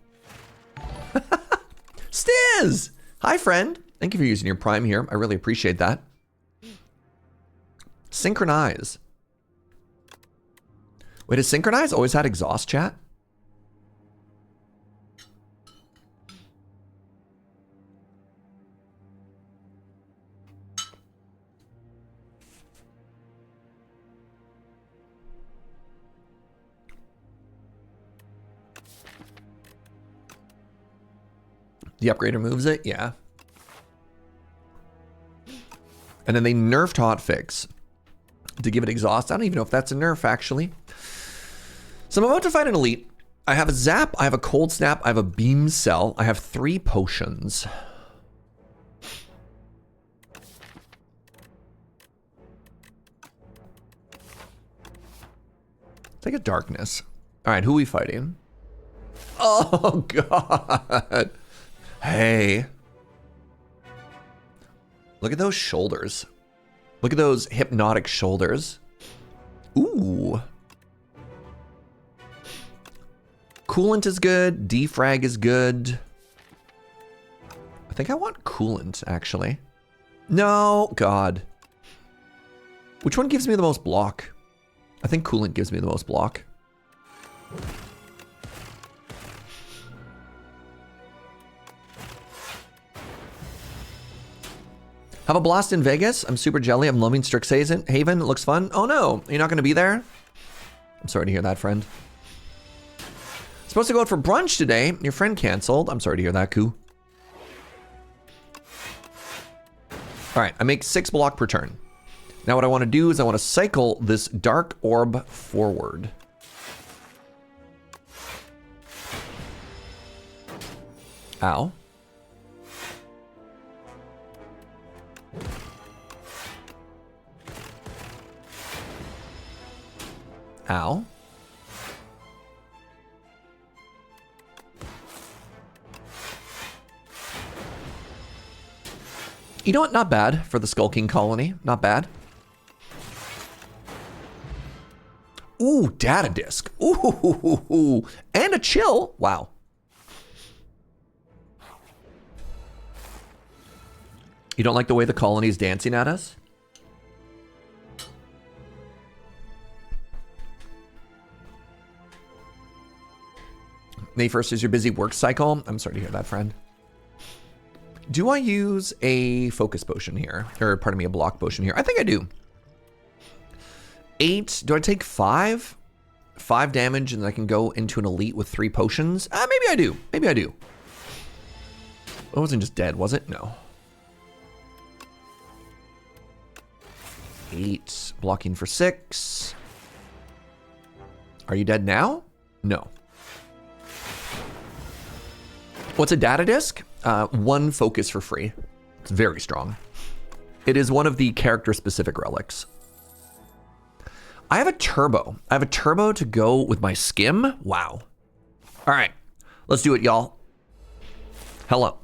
Stiz! Hi, friend. Thank you for using your Prime here. I really appreciate that. Synchronize. Wait, has Synchronize always had exhaust chat? The upgrader moves it? Yeah. And then they nerfed hotfix to give it exhaust. I don't even know if that's a nerf, actually. So I'm about to fight an elite. I have a zap, I have a cold snap, I have a beam cell, I have 3 potions. Take a darkness. All right, who are we fighting? Oh, God. Hey. Look at those shoulders. Look at those hypnotic shoulders. Ooh. Coolant is good. Defrag is good. I think I want coolant, actually. No, God. Which one gives me the most block? I think coolant gives me the most block. Have a blast in Vegas. I'm super jelly. I'm loving Strixhaven. Haven, it looks fun. Oh no, you're not going to be there? I'm sorry to hear that, friend. Supposed to go out for brunch today. Your friend canceled. I'm sorry to hear that, Koo. All right, I make 6 block per turn. Now what I want to do is I want to cycle this dark orb forward. Ow. Ow. You know what? Not bad for the Skulking Colony. Not bad. Ooh, data disk. Ooh, and a chill. Wow. You don't like the way the colony's dancing at us? May 1st is your busy work cycle. I'm sorry to hear that, friend. Do I use a focus potion here? Or, pardon me, a block potion here? I think I do. 8. Do I take 5? 5 damage and I can go into an elite with 3 potions? Maybe I do. Maybe I do. It wasn't just dead, was it? No. 8. Blocking for 6. Are you dead now? No. What's a data disk? 1 focus for free. It's very strong. It is one of the character-specific relics. I have a turbo. I have a turbo to go with my skim. Wow. All right, let's do it, y'all. Hello.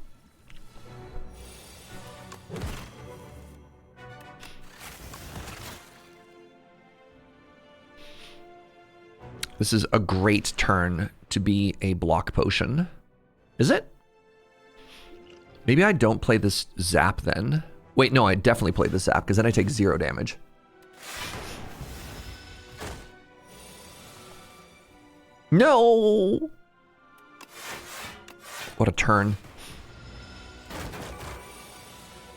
This is a great turn to be a block potion. Is it? Maybe I don't play this zap then. Wait, no, I definitely play the zap because then I take 0 damage. No! What a turn.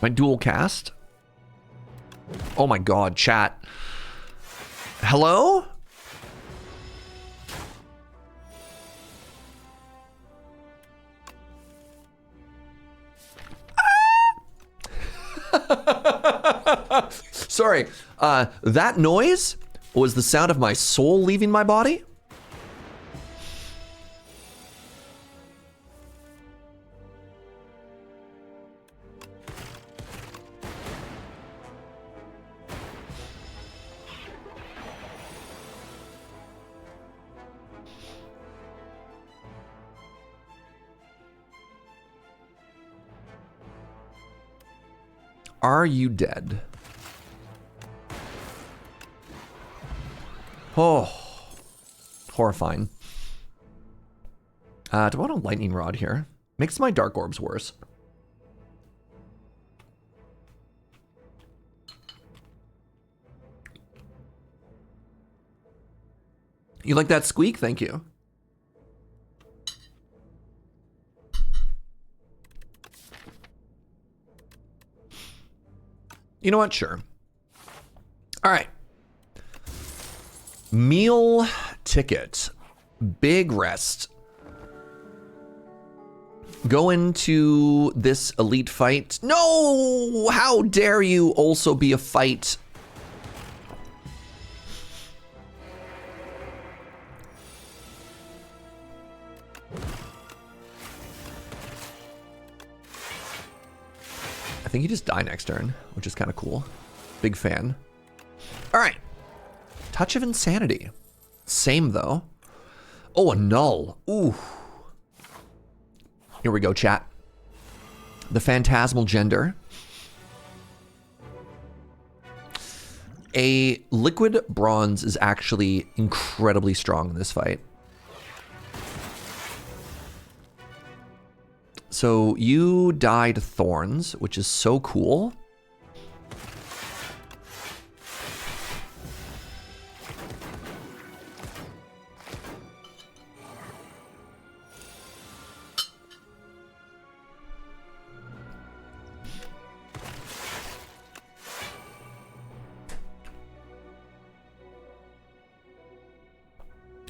My dual cast? Oh my god, chat. Hello? Sorry, that noise was the sound of my soul leaving my body. Are you dead? Oh, horrifying. Do I want a lightning rod here? Makes my dark orbs worse. You like that squeak? Thank you. You know what? Sure. All right. Meal ticket. Big rest. Go into this elite fight. No! How dare you also be a fight? I think you just die next turn, which is kind of cool. Big fan. All right. Touch of Insanity. Same, though. Oh, a null. Ooh. Here we go, chat. The Phantasmal Gender. A liquid bronze is actually incredibly strong in this fight. So you died Thorns, which is so cool.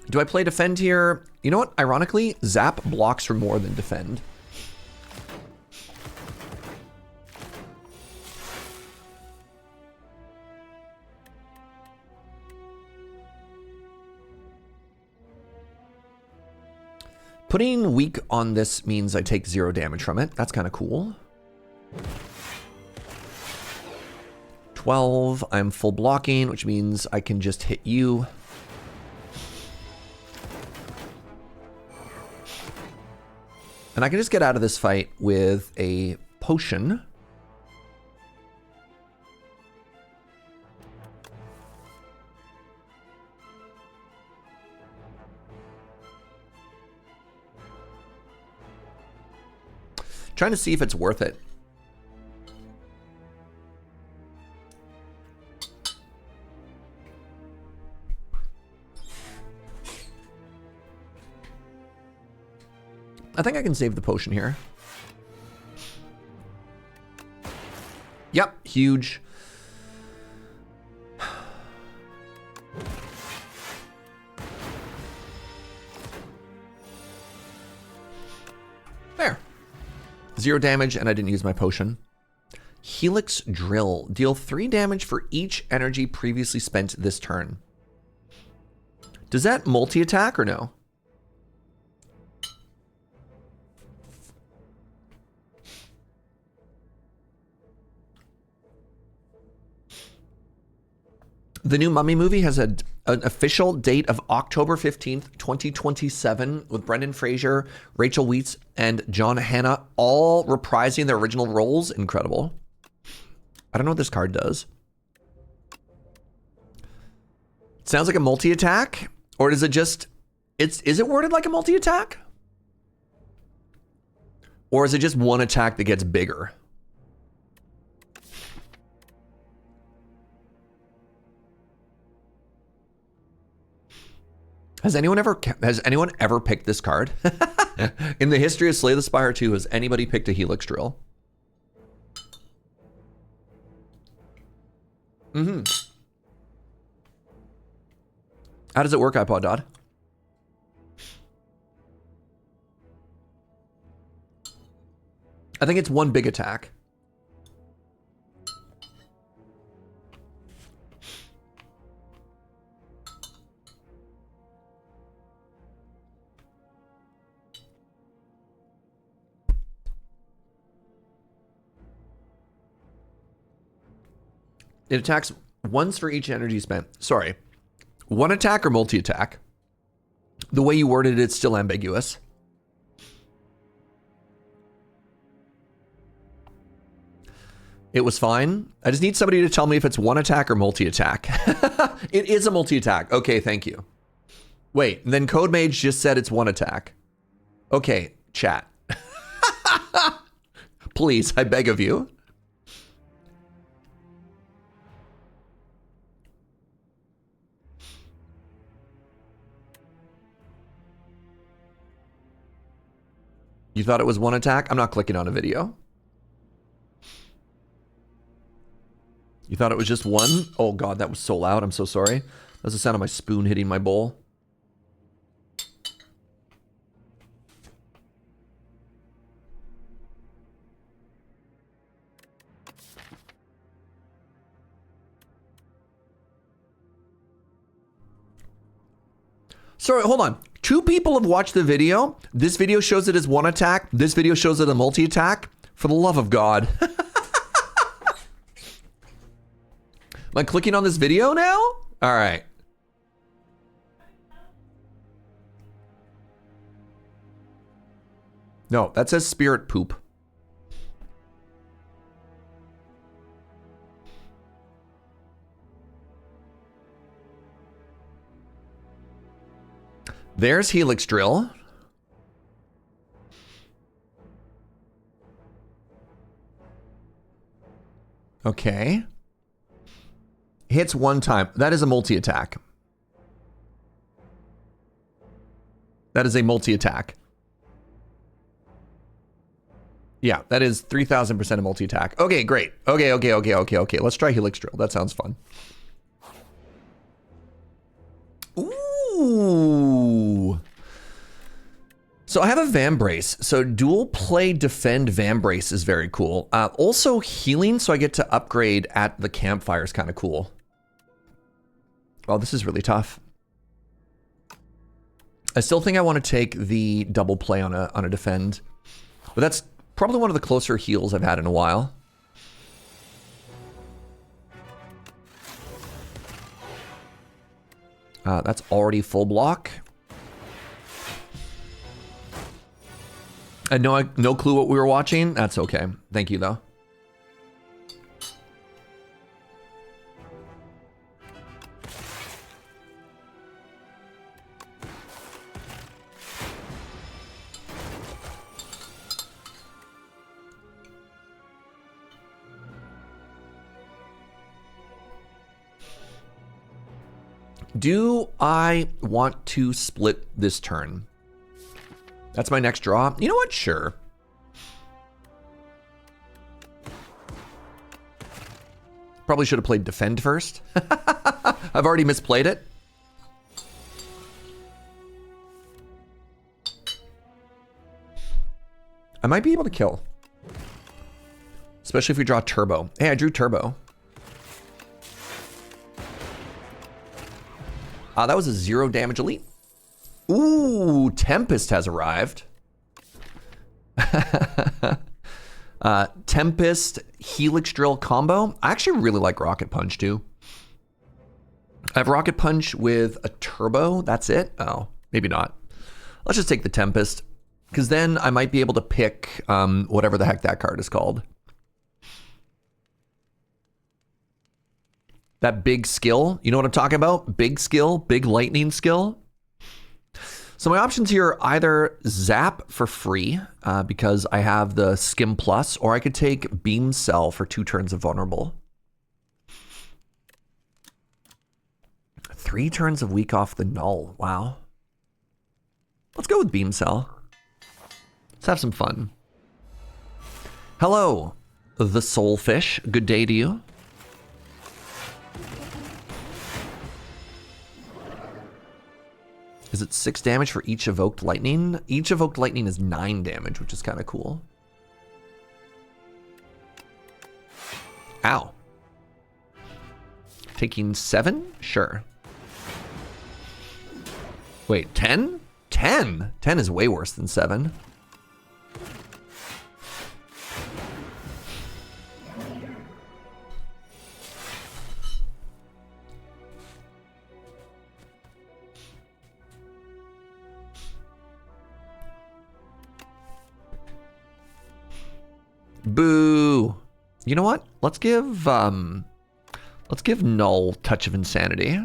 Do I play defend here? You know what? Ironically, zap blocks for more than defend. Putting weak on this means I take 0 damage from it. That's kind of cool. 12, I'm full blocking, which means I can just hit you. And I can just get out of this fight with a potion. Trying to see if it's worth it. I think I can save the potion here. Yep, huge. There. 0 damage, and I didn't use my potion. Helix Drill. Deal 3 damage for each energy previously spent this turn. Does that multi-attack or no? The new Mummy movie has an official date of October 15th, 2027, with Brendan Fraser, Rachel Weisz, and John Hannah all reprising their original roles. Incredible. I don't know what this card does. It sounds like a multi-attack, or does it just... is it worded like a multi-attack? Or is it just one attack that gets bigger? Has anyone ever picked this card? In the history of Slay the Spire 2, has anybody picked a Helix Drill? Mm-hmm. How does it work, iPod Dodd? I think it's one big attack. It attacks once for each energy spent. Sorry. One attack or multi-attack? The way you worded it, it's still ambiguous. It was fine. I just need somebody to tell me if it's one attack or multi-attack. It is a multi-attack. Okay, thank you. Wait, then Code Mage just said it's one attack. Okay, chat. Please, I beg of you. You thought it was one attack? I'm not clicking on a video. You thought it was just one? Oh God, that was so loud. I'm so sorry. That was the sound of my spoon hitting my bowl. Sorry, hold on. 2 people have watched the video. This video shows it as one attack. This video shows it a multi-attack. For the love of God. Am I clicking on this video now? All right. No, that says spirit poop. There's Helix Drill. Okay. Hits one time. That is a multi-attack. That is a multi-attack. Yeah, that is 3,000% a multi-attack. Okay, great. Okay. Let's try Helix Drill. That sounds fun. Ooh. So I have a Vambrace. So dual play defend Vambrace is very cool. Also healing, so I get to upgrade at the campfire is kind of cool. Oh, this is really tough. I still think I want to take the double play on a defend, but that's probably one of the closer heals I've had in a while. That's already full block. I had no clue what we were watching. That's okay. Thank you, though. Do I want to split this turn? That's my next draw. You know what? Sure. Probably should have played defend first. I've already misplayed it. I might be able to kill. Especially if we draw turbo. Hey, I drew turbo. That was a 0 damage elite. Ooh, Tempest has arrived. Tempest, Helix Drill combo. I actually really like Rocket Punch too. I have Rocket Punch with a turbo. That's it? Oh, maybe not. Let's just take the Tempest, because then I might be able to pick whatever the heck that card is called. That big skill, you know what I'm talking about? Big skill, big lightning skill. So my options here are either Zap for free, because I have the Skim Plus, or I could take Beam Cell for 2 turns of vulnerable. 3 turns of weak off the null, wow. Let's go with Beam Cell. Let's have some fun. Hello, the Soulfish, good day to you. Is it 6 damage for each evoked lightning? Each evoked lightning is 9 damage, which is kind of cool. Ow. Taking 7? Sure. Wait, 10? 10? 10 is way worse than 7. Boo. You know what? Let's give Null Touch of Insanity.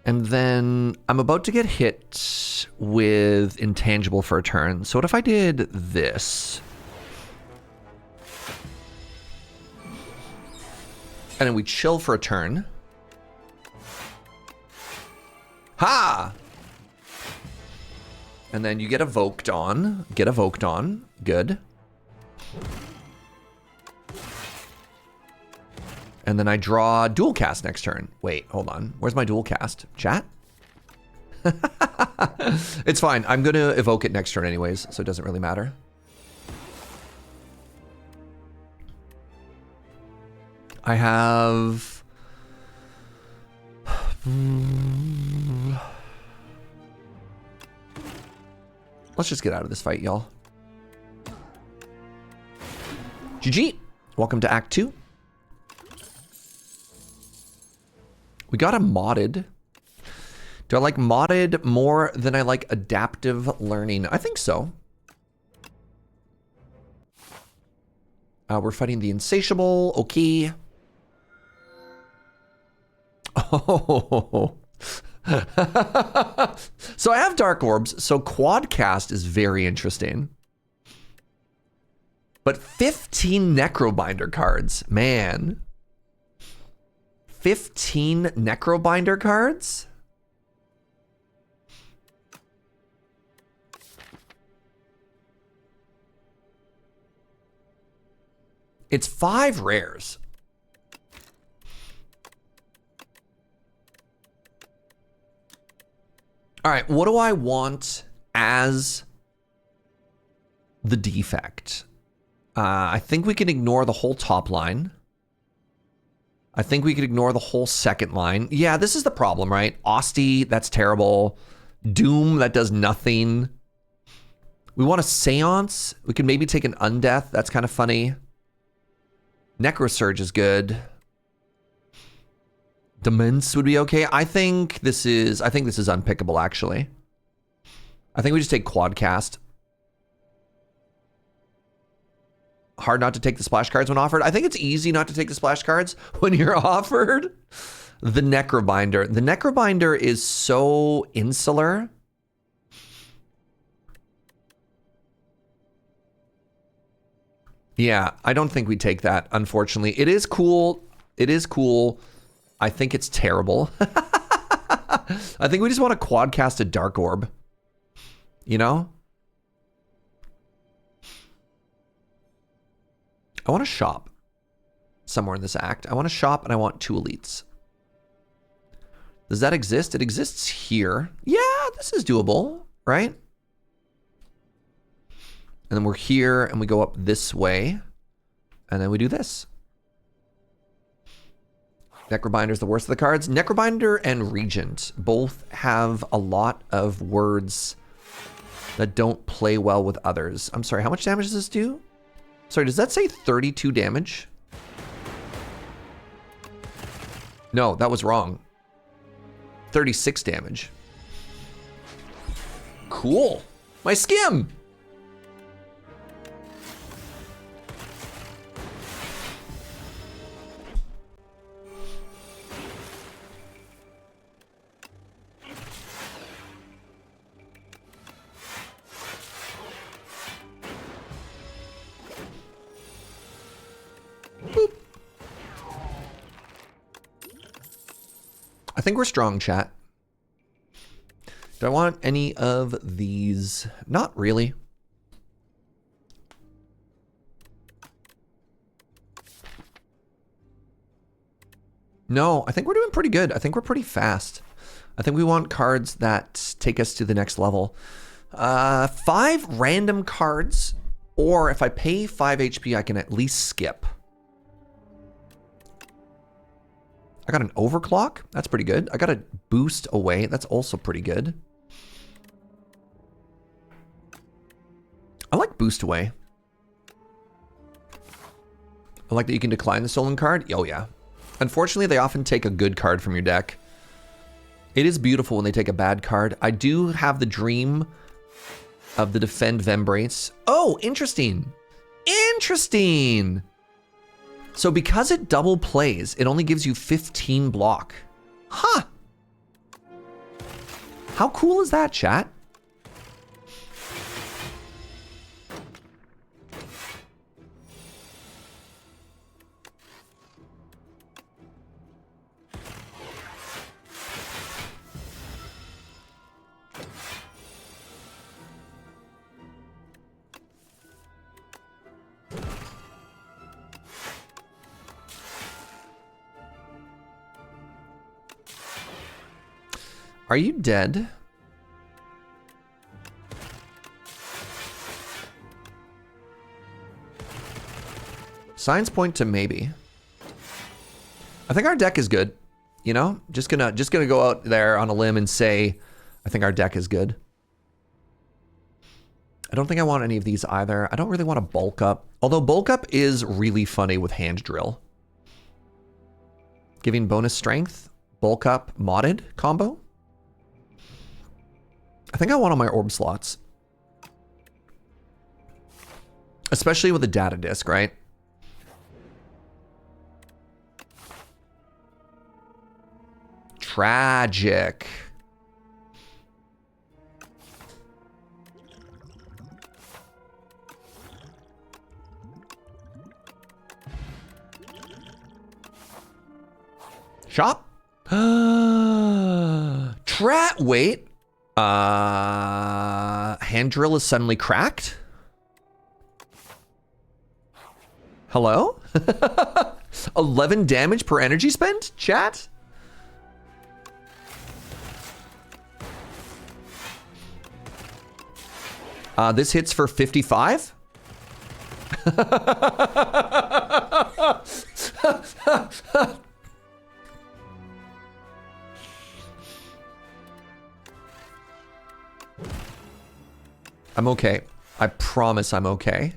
And then I'm about to get hit with Intangible for a turn. So what if I did this? And then we chill for a turn. Ha! And then you get evoked on. Get evoked on. Good. And then I draw dual cast next turn. Wait, hold on. Where's my dual cast? Chat? It's fine. I'm going to evoke it next turn anyways, so it doesn't really matter. I have... Let's just get out of this fight, y'all. GG. Welcome to Act 2. We got a modded. Do I like modded more than I like adaptive learning? I think so. We're fighting the Insatiable. Okay. Oh. So I have Dark Orbs, so Quadcast is very interesting. But 15 Necrobinder cards, man. 15 Necrobinder cards? It's 5 rares. All right, what do I want as the defect? I think we can ignore the whole top line. I think we could ignore the whole second line. Yeah, this is the problem, right? Austie, that's terrible. Doom, that does nothing. We want a Seance. We could maybe take an Undeath. That's kind of funny. Necrosurge is good. Demence would be okay. I think this is unpickable, actually. I think we just take Quadcast. Hard not to take the splash cards when offered. I think it's easy not to take the splash cards when you're offered. The Necrobinder. The Necrobinder is so insular. Yeah, I don't think we take that, unfortunately. It is cool. It is cool. I think it's terrible. I think we just want to quadcast a Dark Orb. You know? I want to shop somewhere in this act. I want to shop and I want 2 elites. Does that exist? It exists here. Yeah, this is doable, right? And then we're here and we go up this way. And then we do this. Necrobinder's the worst of the cards. Necrobinder and Regent both have a lot of words that don't play well with others. I'm sorry, how much damage does this do? Sorry, does that say 32 damage? No, that was wrong. 36 damage. Cool. My skim. Boop. I think we're strong, chat. Do I want any of these? Not really. No, I think we're doing pretty good. I think we're pretty fast. I think we want cards that take us to the next level. 5 random cards, or if I pay 5 HP, I can at least skip. I got an Overclock. That's pretty good. I got a Boost Away. That's also pretty good. I like Boost Away. I like that you can decline the stolen card. Oh, yeah. Unfortunately, they often take a good card from your deck. It is beautiful when they take a bad card. I do have the dream of the Defend Vembrace. Oh, interesting. Interesting. So because it double plays, it only gives you 15 block. Huh. How cool is that, chat? Are you dead? Signs point to maybe. I think our deck is good. You know, just gonna go out there on a limb and say, I think our deck is good. I don't think I want any of these either. I don't really want to bulk up. Although bulk up is really funny with hand drill. Giving bonus strength, bulk up, modded combo. I think I want all my orb slots. Especially with a data disk, right? Tragic. Shop? Wait. Hand drill is suddenly cracked? Hello? 11 damage per energy spent? Chat? This hits for 55? I'm okay. I promise I'm okay.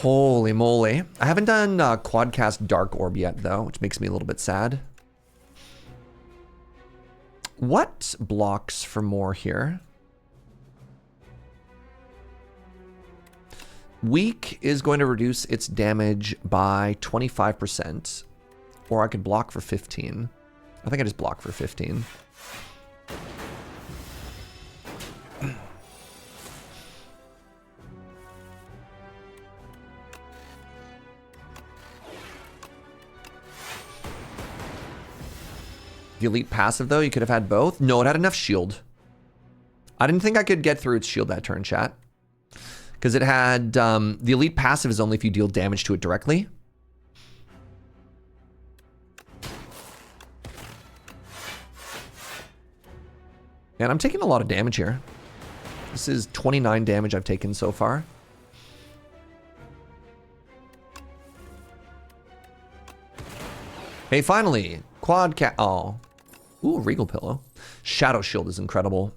Holy moly. I haven't done Quadcast Dark Orb yet, though, which makes me a little bit sad. What blocks for more here? Weak is going to reduce its damage by 25%. Or I could block for 15. I think I just block for 15. The elite passive, though, you could have had both. No, it had enough shield. I didn't think I could get through its shield that turn, chat. Because it had... the elite passive is only if you deal damage to it directly. And I'm taking a lot of damage here. This is 29 damage I've taken so far. Hey, finally! Quad cat. Oh. Ooh, Regal Pillow. Shadow Shield is incredible.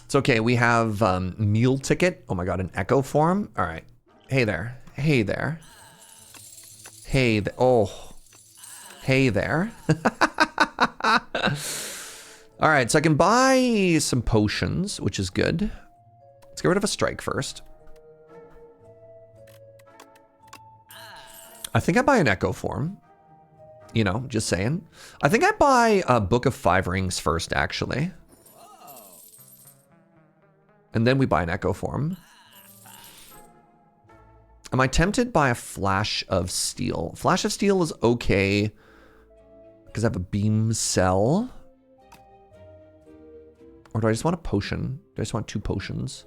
It's okay. We have Meal Ticket. Oh my god, an Echo form. All right. Hey there. Hey there. Hey there. Oh. Hey there. All right, so I can buy some potions, which is good. Let's get rid of a strike first. I think I buy an Echo form. You know, just saying. I think I buy a Book of 5 Rings first, actually. And then we buy an Echo form. Am I tempted by a Flash of Steel? Flash of Steel is okay. Because I have a Beam Cell. Or do I just want a potion? Do I just want 2 potions?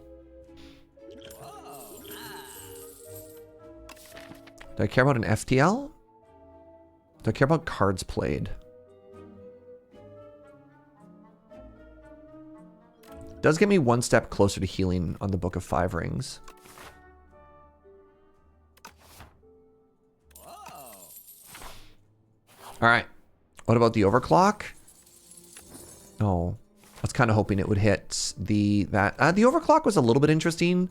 Do I care about an FTL? Do I care about cards played? Does get me 1 step closer to healing on the Book of 5 Rings. All right. What about the Overclock? Oh, I was kind of hoping it would hit the Overclock was a little bit interesting.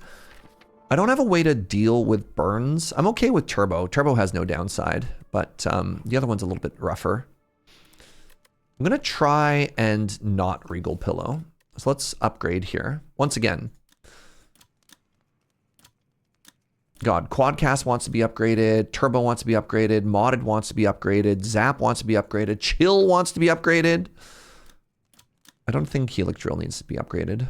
I don't have a way to deal with burns. I'm okay with Turbo. Turbo has no downside, but the other one's a little bit rougher. I'm gonna try and not Regal Pillow. So let's upgrade here. Once again. God, Quadcast wants to be upgraded. Turbo wants to be upgraded. Modded wants to be upgraded. Zap wants to be upgraded. Chill wants to be upgraded. I don't think Helix Drill needs to be upgraded.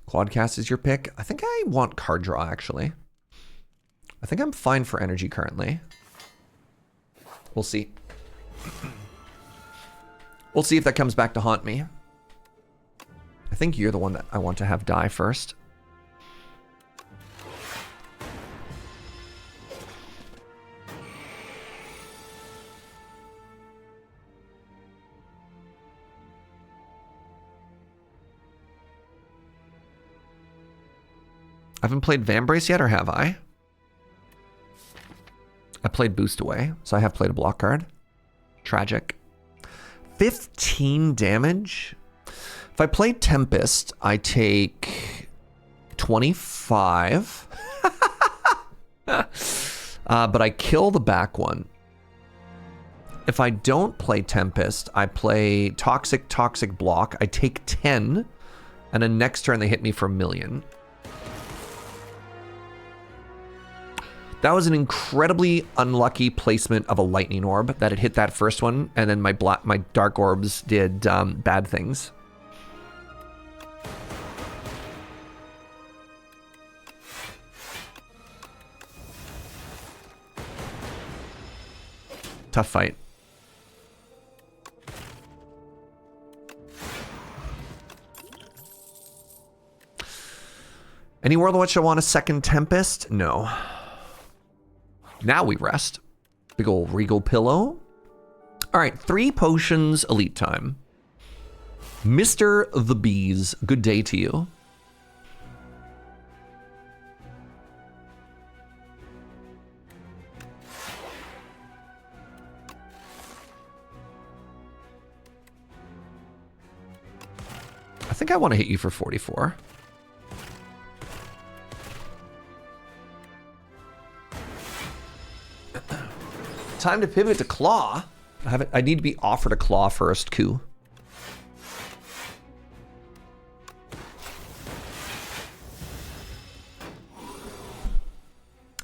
Quadcast is your pick. I think I want card draw, actually. I think I'm fine for energy currently. We'll see. We'll see if that comes back to haunt me. I think you're the one that I want to have die first. I haven't played Vambrace yet, or have I? I played Boost Away, so I have played a block card. Tragic. 15 damage? If I play Tempest, I take 25. But I kill the back one. If I don't play Tempest, I play Toxic Block. I take 10, and then next turn they hit me for 1,000,000. That was an incredibly unlucky placement of a lightning orb that it hit that first one, and then my dark orbs did bad things. Tough fight. Any World of Witch I want a second Tempest? No. Now we rest. Big ol' Regal Pillow. All right, 3 potions, elite time. Mr. the Bees, good day to you. think I want to hit you for 44. Time to pivot to claw. I need to be offered a claw first, coup.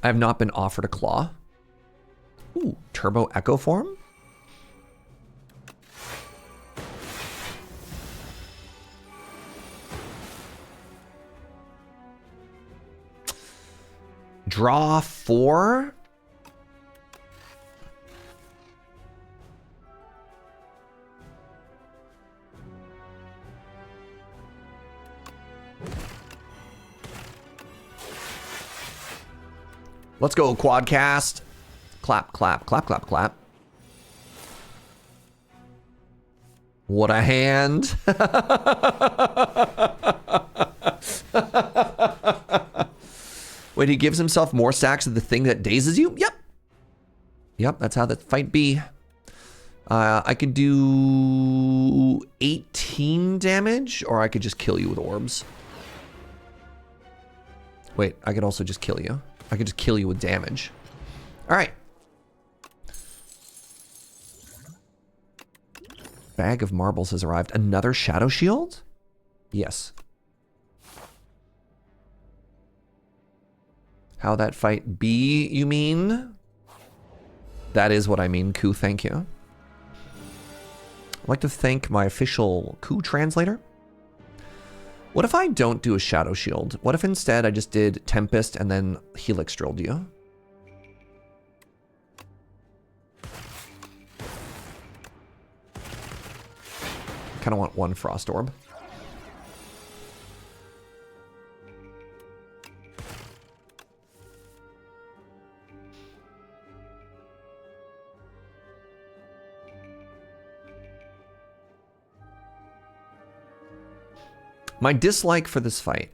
I have not been offered a claw. Ooh, turbo echo form? Draw 4. Let's go, Quadcast. Clap, clap, clap, clap, clap. What a hand. Wait, he gives himself more stacks of the thing that dazes you? Yep. Yep, that's how that fight be. I could do 18 damage, or I could just kill you with orbs. Wait, I could also just kill you. I could just kill you with damage. All right. Bag of marbles has arrived. Another shadow shield? Yes. How that fight be, you mean? That is what I mean, coup, thank you. I'd like to thank my official coup translator. What if I don't do a shadow shield? What if instead I just did Tempest and then Helix drilled you? Kind of want one Frost Orb. My dislike for this fight.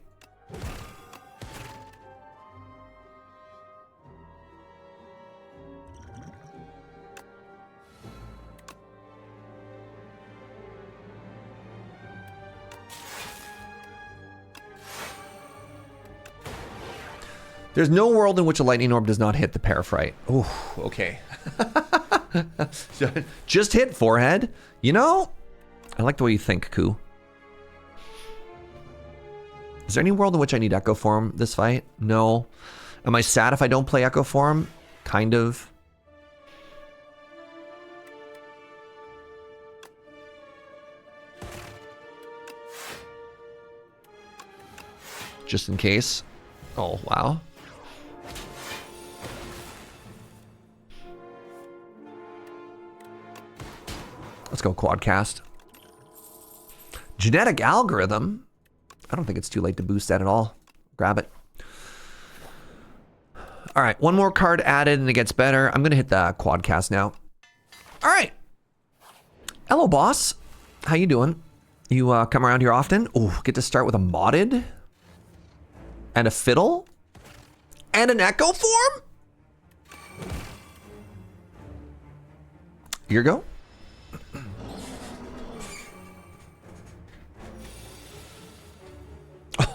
There's no world in which a lightning orb does not hit the Parafrite. Oh, okay. Just hit forehead. You know, I like the way you think, coup. Is there any world in which I need Echo Form this fight? No. Am I sad if I don't play Echo Form? Kind of. Just in case. Oh, wow. Let's go Quadcast. Genetic Algorithm? I don't think it's too late to boost that at all. Grab it. All right, one more card added and it gets better. I'm gonna hit the Quadcast now. All right. Hello, boss. How you doing? You come around here often? Oh, get to start with a modded and a fiddle and an echo form? Here you go.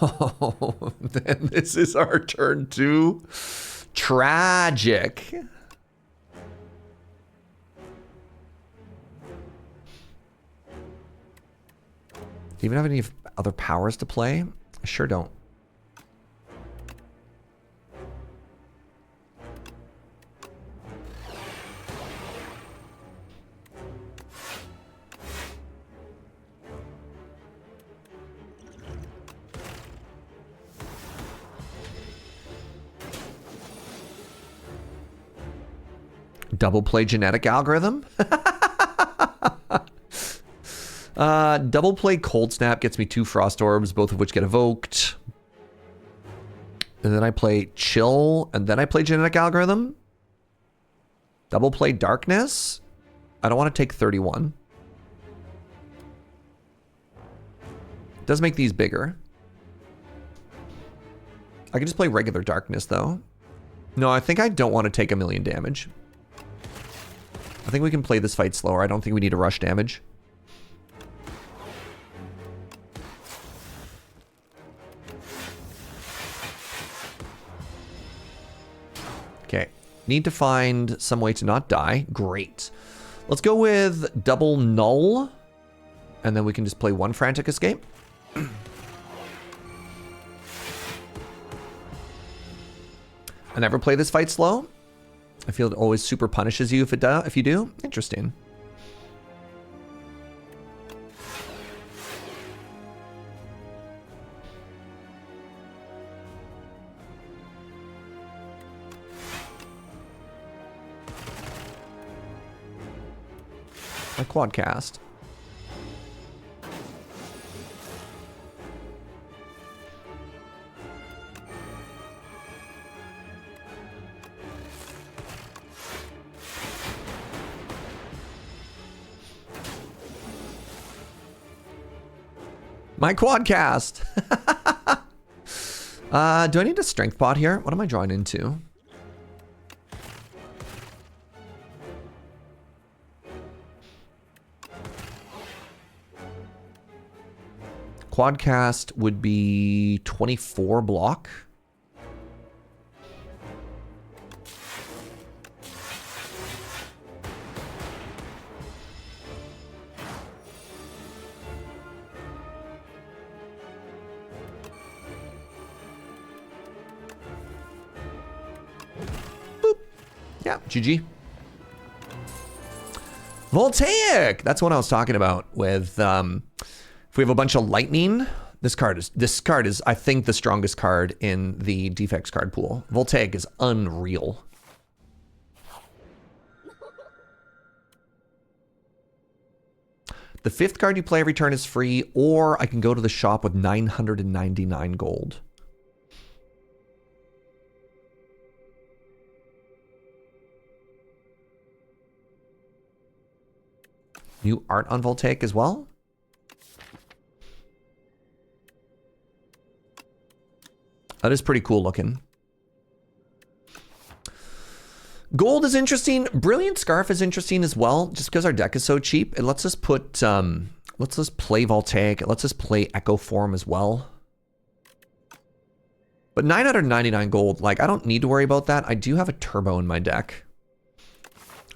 Oh, then this is our turn 2. Tragic. Do you even have any other powers to play? I sure don't. Double play genetic algorithm. Double play cold snap gets me 2 frost orbs, both of which get evoked. And then I play chill, and then I play genetic algorithm. Double play darkness. I don't want to take 31. It does make these bigger. I can just play regular darkness though. No, I think I don't want to take 1,000,000 damage. I think we can play this fight slower. I don't think we need to rush damage. Okay. Need to find some way to not die. Great. Let's go with double null. And then we can just play one frantic escape. I never play this fight slow. I feel it always super punishes you if you do. Interesting. My quad cast. My quad cast. Do I need a strength pot here? What am I drawing into? Quadcast would be 24 block. Boop. Yeah, GG. Voltaic! That's what I was talking about with, if we have a bunch of lightning, this card is, I think, the strongest card in the defects card pool. Voltaic is unreal. The 5th card you play every turn is free, or I can go to the shop with 999 gold. New art on Voltaic as well. That is pretty cool looking. Gold is interesting. Brilliant Scarf is interesting as well, just because our deck is so cheap. It lets us put, let's just play Voltaic. It lets us play Echo Form as well. But 999 gold, like, I don't need to worry about that. I do have a turbo in my deck.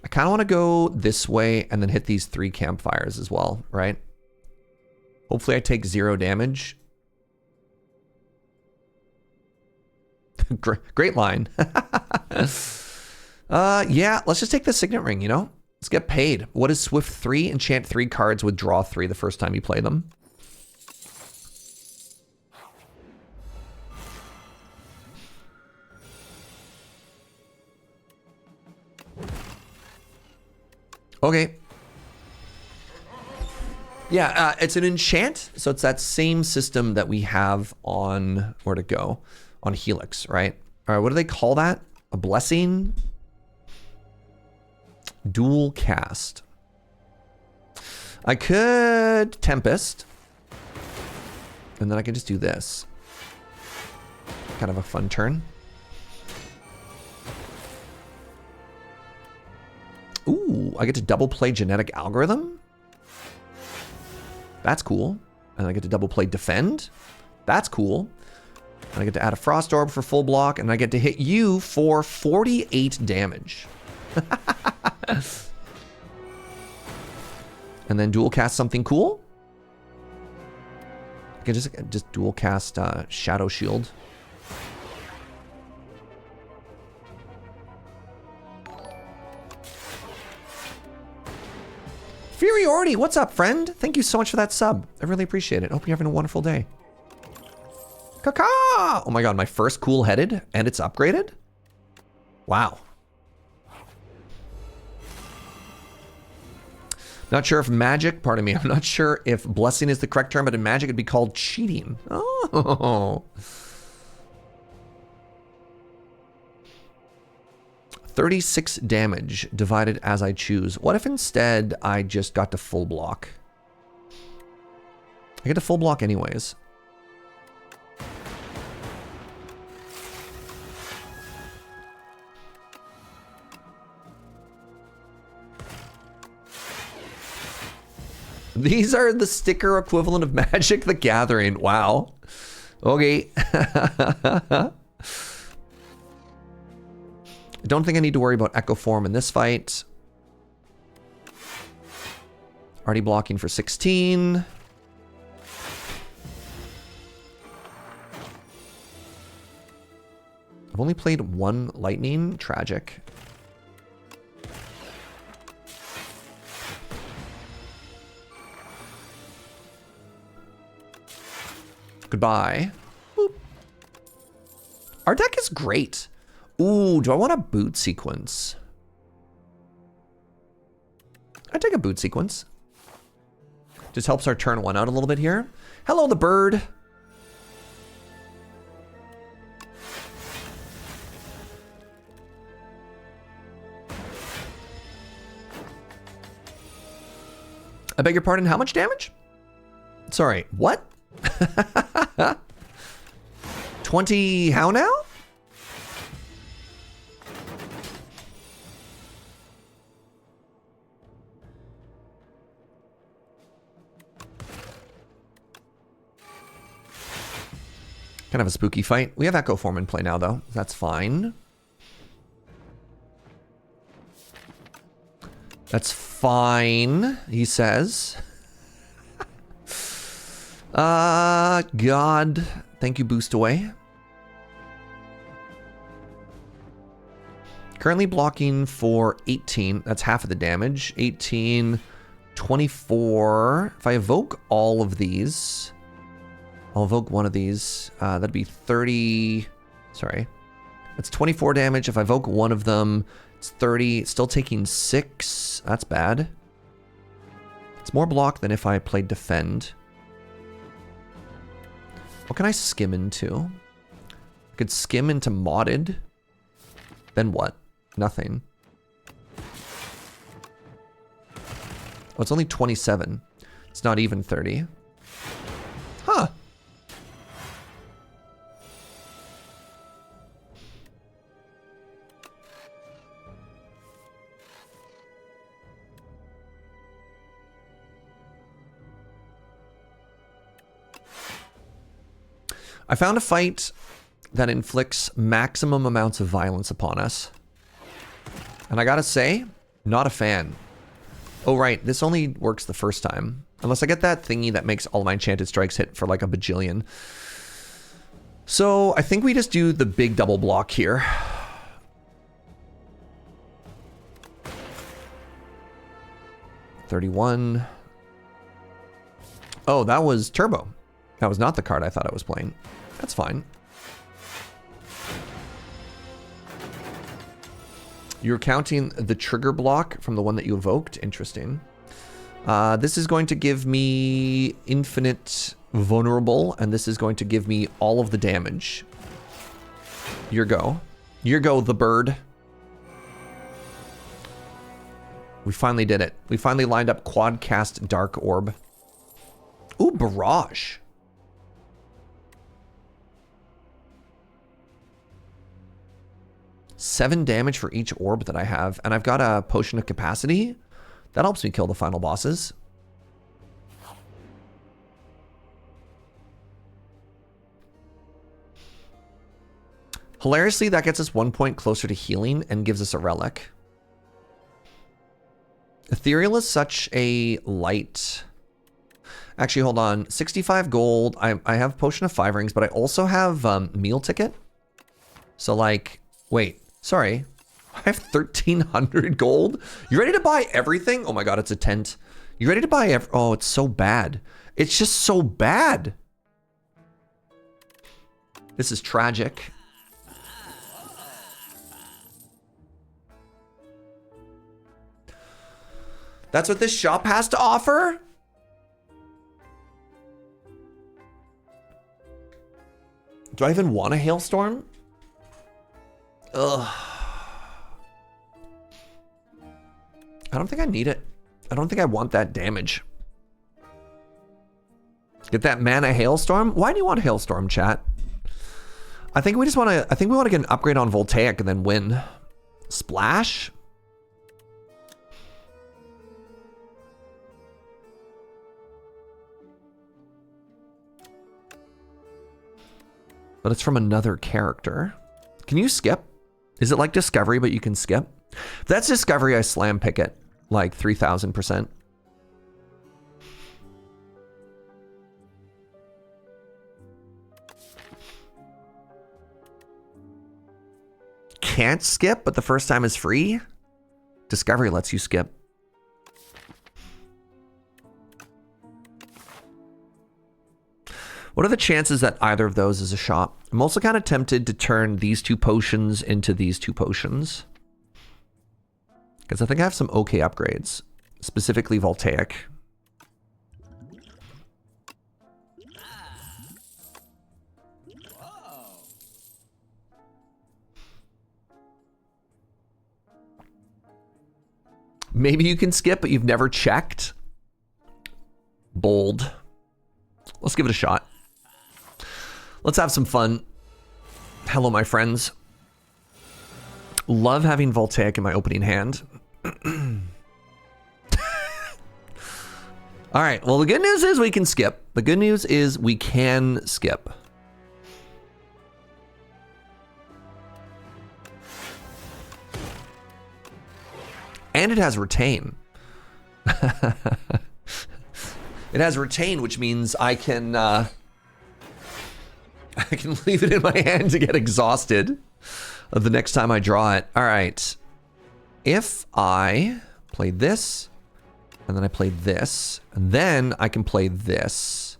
I kind of want to go this way and then hit these 3 campfires as well, right? Hopefully I take 0 damage. Great line. Yeah, let's just take the Signet Ring, you know? Let's get paid. What is Swift 3? Enchant 3 cards with draw 3 the first time you play them. Okay. Yeah, it's an enchant, so it's that same system that we have on, where to go? On Helix, right? All right, what do they call that? A blessing? Dual cast. I could Tempest. And then I can just do this. Kind of a fun turn. Ooh, I get to double play Genetic Algorithm? That's cool. And I get to double play Defend? That's cool. And I get to add a Frost Orb for full block, and I get to hit you for 48 damage. And then dual cast something cool. I can just dual cast Shadow Shield. Furiority, what's up, friend? Thank you so much for that sub. I really appreciate it. Hope you're having a wonderful day. Kaka! Oh my god, my first cool headed, and it's upgraded? Wow. Not sure if magic, pardon me, I'm not sure if blessing is the correct term, but in magic it'd be called cheating. Oh. 36 damage divided as I choose. What if instead I just got to full block? I get to full block anyways. These are the sticker equivalent of Magic the Gathering. Wow. Okay. I don't think I need to worry about Echo Form in this fight. Already blocking for 16. I've only played one lightning. Tragic. Goodbye. Boop. Our deck is great. Ooh, do I want a boot sequence? I'd take a boot sequence. Just helps our turn one out a little bit here. Hello, the bird. I beg your pardon, how much damage? Sorry, what? 20, how now? Kind of a spooky fight. We have Echo Form in play now, though. That's fine. That's fine, he says. God. Thank you, Boost Away. Currently blocking for 18. That's half of the damage. 18, 24. If I evoke all of these, I'll evoke one of these. That'd be 30. Sorry. That's 24 damage. If I evoke one of them, it's 30. Still taking 6. That's bad. It's more block than if I played Defend. What can I skim into? I could skim into Modded. Then what? Nothing. Oh, it's only 27. It's not even 30. Huh. I found a fight that inflicts maximum amounts of violence upon us. And I gotta say, not a fan. Oh, right, this only works the first time. Unless I get that thingy that makes all my enchanted strikes hit for like a bajillion. So I think we just do the big double block here. $31. Oh, that was Turbo. That was not the card I thought I was playing. That's fine. You're counting the trigger block from the one that you evoked. Interesting. This is going to give me infinite vulnerable, and this is going to give me all of the damage. Your go. Your go, the bird. We finally did it. We finally lined up quad cast Dark Orb. Ooh, Barrage. Seven damage for each orb that I have, and I've got a Potion of Capacity. That helps me kill the final bosses. Hilariously, that gets us 1 point closer to healing and gives us a relic. Ethereal is such a light... Actually, hold on. 65 gold. I have Potion of 5 Rings, but I also have Meal Ticket. So, like... Wait. Sorry. I have 1,300 gold. You ready to buy everything? Oh my god, it's a tent. You ready to buy oh, it's so bad. It's just so bad. This is tragic. That's what this shop has to offer? Do I even want a hailstorm? Ugh. I don't think I need it. I don't think I want that damage. Get that mana hailstorm? Why do you want hailstorm, chat? I think we just want to, I think we want to get an upgrade on Voltaic and then win. Splash? But it's from another character. Can you skip? Is it like Discovery, but you can skip? If that's Discovery, I slam pick it like 3,000%. Can't skip, but the first time is free? Discovery lets you skip. What are the chances that either of those is a shot? I'm also kind of tempted to turn these 2 potions into these 2 potions. Because I think I have some okay upgrades. Specifically Voltaic. Maybe you can skip, but you've never checked. Bold. Let's give it a shot. Let's have some fun. Hello, my friends. Love having Voltaic in my opening hand. All right, well, the good news is we can skip. The good news is we can skip. And it has retain. It has retain, which means I can leave it in my hand to get exhausted the next time I draw it. All right. If I play this, and then I play this, and then I can play this,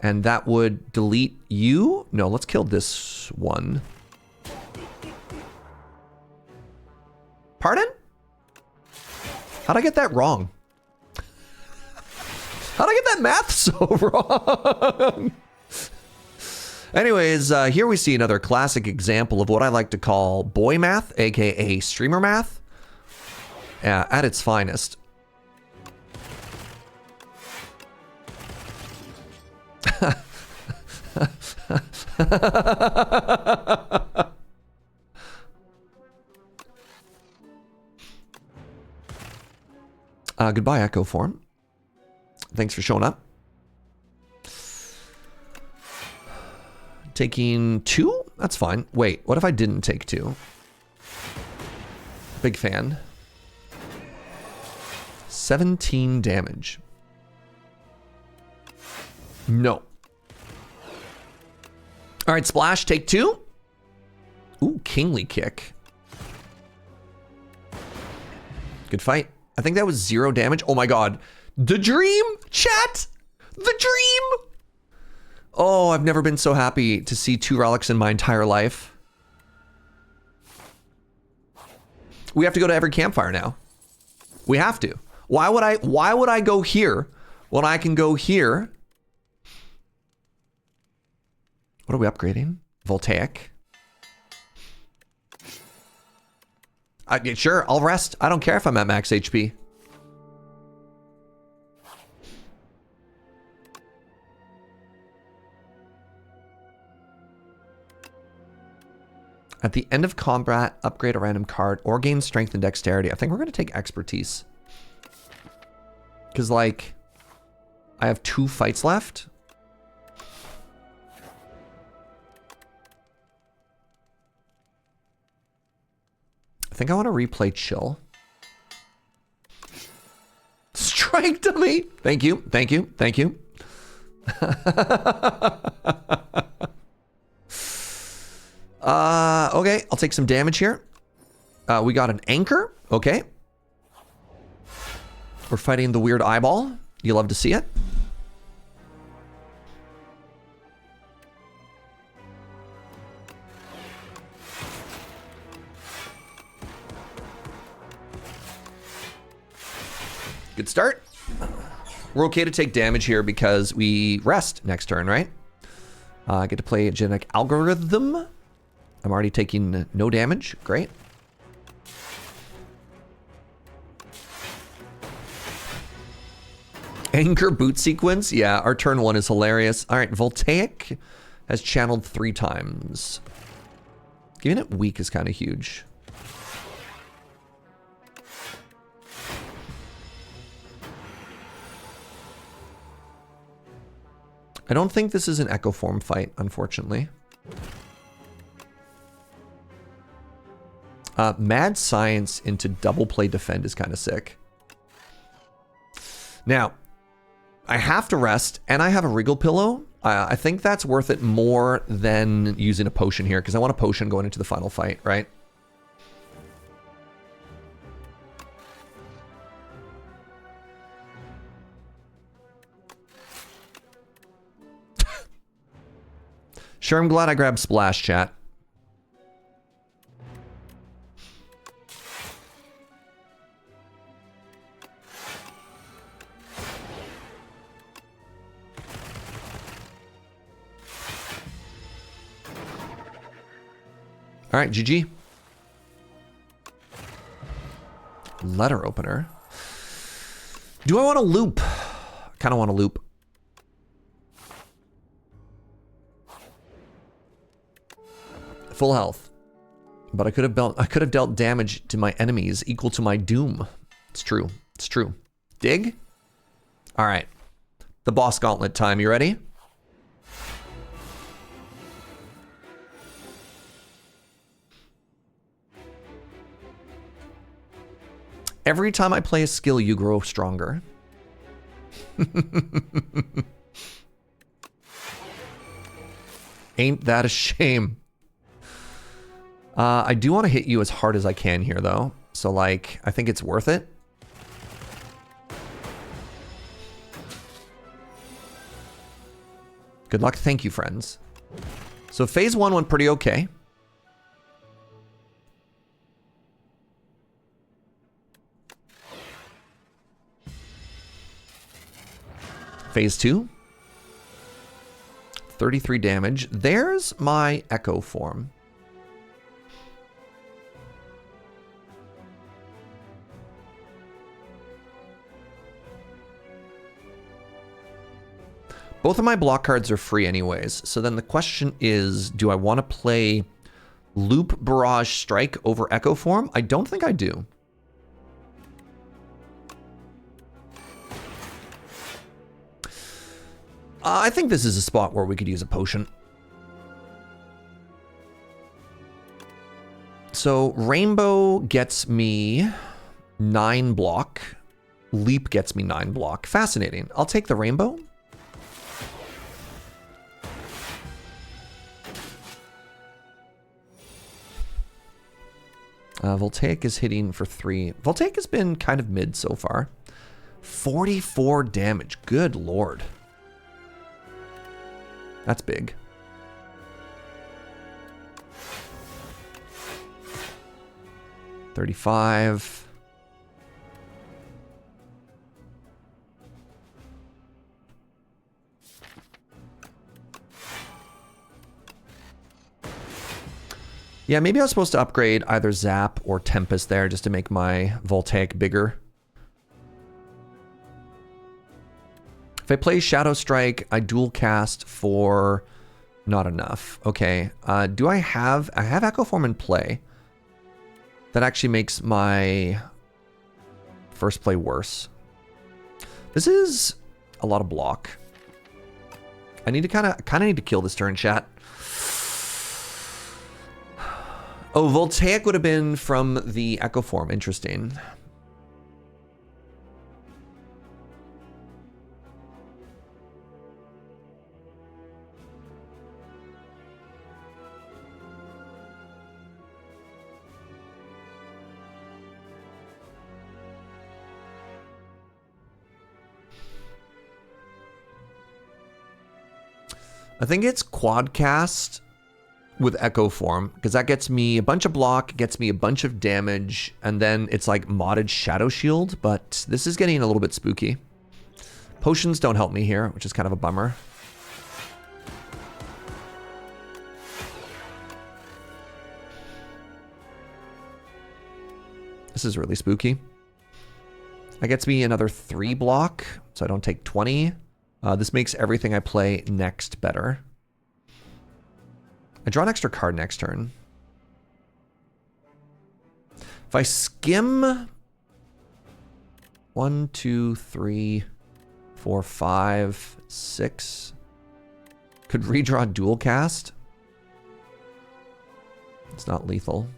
and that would delete you? No, let's kill this one. Pardon? How'd I get that wrong? How'd I get that math so wrong? Anyways, here we see another classic example of what I like to call boy math, aka streamer math, at its finest. Goodbye, Echo Form. Thanks for showing up. Taking 2? That's fine. Wait, what if I didn't take 2? Big fan. 17 damage. No. All right, splash, take 2. Ooh, kingly kick. Good fight. I think that was 0 damage. Oh my god. The dream, chat! The dream! Oh, I've never been so happy to see 2 relics in my entire life. We have to go to every campfire now. We have to. Why would I go here when I can go here? What are we upgrading? Voltaic. Sure, I'll rest. I don't care if I'm at max HP. At the end of combat, upgrade a random card or gain strength and dexterity. I think we're going to take expertise. Because, like, I have 2 fights left. I think I want to replay Chill. Strike dummy! Thank you, thank you, thank you. Okay, I'll take some damage here. We got an anchor. Okay. We're fighting the weird eyeball. You love to see it. Good start. We're okay to take damage here because we rest next turn, right? I get to play a genetic algorithm. I'm already taking no damage. Great. Anchor boot sequence. Yeah, our turn 1 is hilarious. All right, Voltaic has channeled 3 times. Giving it weak is kind of huge. I don't think this is an Echo Form fight, unfortunately. Mad Science into double play defend is kind of sick. Now, I have to rest, and I have a Regal Pillow. I think that's worth it more than using a potion here, because I want a potion going into the final fight, right? Sure, I'm glad I grabbed Splash, chat. All right, GG. Letter opener. Do I want to loop? I kind of want to loop. Full health. But I could have dealt damage to my enemies equal to my doom. It's true. It's true. Dig? All right. The boss gauntlet time. You ready? Every time I play a skill, you grow stronger. Ain't that a shame? I do want to hit you as hard as I can here, though. So, like, I think it's worth it. Good luck. Thank you, friends. So, phase 1 went pretty okay. Phase 2. 33 damage. There's my Echo form. Both of my block cards are free anyways, so then the question is, do I want to play Loop Barrage Strike over Echo form? I don't think I do. I think this is a spot where we could use a potion. So Rainbow gets me 9 block. Leap gets me 9 block. Fascinating. I'll take the Rainbow. Voltaic is hitting for 3. Voltaic has been kind of mid so far. 44 damage. Good lord. That's big. $35. Yeah, maybe I was supposed to upgrade either Zap or Tempest there just to make my Voltaic bigger. If I play Shadow Strike, I dual cast for not enough. Okay, do I have Echo Form in play? That actually makes my first play worse. This is a lot of block. I need to kind of need to kill this turn, chat. Oh, Voltaic would have been from the Echo Form. Interesting. I think it's Quadcast with Echo Form, because that gets me a bunch of block, gets me a bunch of damage, and then it's like modded Shadow Shield, but this is getting a little bit spooky. Potions don't help me here, which is kind of a bummer. This is really spooky. That gets me another 3 block, so I don't take 20. This makes everything I play next better. I draw an extra card next turn. If I skim 1, 2, 3, 4, 5, 6, could redraw dual cast. It's not lethal.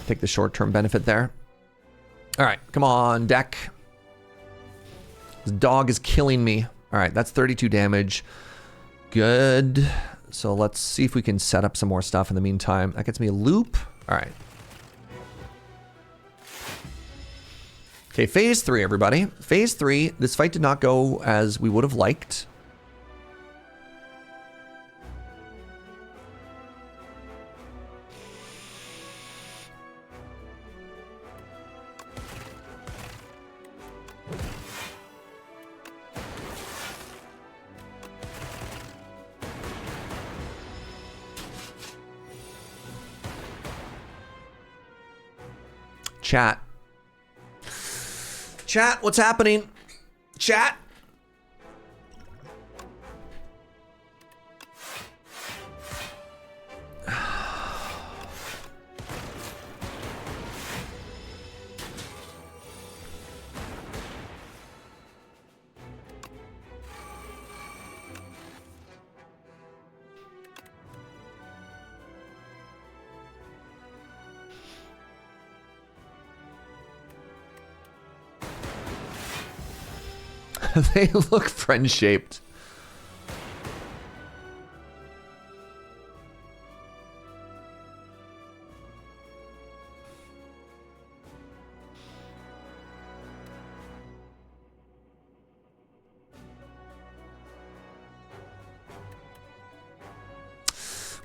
Take the short-term benefit there. All right, come on, deck. This dog is killing me. All right, that's 32 damage. Good. So let's see if we can set up some more stuff in the meantime. That gets me a loop. All right. Okay, phase 3, everybody. Phase 3, this fight did not go as we would have liked. Chat. Chat, what's happening? Chat. They look friend-shaped.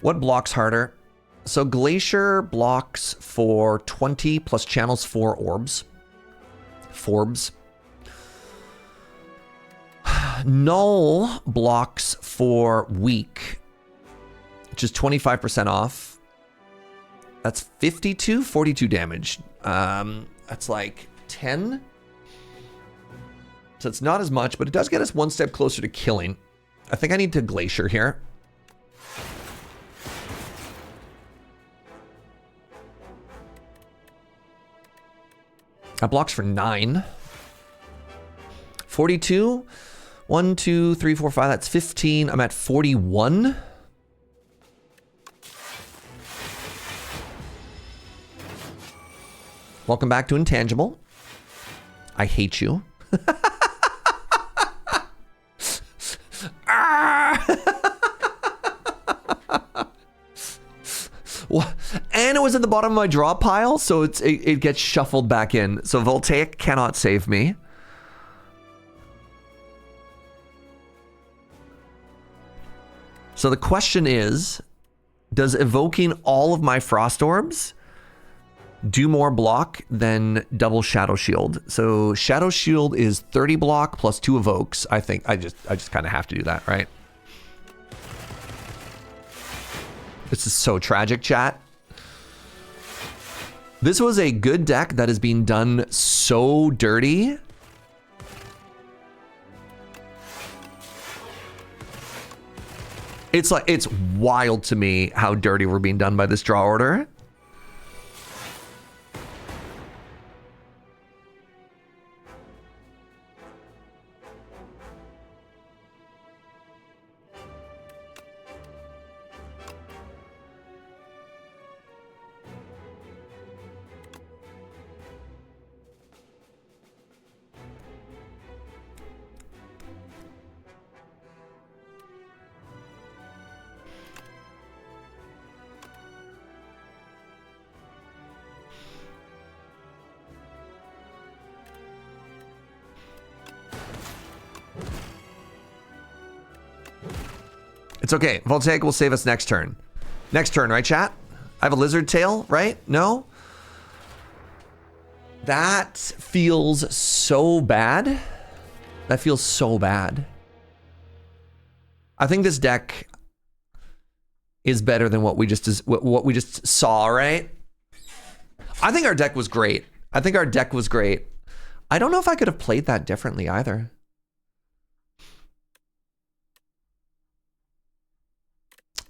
What blocks harder? So Glacier blocks for 20 plus channels 4 orbs. Forbs. Null blocks for weak, which is 25% off. That's 42 damage. That's like 10. So it's not as much, but it does get us one step closer to killing. I think I need to Glacier here. That blocks for 9. 42. 1, 2, 3, 4, 5. That's 15. I'm at 41. Welcome back to Intangible. I hate you. And it was at the bottom of my draw pile, so it gets shuffled back in. So Voltaic cannot save me. So the question is, does evoking all of my Frost Orbs do more block than double Shadow Shield? So Shadow Shield is 30 block plus 2 evokes. I think I just kind of have to do that, right? This is so tragic, chat. This was a good deck that is being done so dirty. It's like, it's wild to me how dirty we're being done by this draw order. It's okay. Voltaic will save us next turn. Next turn, right, chat? I have a lizard tail, right? No? That feels so bad. That feels so bad. I think this deck is better than what we just saw, right? I think our deck was great. I don't know if I could have played that differently either.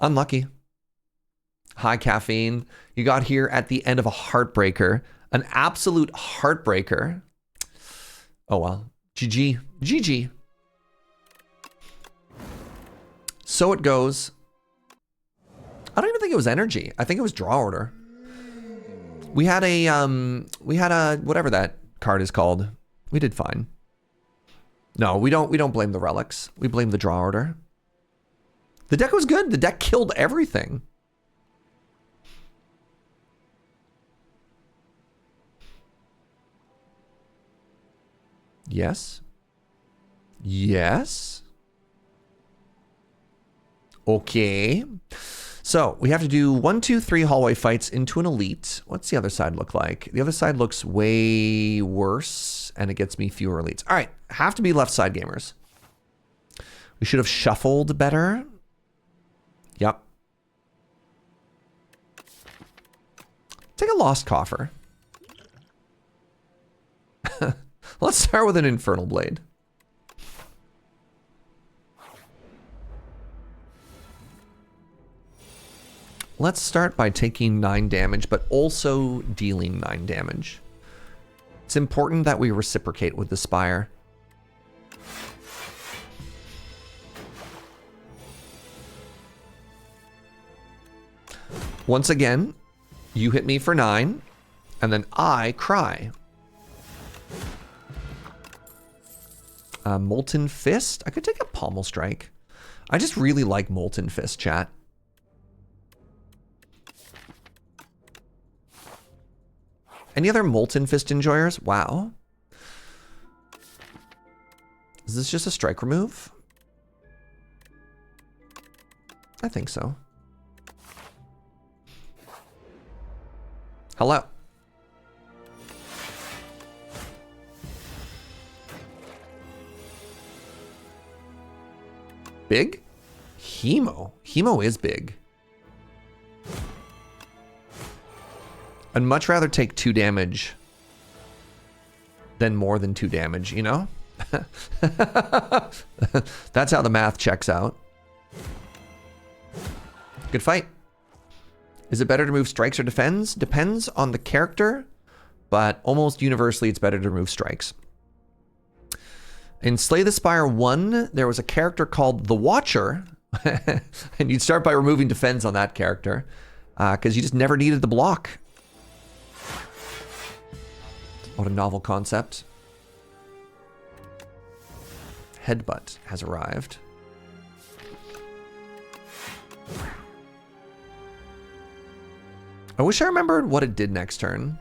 Unlucky. High caffeine. You got here at the end of a heartbreaker. An absolute heartbreaker. Oh well. GG. GG. So it goes. I don't even think it was energy. I think it was draw order. We had a whatever that card is called. We did fine. No, we don't blame the relics. We blame the draw order. The deck was good. The deck killed everything. Yes. Yes. Okay. So we have to do 1, 2, 3 hallway fights into an elite. What's the other side look like? The other side looks way worse, and it gets me fewer elites. All right, have to be left side gamers. We should have shuffled better. Yep. Take a lost coffer. Let's start with an infernal blade. Let's start by taking 9 damage, but also dealing 9 damage. It's important that we reciprocate with the Spire. Once again, you hit me for 9, and then I cry. Molten Fist? I could take a Pommel Strike. I just really like Molten Fist, chat. Any other Molten Fist enjoyers? Wow. Is this just a strike remove? I think so. Hello. Big? Hemo. Hemo is big. I'd much rather take 2 damage than more than 2 damage, you know? That's how the math checks out. Good fight. Is it better to move strikes or defends? Depends on the character, but almost universally it's better to remove strikes. In Slay the Spire 1, there was a character called the Watcher, and you'd start by removing defense on that character, because you just never needed the block. What a novel concept. Headbutt has arrived. I wish I remembered what it did next turn.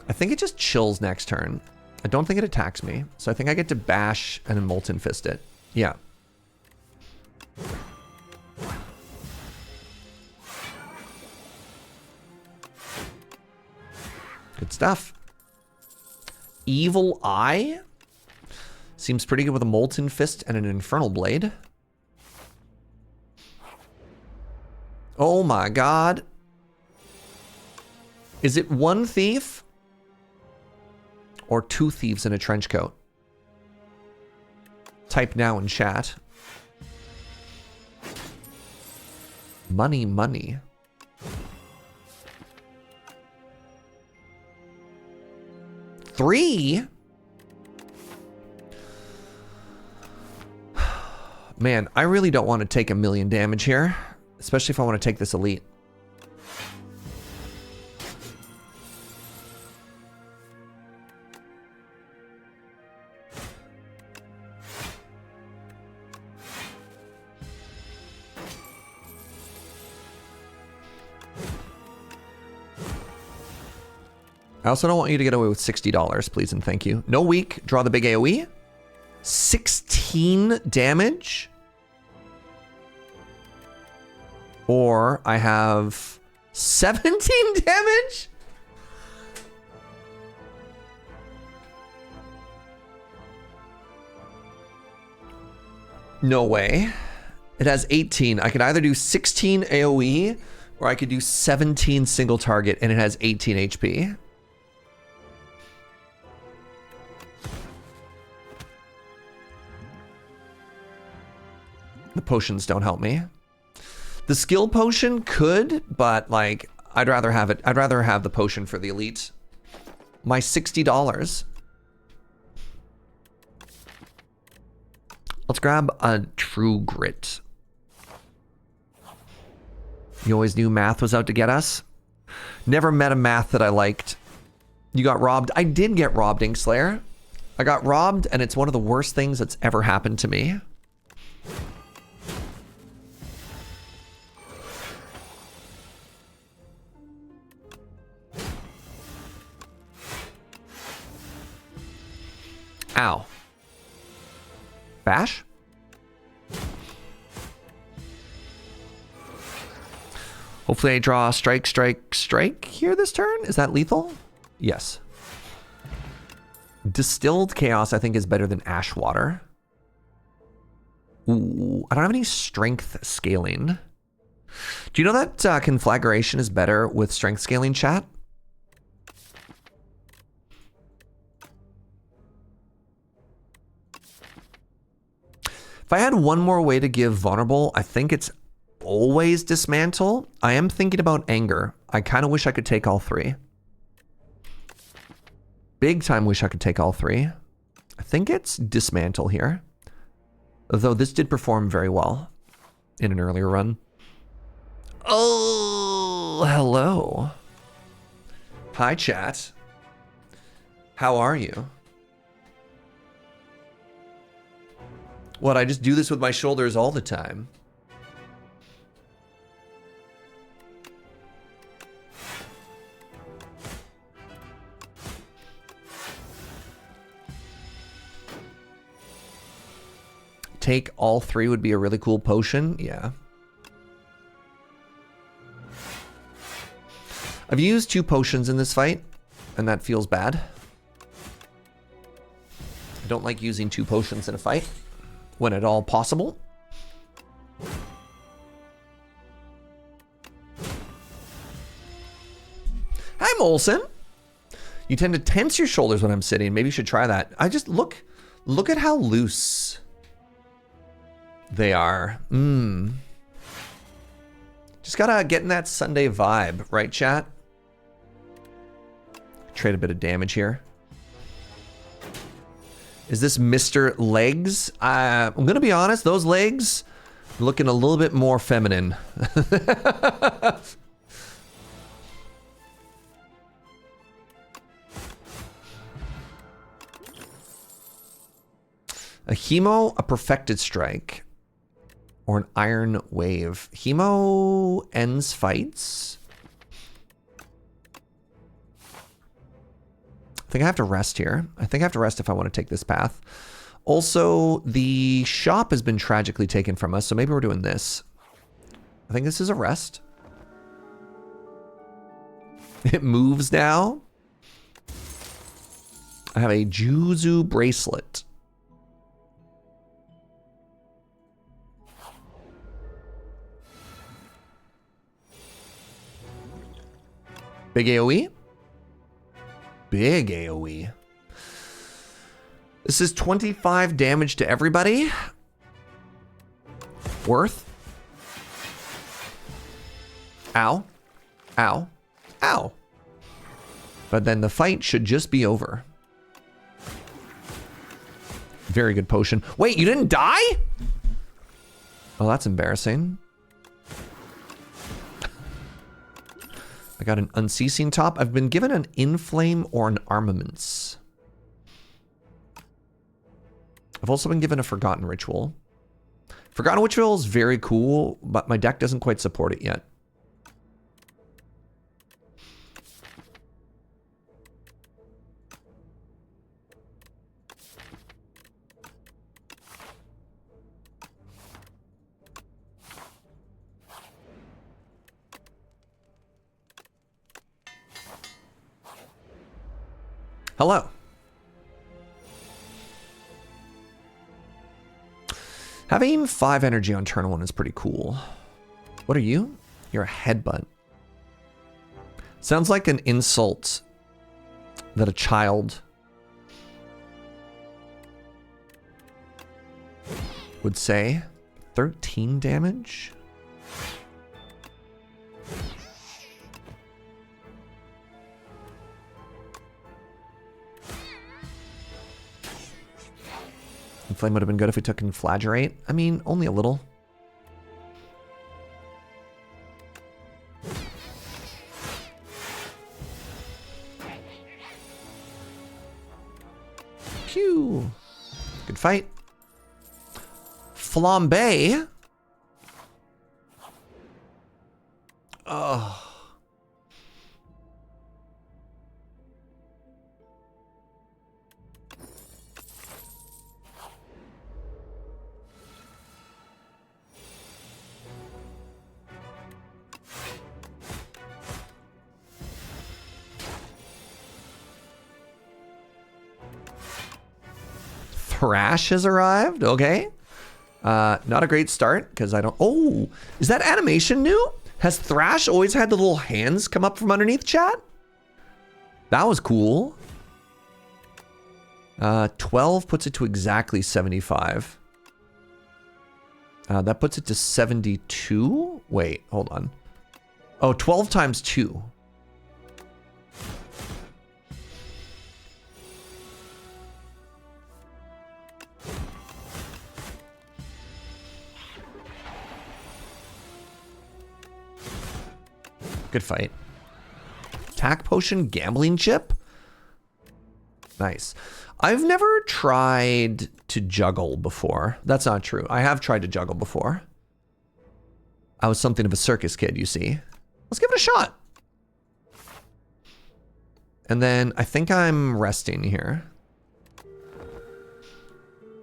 I think it just chills next turn. I don't think it attacks me, so I think I get to bash and then Molten Fist it. Yeah. Good stuff. Evil Eye seems pretty good with a Molten Fist and an Infernal Blade. Oh my god. Is it 1 thief or 2 thieves in a trench coat? Type now in chat. Money, money. Three? Man, I really don't want to take 1,000,000 damage here, especially if I want to take this elite. I also don't want you to get away with $60, please and thank you. No weak, draw the big AoE. 16 damage. Or I have 17 damage? No way. It has 18. I could either do 16 AoE or I could do 17 single target and it has 18 HP. The potions don't help me. The skill potion could, but like I'd rather have it. I'd rather have the potion for the elite. My $60. Let's grab a True Grit. You always knew math was out to get us. Never met a math that I liked. You got robbed. I did get robbed, Inkslayer. I got robbed, and it's one of the worst things that's ever happened to me. Ow. Bash? Hopefully I draw strike, strike, strike here this turn. Is that lethal? Yes. Distilled Chaos, I think, is better than Ash Water. Ooh, I don't have any strength scaling. Do you know that Conflagration is better with strength scaling, chat? If I had one more way to give Vulnerable, I think it's always Dismantle. I am thinking about Anger. I kind of wish I could take all three. Big time wish I could take all three. I think it's Dismantle here. Though this did perform very well in an earlier run. Oh, hello. Hi, chat. How are you? What, I just do this with my shoulders all the time. Take all three would be a really cool potion. Yeah. I've used 2 potions in this fight, and that feels bad. I don't like using 2 potions in a fight when at all possible. Hi, Molson. You tend to tense your shoulders when I'm sitting. Maybe you should try that. I just look at how loose they are. Just gotta get in that Sunday vibe, right, chat? Trade a bit of damage here. Is this Mr. Legs? I'm gonna be honest, those legs looking a little bit more feminine. A Hemo, a Perfected Strike, or an Iron Wave. Hemo ends fights. I think I have to rest here. I think I have to rest if I want to take this path. Also, the shop has been tragically taken from us, so maybe we're doing this. I think this is a rest. It moves now. I have a Juzu bracelet. Big AoE? Big AoE. This is 25 damage to everybody. Worth. Ow. Ow. Ow. But then the fight should just be over. Very good potion. Wait, you didn't die? Oh, that's embarrassing. I got an Unceasing Top. I've been given an Inflame or an Armaments. I've also been given a Forgotten Ritual. Forgotten Ritual is very cool, but my deck doesn't quite support it yet. Hello. Having 5 energy on turn 1 is pretty cool. What are you? You're a headbutt. Sounds like an insult that a child would say. 13 damage? Flame would have been good if we took Inflagerate. I mean, only a little. Good fight. Flambe. Oh. Thrash has arrived. Okay. Not a great start because I don't. Oh, is that animation new? Has Thrash always had the little hands come up from underneath, chat? That was cool. 12 puts it to exactly 75. That puts it to 72. Wait, hold on. Oh, 12 times 2. Good fight. Attack potion, gambling chip. Nice. I've never tried to juggle before. That's not true. I have tried to juggle before. I was something of a circus kid, you see. Let's give it a shot. And then I think I'm resting here.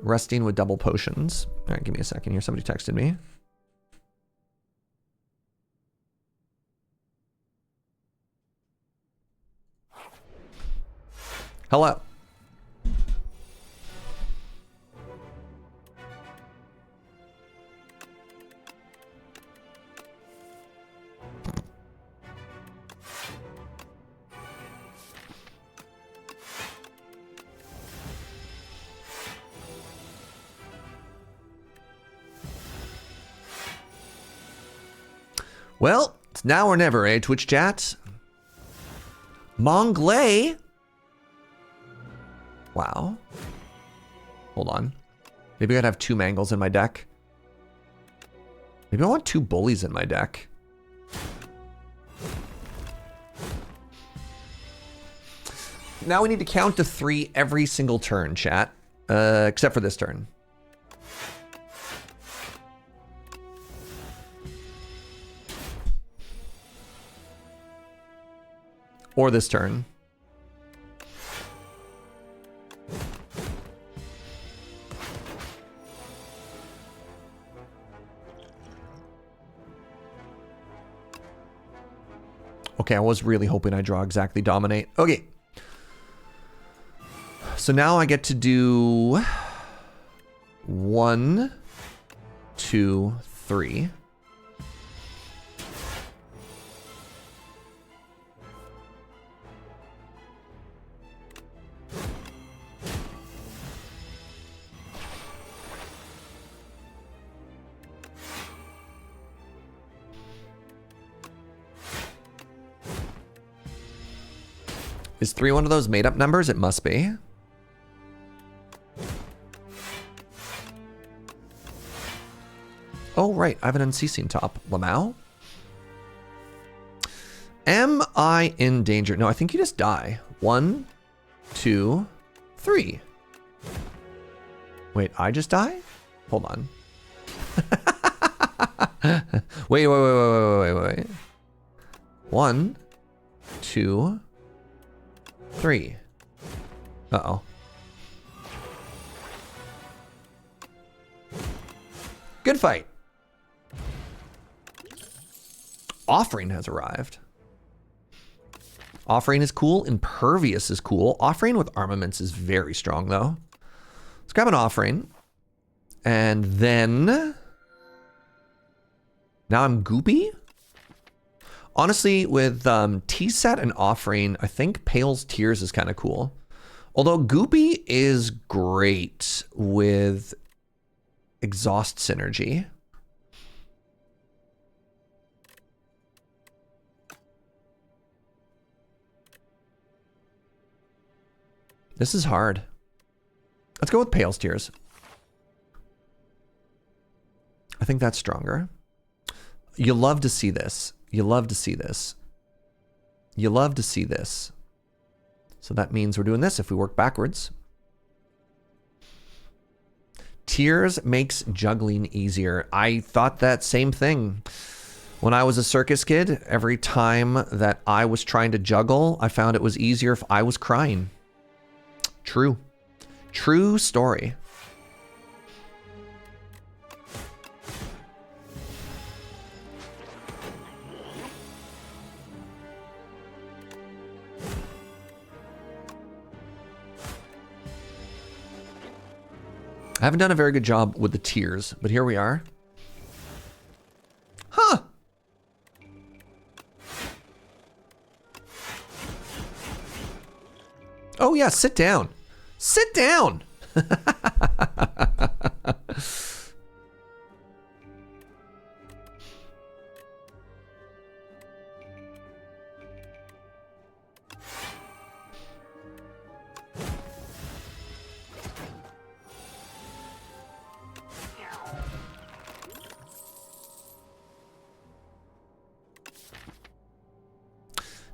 Resting with double potions. All right, give me a second here. Somebody texted me. Hello. Well, it's now or never, eh, Twitch chat? Monglay. Wow. Hold on. Maybe I'd have 2 Mangles in my deck. Maybe I want 2 Bullies in my deck. Now we need to count to 3 every single turn, chat. Except for this turn. Or this turn. Okay, I was really hoping I draw exactly Dominate. Okay. So now I get to do 1, 2, 3. Is 3 one of those made up numbers? It must be. Oh, right. I have an unceasing top. Lamau? Am I in danger? No, I think you just die. 1, 2, 3. Wait, I just die? Hold on. wait. 1, 2, 3. Uh-oh. Good fight. Offering has arrived. Offering is cool. Impervious is cool. Offering with armaments is very strong, though. Let's grab an offering. And then... now I'm goopy? Honestly, with T-Set and Offering, I think Pale's Tears is kind of cool. Although Goopy is great with Exhaust Synergy. This is hard. Let's go with Pale's Tears. I think that's stronger. You love to see this. You love to see this. You love to see this. So that means we're doing this if we work backwards. Tears makes juggling easier. I thought that same thing. When I was a circus kid, every time that I was trying to juggle, I found it was easier if I was crying. True. True story. I haven't done a very good job with the tears, but here we are. Huh. Oh yeah, sit down. Sit down.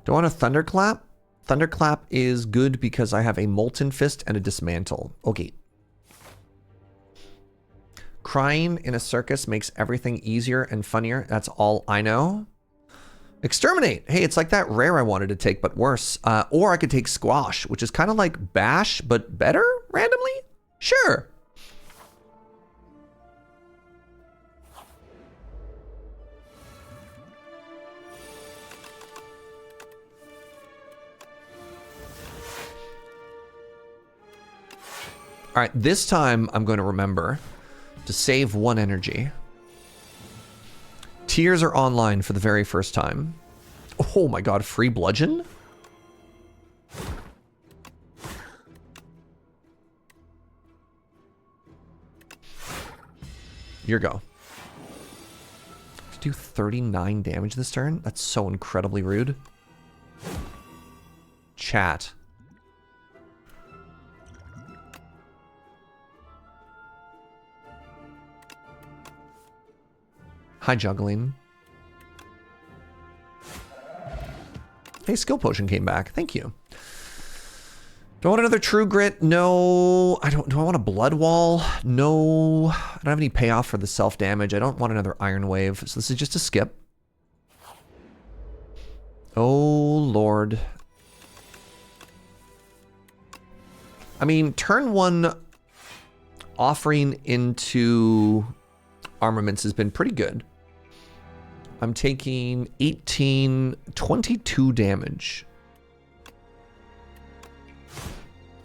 Do I want a thunderclap? Thunderclap is good because I have a molten fist and a dismantle. Okay. Crying in a circus makes everything easier and funnier. That's all I know. Exterminate. Hey, it's like that rare I wanted to take, but worse. Or I could take squash, which is kind of like bash, but better randomly? Sure. All right, this time I'm going to remember to save 1 energy. Tears are online for the very first time. Oh my god, free bludgeon? Here go. Do 39 damage this turn? That's so incredibly rude. Chat. Hi, juggling. Hey, skill potion came back. Thank you. Do I want another true grit? No. I don't. Do I want a blood wall? No. I don't have any payoff for the self damage. I don't want another iron wave. So this is just a skip. Oh, Lord. I mean, turn 1 offering into armaments has been pretty good. I'm taking 18, 22 damage.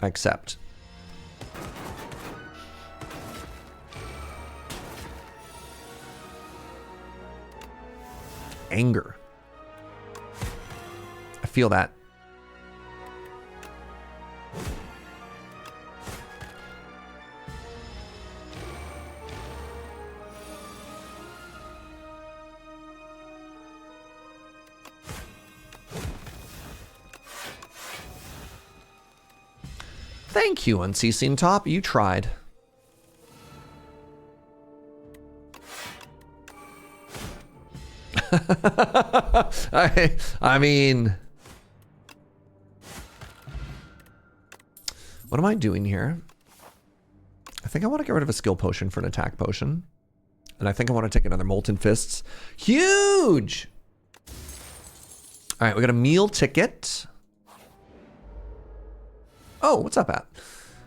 I accept. Anger. I feel that. Thank you, Unceasing Top. You tried. I mean... What am I doing here? I think I want to get rid of a skill potion for an attack potion. And I think I want to take another Molten Fists. Huge! Alright, we got a meal ticket. Oh, what's up, At?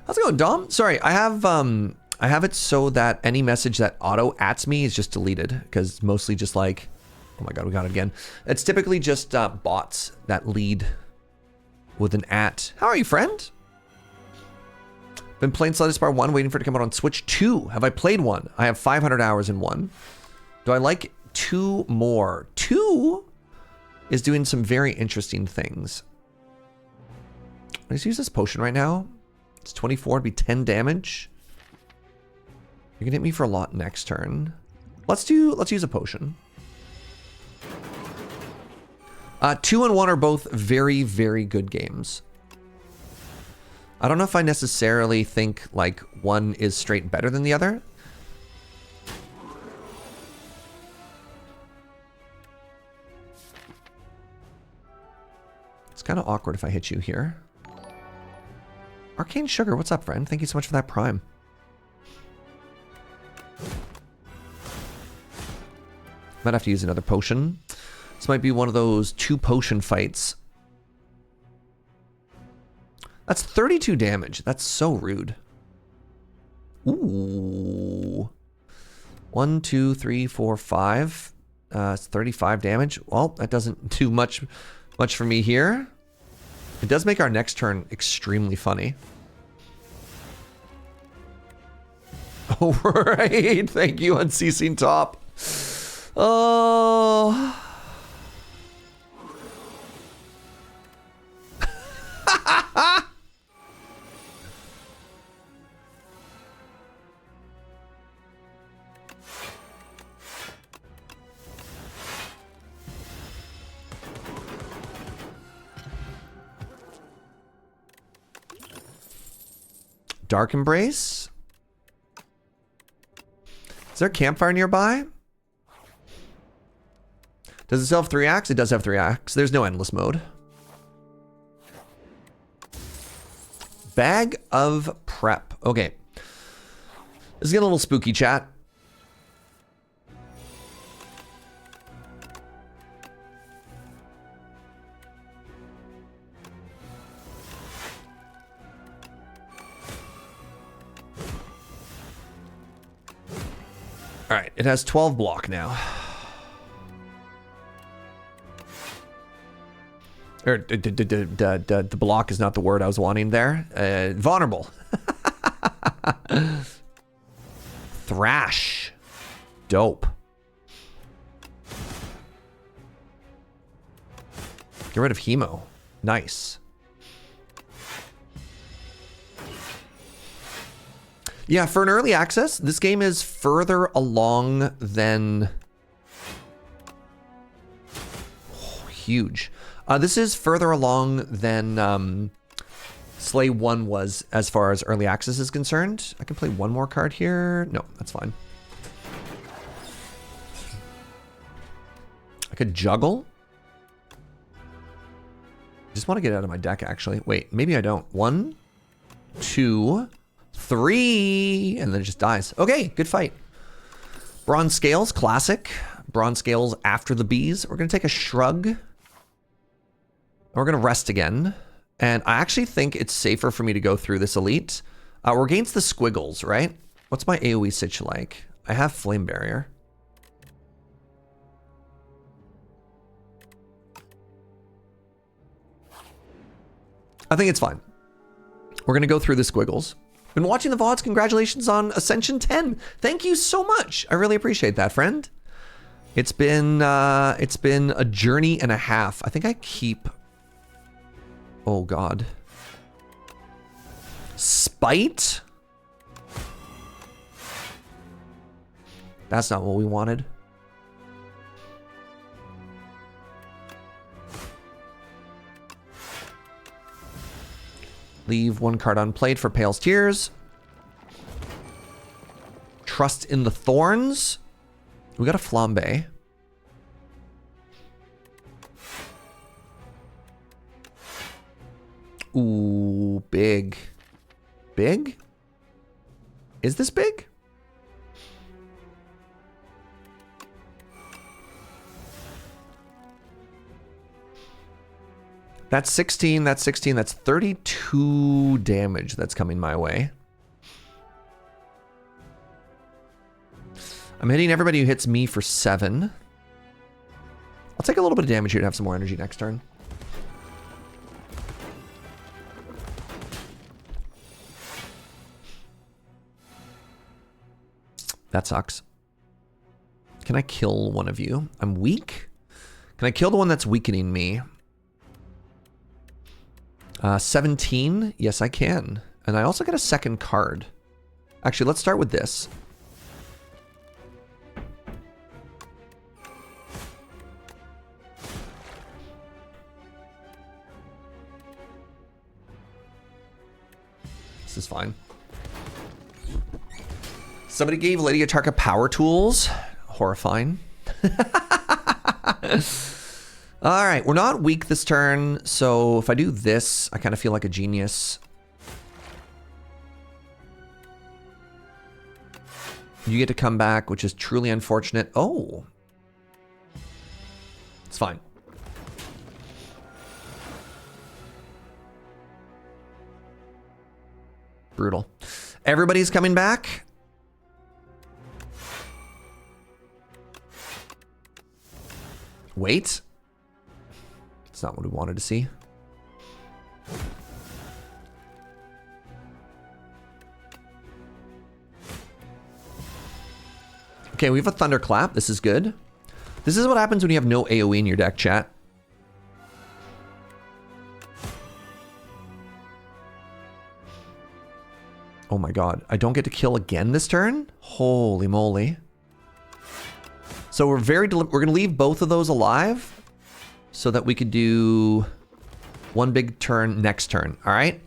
How's it going, Dom? Sorry, I have it so that any message that auto-ats me is just deleted, because mostly just like, oh my god, we got it again. It's typically just bots that lead with an at. How are you, friend? Been playing Spire 1, waiting for it to come out on Switch 2. Have I played 1? I have 500 hours in 1. Do I like 2 more? 2 is doing some very interesting things. Let's use this potion right now. It's 24, it'd be 10 damage. You're gonna hit me for a lot next turn. Let's use a potion. 2 and 1 are both very, very good games. I don't know if I necessarily think like one is straight better than the other. It's kind of awkward if I hit you here. Arcane Sugar, what's up, friend? Thank you so much for that prime. Might have to use another potion. This might be one of those 2 potion fights. That's 32 damage. That's so rude. Ooh. 1, 2, 3, 4, 5. It's 35 damage. Well, that doesn't do much for me here. It does make our next turn extremely funny. All right. Thank you, Unceasing Top. Oh. Dark Embrace. Is there a campfire nearby? Does it still have 3 acts? It does have 3 acts. There's no endless mode. Bag of Prep. Okay. This is getting a little spooky, chat. All right, it has 12 block now. Or the block is not the word I was wanting there. Vulnerable. Thrash. Dope. Get rid of Hemo. Nice. Yeah, for an early access, this game is further along than... Oh, huge. This is further along than Slay 1 was as far as early access is concerned. I can play one more card here. No, that's fine. I could juggle. I just want to get out of my deck, actually. Wait, maybe I don't. 1, 2, 3, and then it just dies. Okay, good fight. Bronze Scales, classic. Bronze Scales after the bees. We're going to take a shrug. We're going to rest again. And I actually think it's safer for me to go through this elite. We're against the squiggles, right? What's my AoE sitch like? I have Flame Barrier. I think it's fine. We're going to go through the squiggles. Been watching the VODs. Congratulations on Ascension 10. Thank you so much. I really appreciate that, friend. It's been a journey and a half. I think I keep... Oh, God. Spite? That's not what we wanted. Leave 1 card unplayed for Pale's Tears. Trust in the Thorns. We got a Flambe. Ooh, big. Big? Is this big? That's 16, that's 16, that's 32 damage that's coming my way. I'm hitting everybody who hits me for 7. I'll take a little bit of damage here to have some more energy next turn. That sucks. Can I kill one of you? I'm weak? Can I kill the one that's weakening me? 17? Yes, I can. And I also get a second card. Actually, let's start with this. This is fine. Somebody gave Lady Atarka power tools. Horrifying. All right, we're not weak this turn, so if I do this, I kind of feel like a genius. You get to come back, which is truly unfortunate. Oh, It's fine. Brutal. Everybody's coming back. Wait. It's not what we wanted to see. Okay, we have a Thunderclap. This is good. This is what happens when you have no AoE in your deck, chat. Oh my god. I don't get to kill again this turn? Holy moly. So we're we're going to leave both of those alive so that we could do one big turn next turn. All right?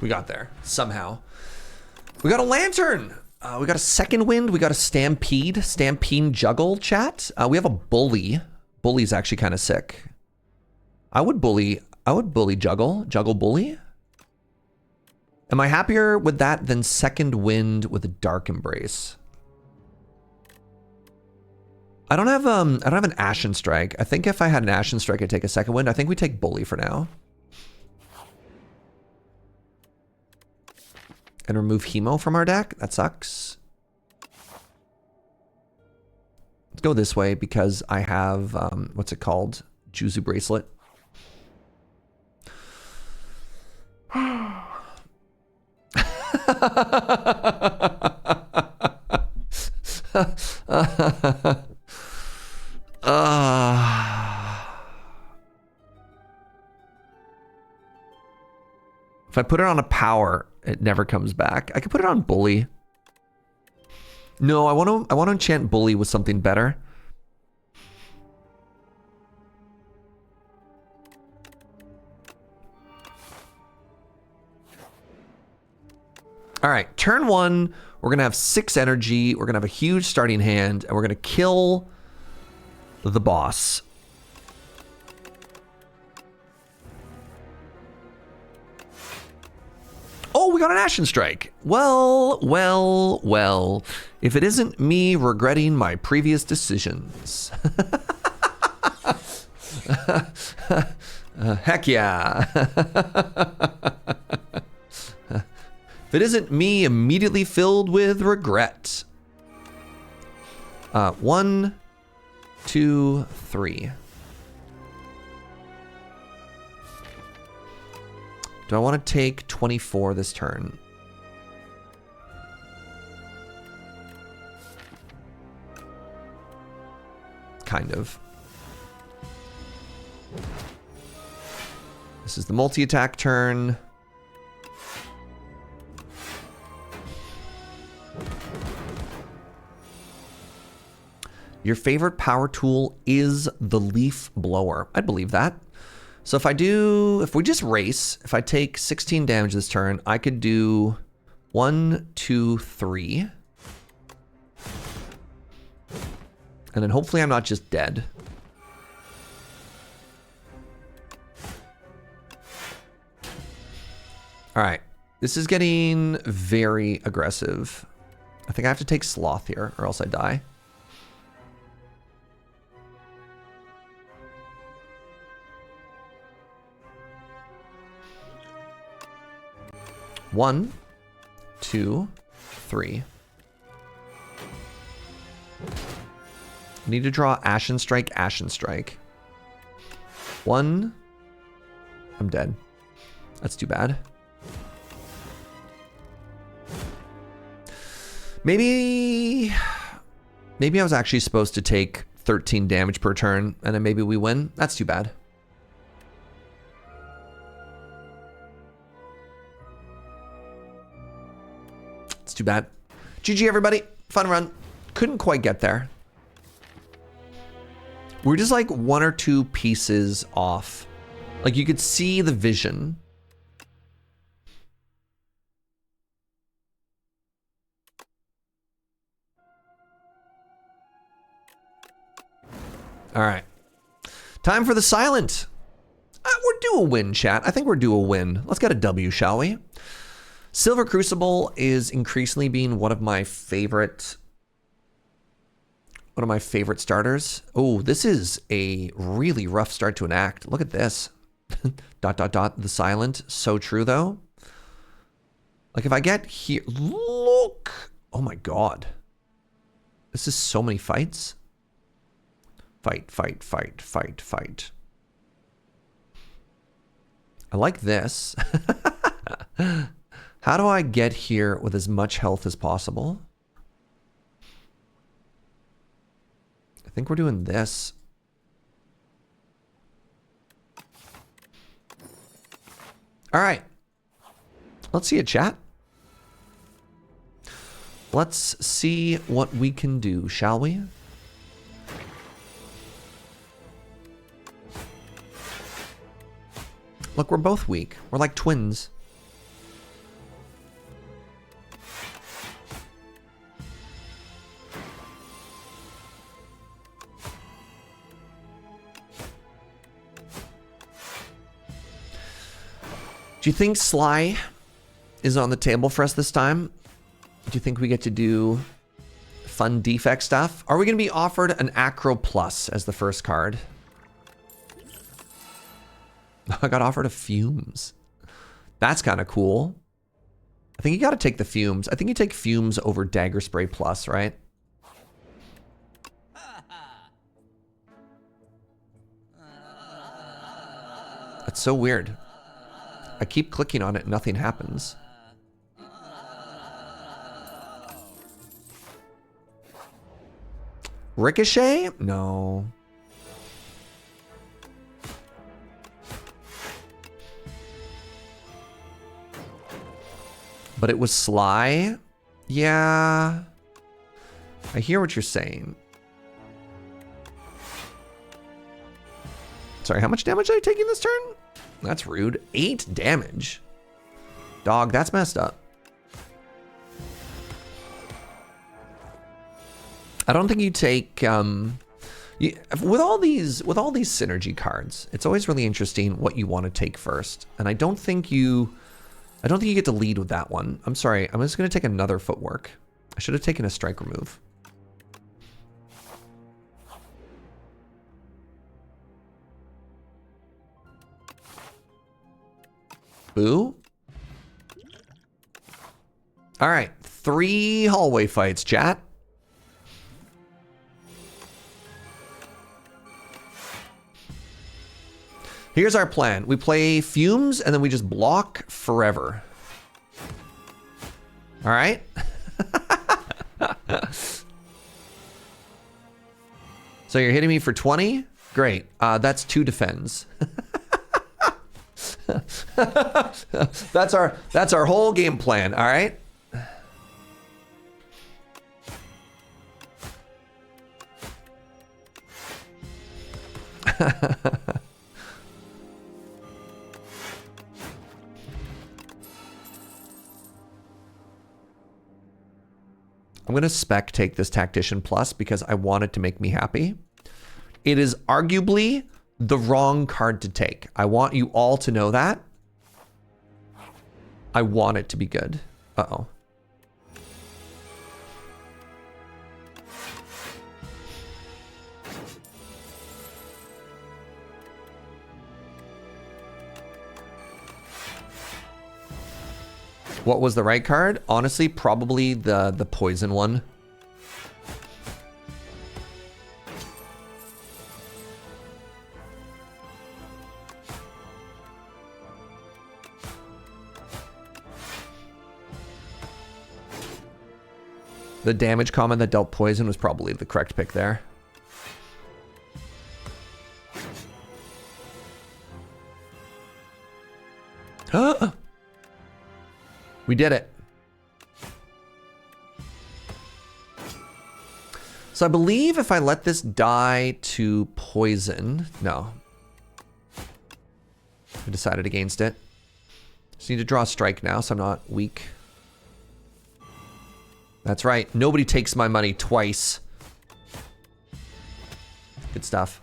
We got there, somehow. We got a Lantern. We got a Second Wind. We got a Stampede. Stampede Juggle, chat. We have a Bully. Bully's actually kind of sick. I would bully Juggle. Juggle Bully. Am I happier with that than Second Wind with a Dark Embrace? I don't have an Ashen Strike. I think if I had an Ashen Strike, I'd take a Second Wind. I think we take Bully for now. And remove Hemo from our deck. That sucks. Let's go this way because I have, what's it called? Juzu Bracelet. If I put it on a power, it never comes back. I could put it on Bully. No, I want to enchant Bully with something better. All right, turn one, we're going to have 6 energy. We're going to have a huge starting hand, and we're going to kill the boss. Oh, we got an Ashen Strike. Well. If it isn't me regretting my previous decisions. Heck yeah. If it isn't me immediately filled with regret. 1, 2, 3. Do I want to take 24 this turn? Kind of. This is the multi-attack turn. Your favorite power tool is the leaf blower. I'd believe that. So if we just race, if I take 16 damage this turn, I could do 1, 2, 3. And then hopefully I'm not just dead. All right, this is getting very aggressive. I think I have to take Sloth here or else I die. One, 2, 3. I need to draw Ashen Strike, Ashen Strike. 1. I'm dead. That's too bad. Maybe I was actually supposed to take 13 damage per turn, and then maybe we win. That's too bad. It's too bad. GG, everybody. Fun run. Couldn't quite get there. We're just like 1 or 2 pieces off. Like you could see the vision. All right. Time for the silent. We're due a win, chat. I think we're due a win. Let's get a W, shall we? Silver Crucible is increasingly being one of my favorite starters. Oh, this is a really rough start to an act. Look at this. ... The silent. So true, though. Like, if I get here... Look! Oh, my God. This is so many fights. Fight, fight, fight, fight, fight. I like this. How do I get here with as much health as possible? I think we're doing this. All right. Let's see it, chat. Let's see what we can do, shall we? Look, we're both weak. We're like twins. Do you think Sly is on the table for us this time? Do you think we get to do fun defect stuff? Are we going to be offered an Acro Plus as the first card? I got offered a Fumes. That's kind of cool. I think you got to take the Fumes. I think you take Fumes over Dagger Spray Plus, right? That's so weird. I keep clicking on it, nothing happens. Ricochet? No. But it was Sly? Yeah. I hear what you're saying. Sorry, how much damage are you taking this turn? That's rude. 8 damage. Dog, that's messed up. I don't think you take with all these synergy cards, it's always really interesting what you want to take first. And I don't think you get to lead with that one. I'm sorry. I'm just going to take another footwork. I should have taken a strike remove. Boo. All right. 3 hallway fights, chat. Here's our plan. We play Fumes, and then we just block forever. All right? So you're hitting me for 20? Great. That's 2 defends. That's our whole game plan, all right? I'm going to spec take this Tactician Plus because I want it to make me happy. It is arguably the wrong card to take. I want you all to know that. I want it to be good. Uh-oh. What was the right card? Honestly, probably the poison one. The damage common that dealt poison was probably the correct pick there. We did it. So I believe if I let this die to poison, no. I decided against it. Just need to draw a strike now so I'm not weak. That's right. Nobody takes my money twice. Good stuff.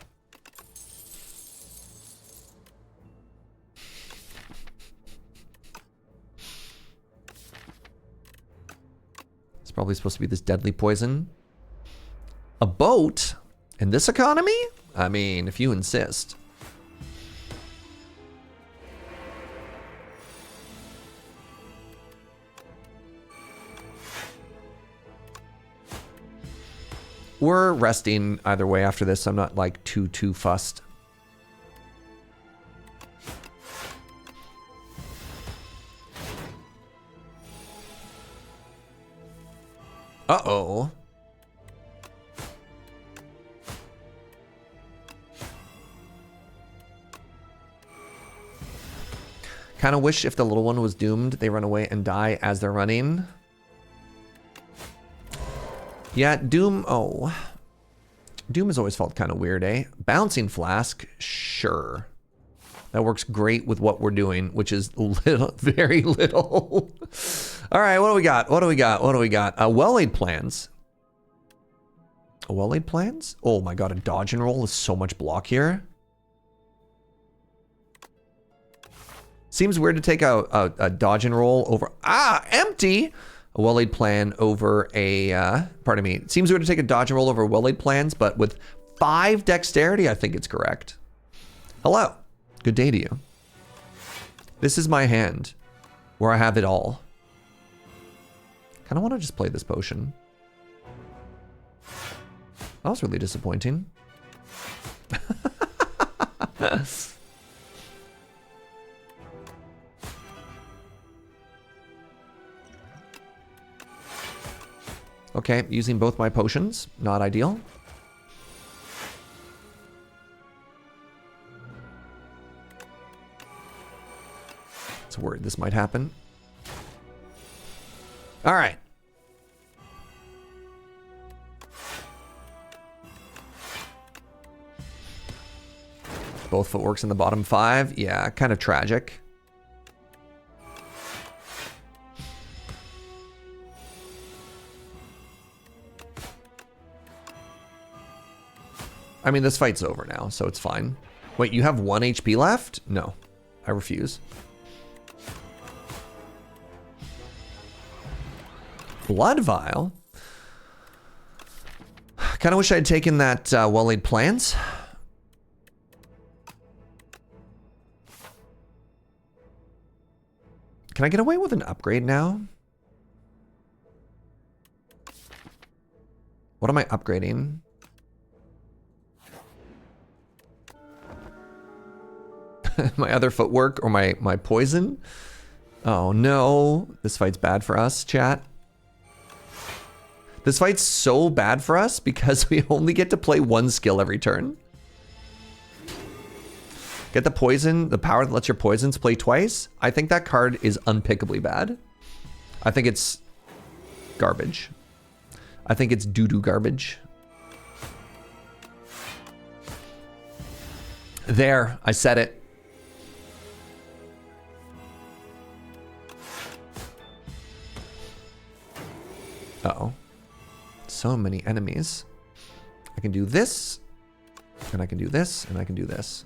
It's probably supposed to be this deadly poison. A boat? In this economy? I mean, if you insist. We're resting either way after this. I'm not like too fussed. Uh-oh. Kind of wish if the little one was doomed, they run away and die as they're running. Yeah, Doom, oh. Doom has always felt kind of weird, eh? Bouncing Flask, sure. That works great with what we're doing, which is little, very little. All right, what do we got? What do we got? What do we got? Well-laid plans. Well-laid plans? Oh my god, a dodge and roll is so much block here. Seems weird to take a dodge and roll over... Ah, empty! A well-laid plan over a... pardon me. It seems weird to take a dodge and roll over well-laid plans, but with 5 dexterity, I think it's correct. Hello. Good day to you. This is my hand, where I have it all. Kind of want to just play this potion. That was really disappointing. Okay, using both my potions, not ideal. It's worried this might happen. All right. Both footworks in the bottom 5. Yeah, kind of tragic. I mean, this fight's over now, so it's fine. Wait, you have 1 HP left? No, I refuse. Blood Vial? Kind of wish I had taken that well-laid plans. Can I get away with an upgrade now? What am I upgrading? My other footwork or my poison? Oh no, this fight's bad for us, chat. This fight's so bad for us because we only get to play 1 skill every turn. Get the poison, the power that lets your poisons play twice. I think that card is unpickably bad. I think it's garbage. I think it's doo-doo garbage. There, I said it. Uh-oh. So many enemies. I can do this, and I can do this, and I can do this.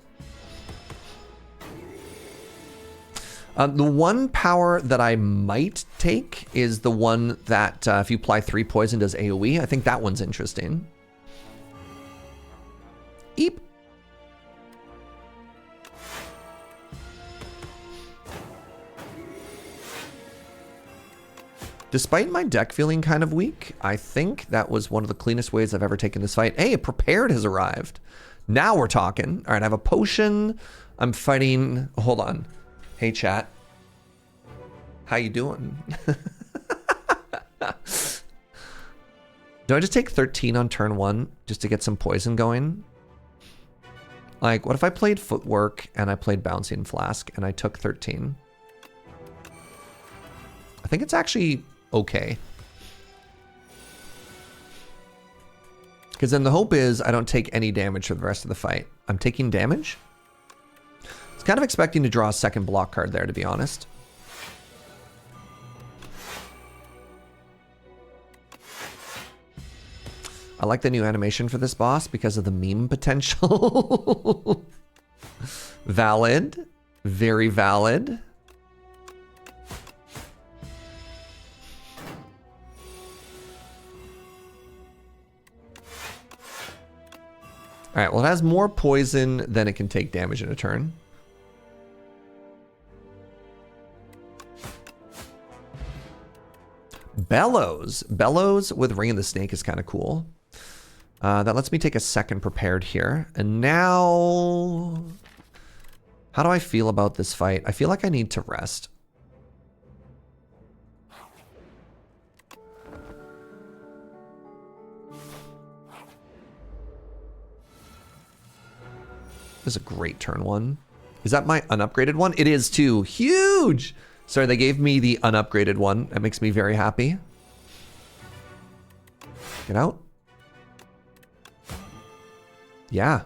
The one power that I might take is the one that if you apply 3 poison does AoE. I think that one's interesting. Eep. Despite my deck feeling kind of weak, I think that was one of the cleanest ways I've ever taken this fight. Hey, prepared has arrived. Now we're talking. All right, I have a potion. I'm fighting. Hold on. Hey, chat. How you doing? Do I just take 13 on turn 1 just to get some poison going? Like, what if I played Footwork and I played Bouncing Flask and I took 13? I think it's actually okay. Because then the hope is I don't take any damage for the rest of the fight. I'm taking damage? I was kind of expecting to draw a second block card there, to be honest. I like the new animation for this boss because of the meme potential. Valid. Very valid. All right, well, it has more poison than it can take damage in a turn. Bellows. Bellows with Ring of the Snake is kind of cool. That lets me take a second prepared here. And now... How do I feel about this fight? I feel like I need to rest. This is a great turn one. Is that my unupgraded one? It is too. Huge! Sorry, they gave me the unupgraded one. That makes me very happy. Get out. Yeah.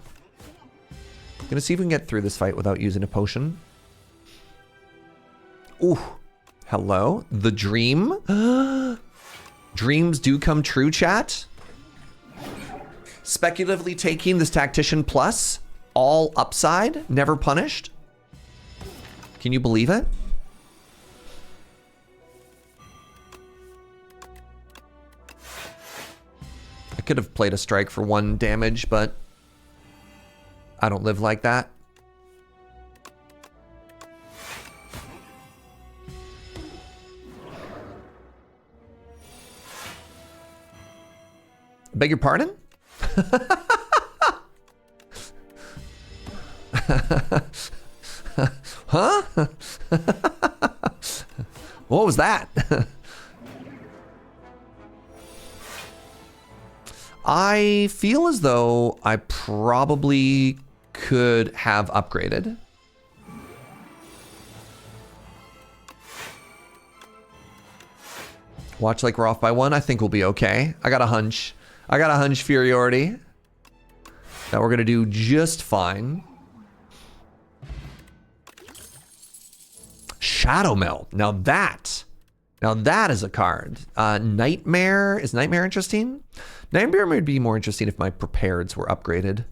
Gonna see if we can get through this fight without using a potion. Ooh. Hello. The dream. Dreams do come true, chat. Speculatively taking this Tactician Plus. All upside. Never punished. Can you believe it? I could have played a strike for 1 damage, but I don't live like that. Beg your pardon? Huh? What was that? I feel as though I probably could have upgraded. Watch like we're off by 1. I think we'll be okay. I got a hunch. I got a hunch, Furiority, that we're gonna do just fine. Shadow Melt. Now that is a card. Nightmare. Is Nightmare interesting? Nightmare would be more interesting if my prepareds were upgraded.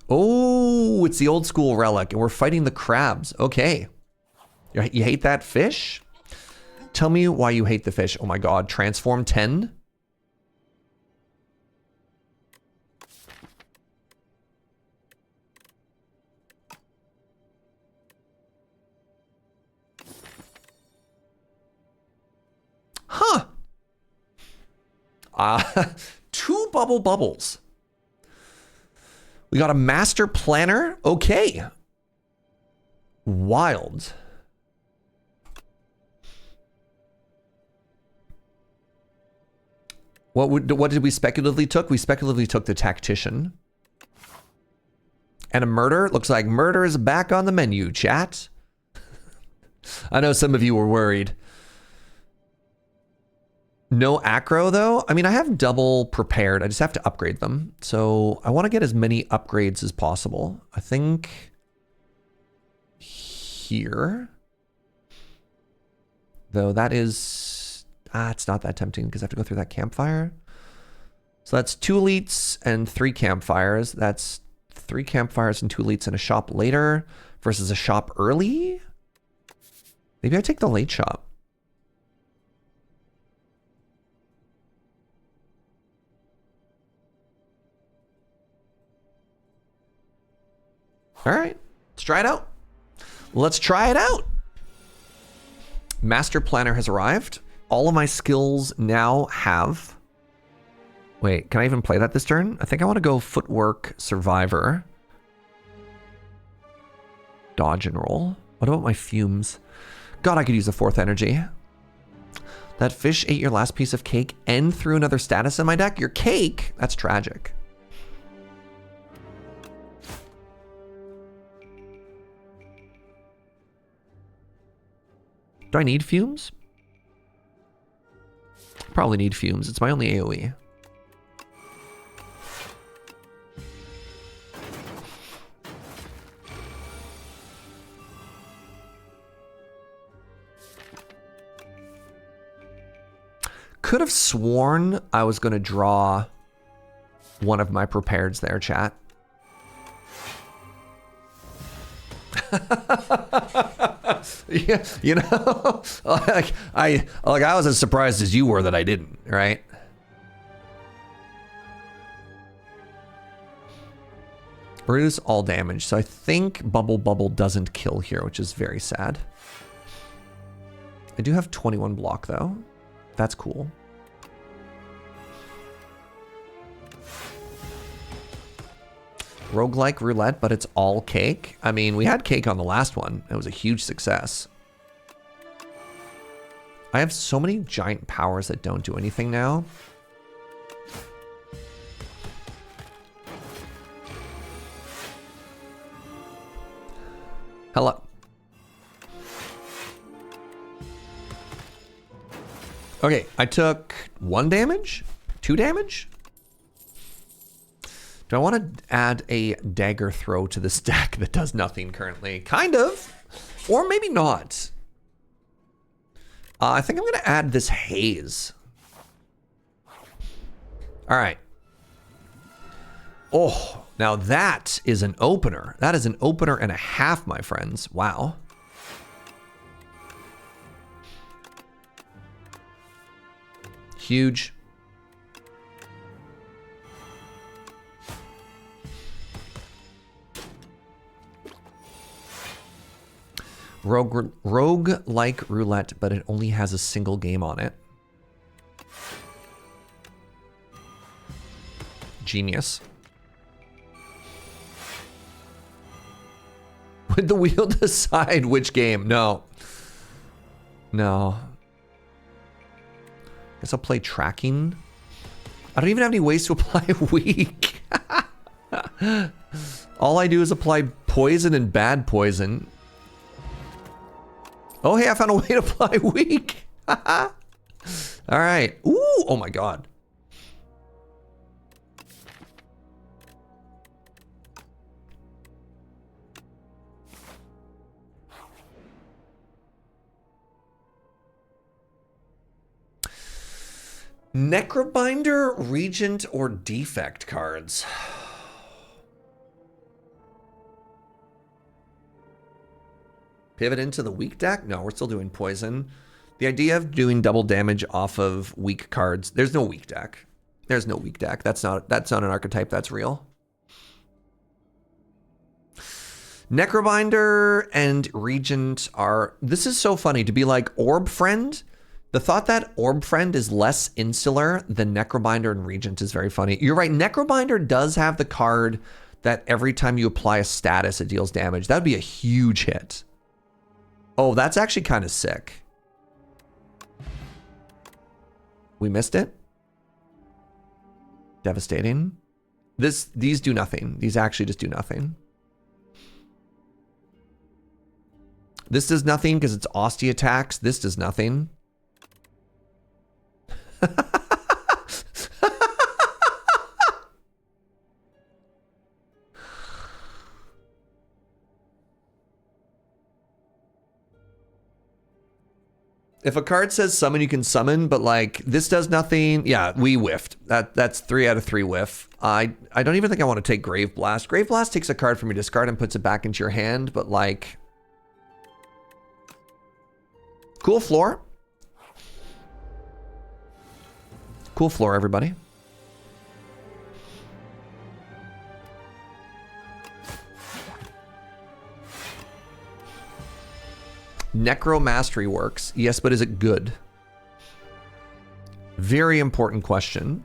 Oh, it's the old school relic, and we're fighting the crabs. Okay. You hate that fish? Tell me why you hate the fish. Oh my god, transform 10? Huh. 2 bubbles. We got a master planner. Okay. Wild. What did we speculatively took? We speculatively took the Tactician. And a murder. Looks like murder is back on the menu, chat. I know some of you were worried. No acro though. I mean, I have double prepared. I just have to upgrade them. So I want to get as many upgrades as possible. I think here, though that is, it's not that tempting because I have to go through that campfire. So that's 2 elites and 3 campfires. That's 3 campfires and 2 elites in a shop later versus a shop early. Maybe I take the late shop. All right, let's try it out. Let's try it out. Master Planner has arrived. All of my skills now have... Wait, can I even play that this turn? I think I want to go Footwork, Survivor. Dodge and roll. What about my fumes? God, I could use a 4th energy. That fish ate your last piece of cake and threw another status in my deck? Your cake? That's tragic. Do I need fumes? Probably need fumes. It's my only AoE. Could have sworn I was going to draw one of my prepareds there, chat. Yeah, you know, I was as surprised as you were that I didn't, right? Reduce all damage. So I think Bubble doesn't kill here, which is very sad. I do have 21 block though. That's cool. Roguelike roulette, but it's all cake. I mean, we had cake on the last one. It was a huge success. I have so many giant powers that don't do anything now. Hello. Okay, I took 1 damage? 2 damage? Do I want to add a dagger throw to this deck that does nothing currently? Kind of. Or maybe not. I think I'm going to add this haze. All right. Oh, now that is an opener. That is an opener and a half, my friends. Wow. Huge. Rogue-like roulette, but it only has a single game on it. Genius. Would the wheel decide which game? No. No. Guess I'll play tracking. I don't even have any ways to apply weak. All I do is apply poison and bad poison. Oh, hey, I found a way to apply weak. All right. Ooh, oh my God. Necrobinder, Regent, or Defect cards. Pivot into the weak deck? No, we're still doing poison. The idea of doing double damage off of weak cards. There's no weak deck. There's no weak deck. That's not an archetype that's real. Necrobinder and Regent are... This is so funny to be like Orb Friend. The thought that Orb Friend is less insular than Necrobinder and Regent is very funny. You're right. Necrobinder does have the card that every time you apply a status, it deals damage. That would be a huge hit. Oh, that's actually kind of sick. We missed it. Devastating. These do nothing. These actually just do nothing. This does nothing because it's Osty attacks. This does nothing. If a card says summon, you can summon, but like this does nothing. Yeah, we whiffed. That's 3 out of 3 whiff. I don't even think I want to take Grave Blast. Grave Blast takes a card from your discard and puts it back into your hand, but like cool floor. Cool floor, everybody. Necro Mastery works. Yes, but is it good? Very important question.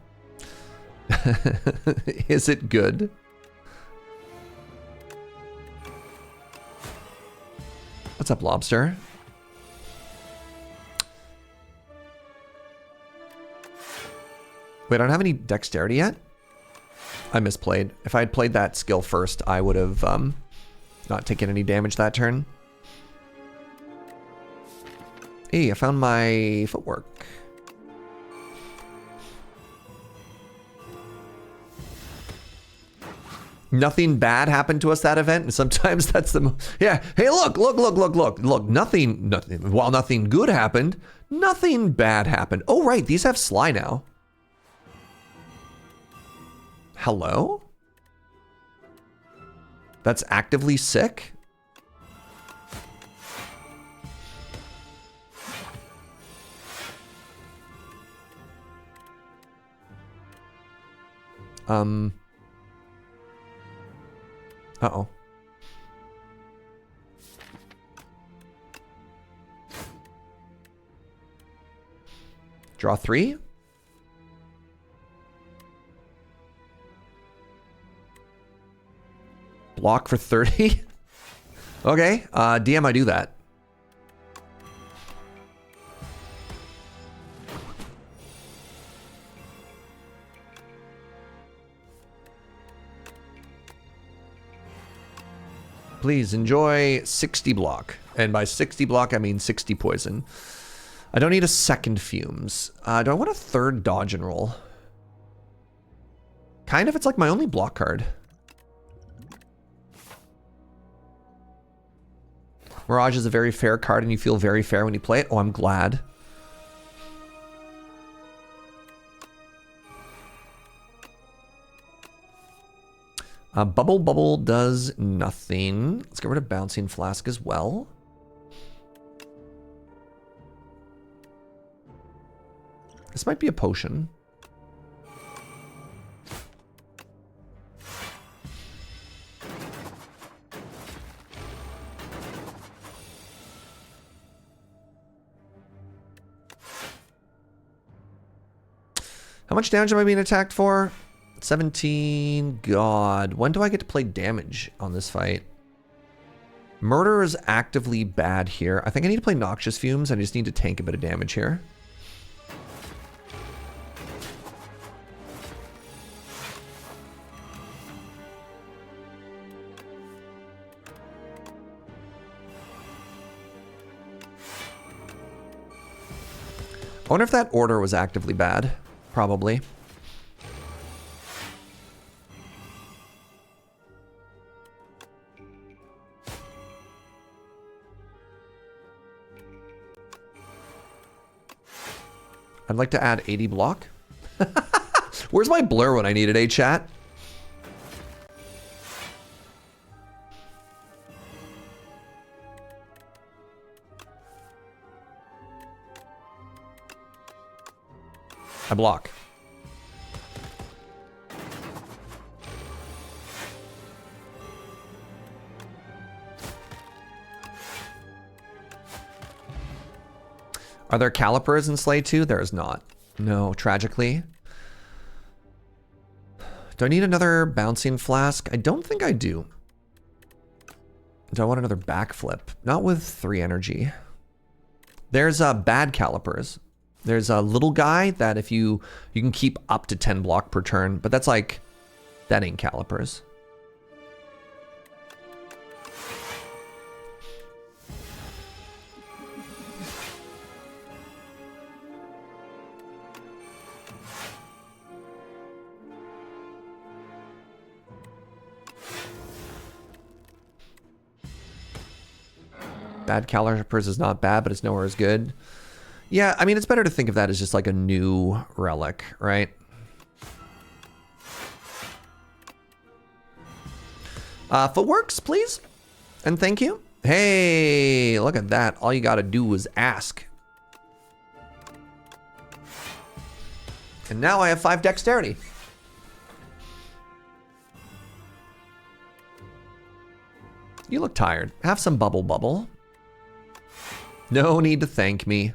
Is it good? What's up, Lobster? Wait, I don't have any dexterity yet? I misplayed. If I had played that skill first, I would have not taken any damage that turn. Hey, I found my footwork. Nothing bad happened to us that event, and sometimes that's the yeah. Hey, look, nothing. While nothing good happened, nothing bad happened. Oh right, these have Sly now. Hello? That's actively sick? Uh-oh. Draw 3? Block for 30? Okay, DM I do that. Please enjoy 60 block. And by 60 block, I mean 60 poison. I don't need a second fumes. Do I want a third dodge and roll? Kind of, it's like my only block card. Mirage is a very fair card and you feel very fair when you play it. Oh, I'm glad. Bubble does nothing. Let's get rid of Bouncing Flask as well. This might be a potion. How much damage am I being attacked for? 17. God. When do I get to play damage on this fight? Murder is actively bad here. I think I need to play Noxious Fumes. I just need to tank a bit of damage here. I wonder if that order was actively bad. Probably. I'd like to add 80 block. Where's my blur when I need it, chat? I block. Are there calipers in Slay 2? There is not. No, tragically. Do I need another Bouncing Flask? I don't think I do. Do I want another backflip? Not with 3 energy. There's bad calipers. There's a little guy that if you can keep up to 10 block per turn, but that's like, that ain't calipers. Bad calipers is not bad, but it's nowhere as good. Yeah, I mean, it's better to think of that as just like a new relic, right? Footworks, please. And thank you. Hey, look at that. All you gotta do is ask. And now I have 5 dexterity. You look tired. Have some bubble. No need to thank me.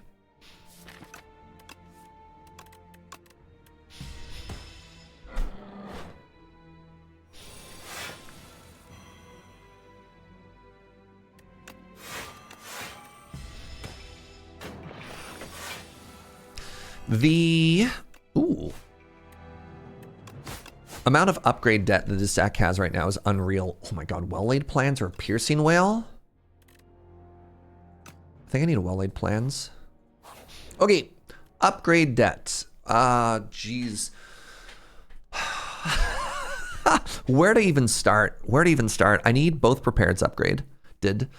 The amount of upgrade debt that this deck has right now is unreal. Oh my god, Well-Laid Plans or Piercing Whale? I think I need a Well-Laid Plans. Okay, upgrade debt. Jeez. Where to even start? Where to even start? I need both prepareds upgraded.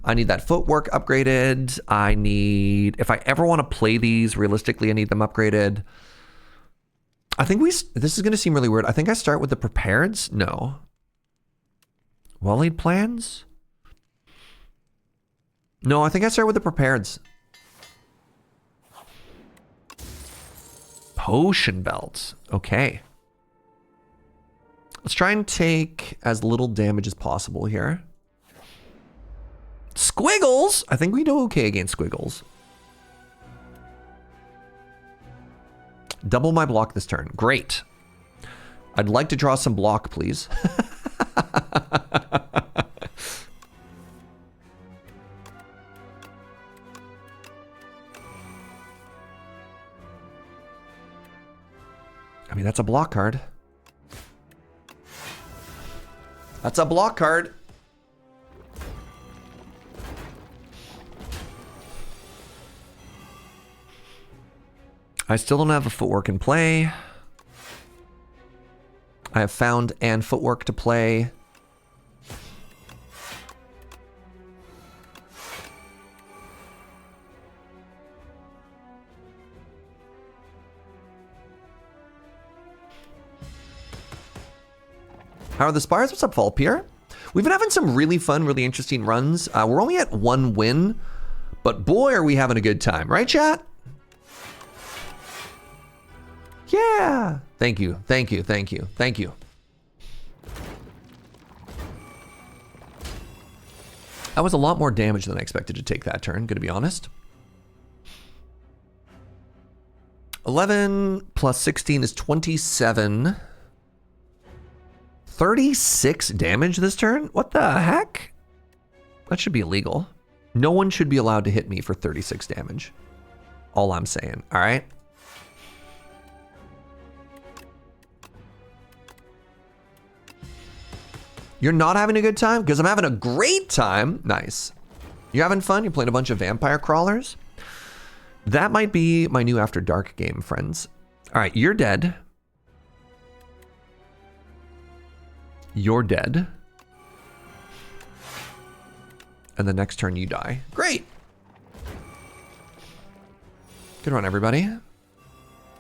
I need that footwork upgraded. I need, if I ever want to play these realistically, I need them upgraded. I think this is going to seem really weird. I think I start with the prepareds. No. Well-laid plans? No, I think I start with the prepareds. Potion belts. Okay. Let's try and take as little damage as possible here. Squiggles! I think we do okay against squiggles. Double my block this turn. Great. I'd like to draw some block, please. I mean, that's a block card. That's a block card. I still don't have a footwork in play. I have found and footwork to play. How are the Spires? What's up, Fall Pierre? We've been having some really fun, really interesting runs. We're only at 1 win, but boy, are we having a good time. Right, chat? Yeah. Thank you. Thank you. Thank you. Thank you. That was a lot more damage than I expected to take that turn, gonna be honest. 11 plus 16 is 27. 36 damage this turn? What the heck? That should be illegal. No one should be allowed to hit me for 36 damage. All I'm saying, all right? You're not having a good time? Because I'm having a great time. Nice. You're having fun? You're playing a bunch of vampire crawlers? That might be my new After Dark game, friends. All right, you're dead. You're dead. And the next turn you die. Great. Good run, everybody.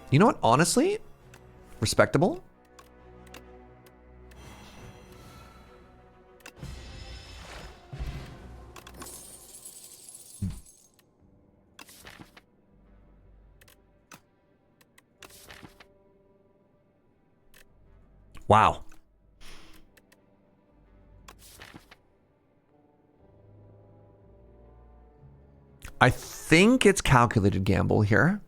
You know what? Honestly, respectable. Wow. I think it's calculated gamble here.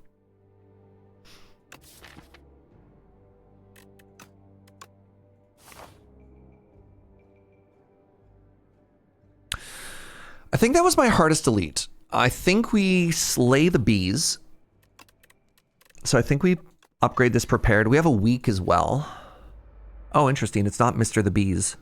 I think that was my hardest elite. I think we slay the bees. So I think we upgrade this prepared. We have a weak as well. Oh, interesting. It's not Mr. the Bees.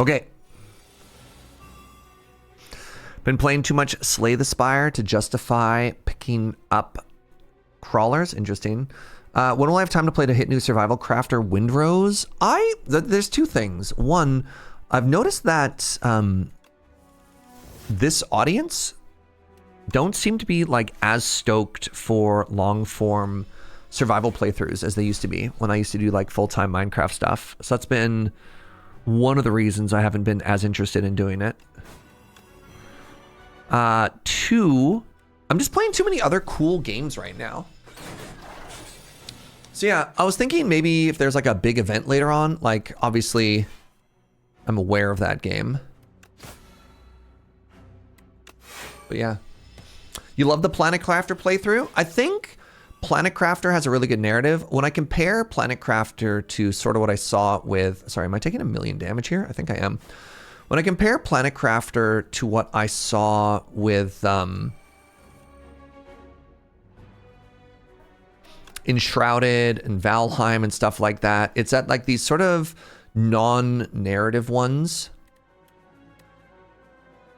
Okay. Been playing too much Slay the Spire to justify picking up crawlers. Interesting. When will I have time to play to hit new survival craft or Windrose? There's two things. One, I've noticed that this audience don't seem to be like as stoked for long form survival playthroughs as they used to be when I used to do like full-time Minecraft stuff. So that's been one of the reasons I haven't been as interested in doing it. Two, I'm just playing too many other cool games right now. So yeah, I was thinking maybe if there's like a big event later on, like obviously I'm aware of that game. But yeah. You love the Planet Crafter playthrough? I think Planet Crafter has a really good narrative. When I compare Planet Crafter to sort of what I saw with... Sorry, am I taking 1,000,000 damage here? I think I am. When I compare Planet Crafter to what I saw with Enshrouded and Valheim and stuff like that, it's at like these sort of non-narrative ones.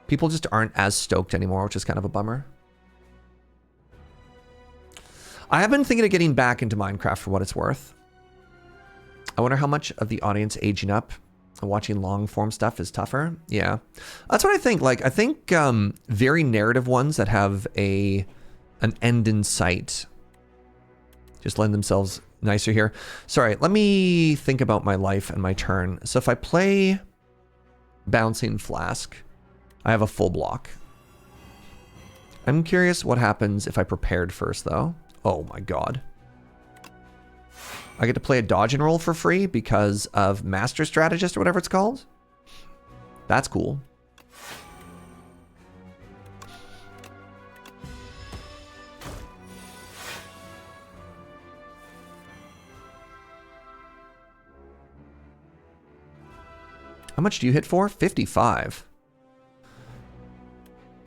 People just aren't as stoked anymore, which is kind of a bummer. I have been thinking of getting back into Minecraft for what it's worth. I wonder how much of the audience aging up and watching long form stuff is tougher. Yeah, that's what I think. Like, I think very narrative ones that have an end in sight just lend themselves nicer here. Sorry, let me think about my life and my turn. So if I play Bouncing Flask, I have a full block. I'm curious what happens if I prepared first, though. Oh my god. I get to play a dodge and roll for free because of Master Strategist or whatever it's called. That's cool. How much do you hit for? 55.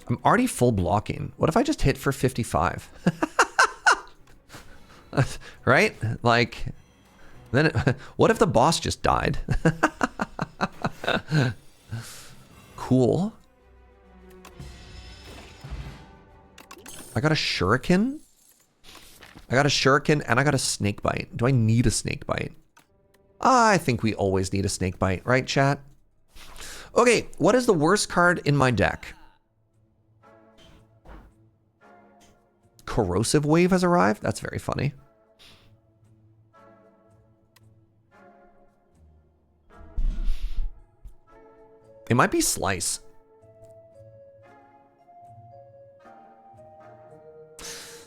I'm already full blocking. What if I just hit for 55? Right? Like, then what if the boss just died? Cool. I got a shuriken. I got a shuriken and I got a snake bite. Do I need a snake bite? I think we always need a snake bite, right, chat? Okay, what is the worst card in my deck? Corrosive Wave has arrived? That's very funny. It might be Slice.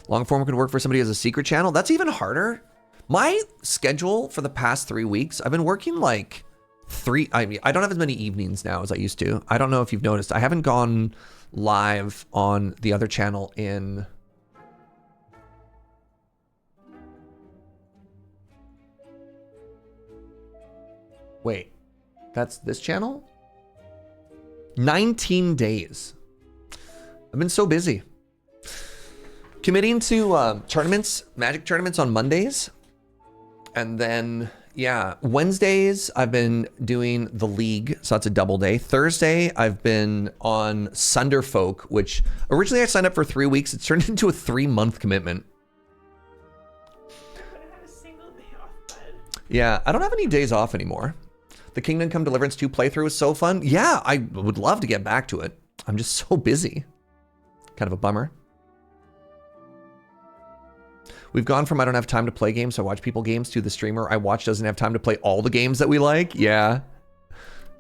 Longform could work for somebody as a secret channel. That's even harder. My schedule for the past 3 weeks, I've been working like I don't have as many evenings now as I used to. I don't know if you've noticed. I haven't gone live on the other channel in... Wait, that's this channel? 19 days. I've been so busy. Committing to tournaments, Magic tournaments on Mondays. And then, yeah, Wednesdays I've been doing the League, so that's a double day. Thursday I've been on Sunderfolk, which originally I signed up for 3 weeks. It's turned into a 3-month commitment. I have a single day off, bud. Yeah, I don't have any days off anymore. The Kingdom Come Deliverance 2 playthrough is so fun. Yeah, I would love to get back to it. I'm just so busy. Kind of a bummer. We've gone from I don't have time to play games, so I watch people games, to the streamer I watch doesn't have time to play all the games that we like. Yeah.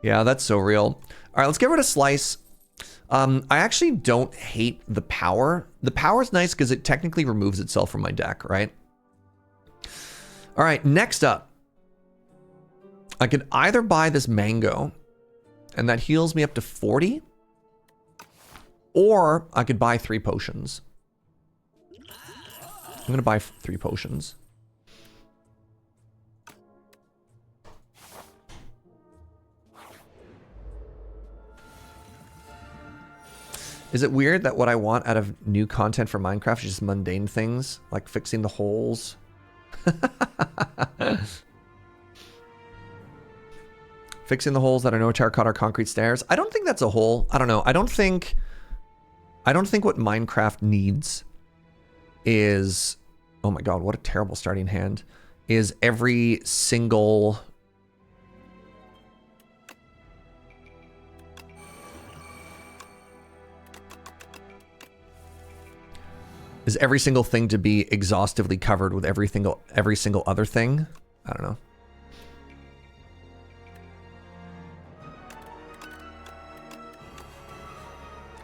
Yeah, that's so real. All right, let's get rid of Slice. I actually don't hate the power. The power is nice because it technically removes itself from my deck, right? All right, next up. I could either buy this mango, and that heals me up to 40, or I could buy 3 potions. I'm gonna buy 3 potions. Is it weird that what I want out of new content for Minecraft is just mundane things, like fixing the holes? Fixing the holes that are no terracotta or concrete stairs. I don't think that's a hole. I don't know. I don't think what Minecraft needs is, oh my god, what a terrible starting hand, is every single thing to be exhaustively covered with every single other thing. I don't know.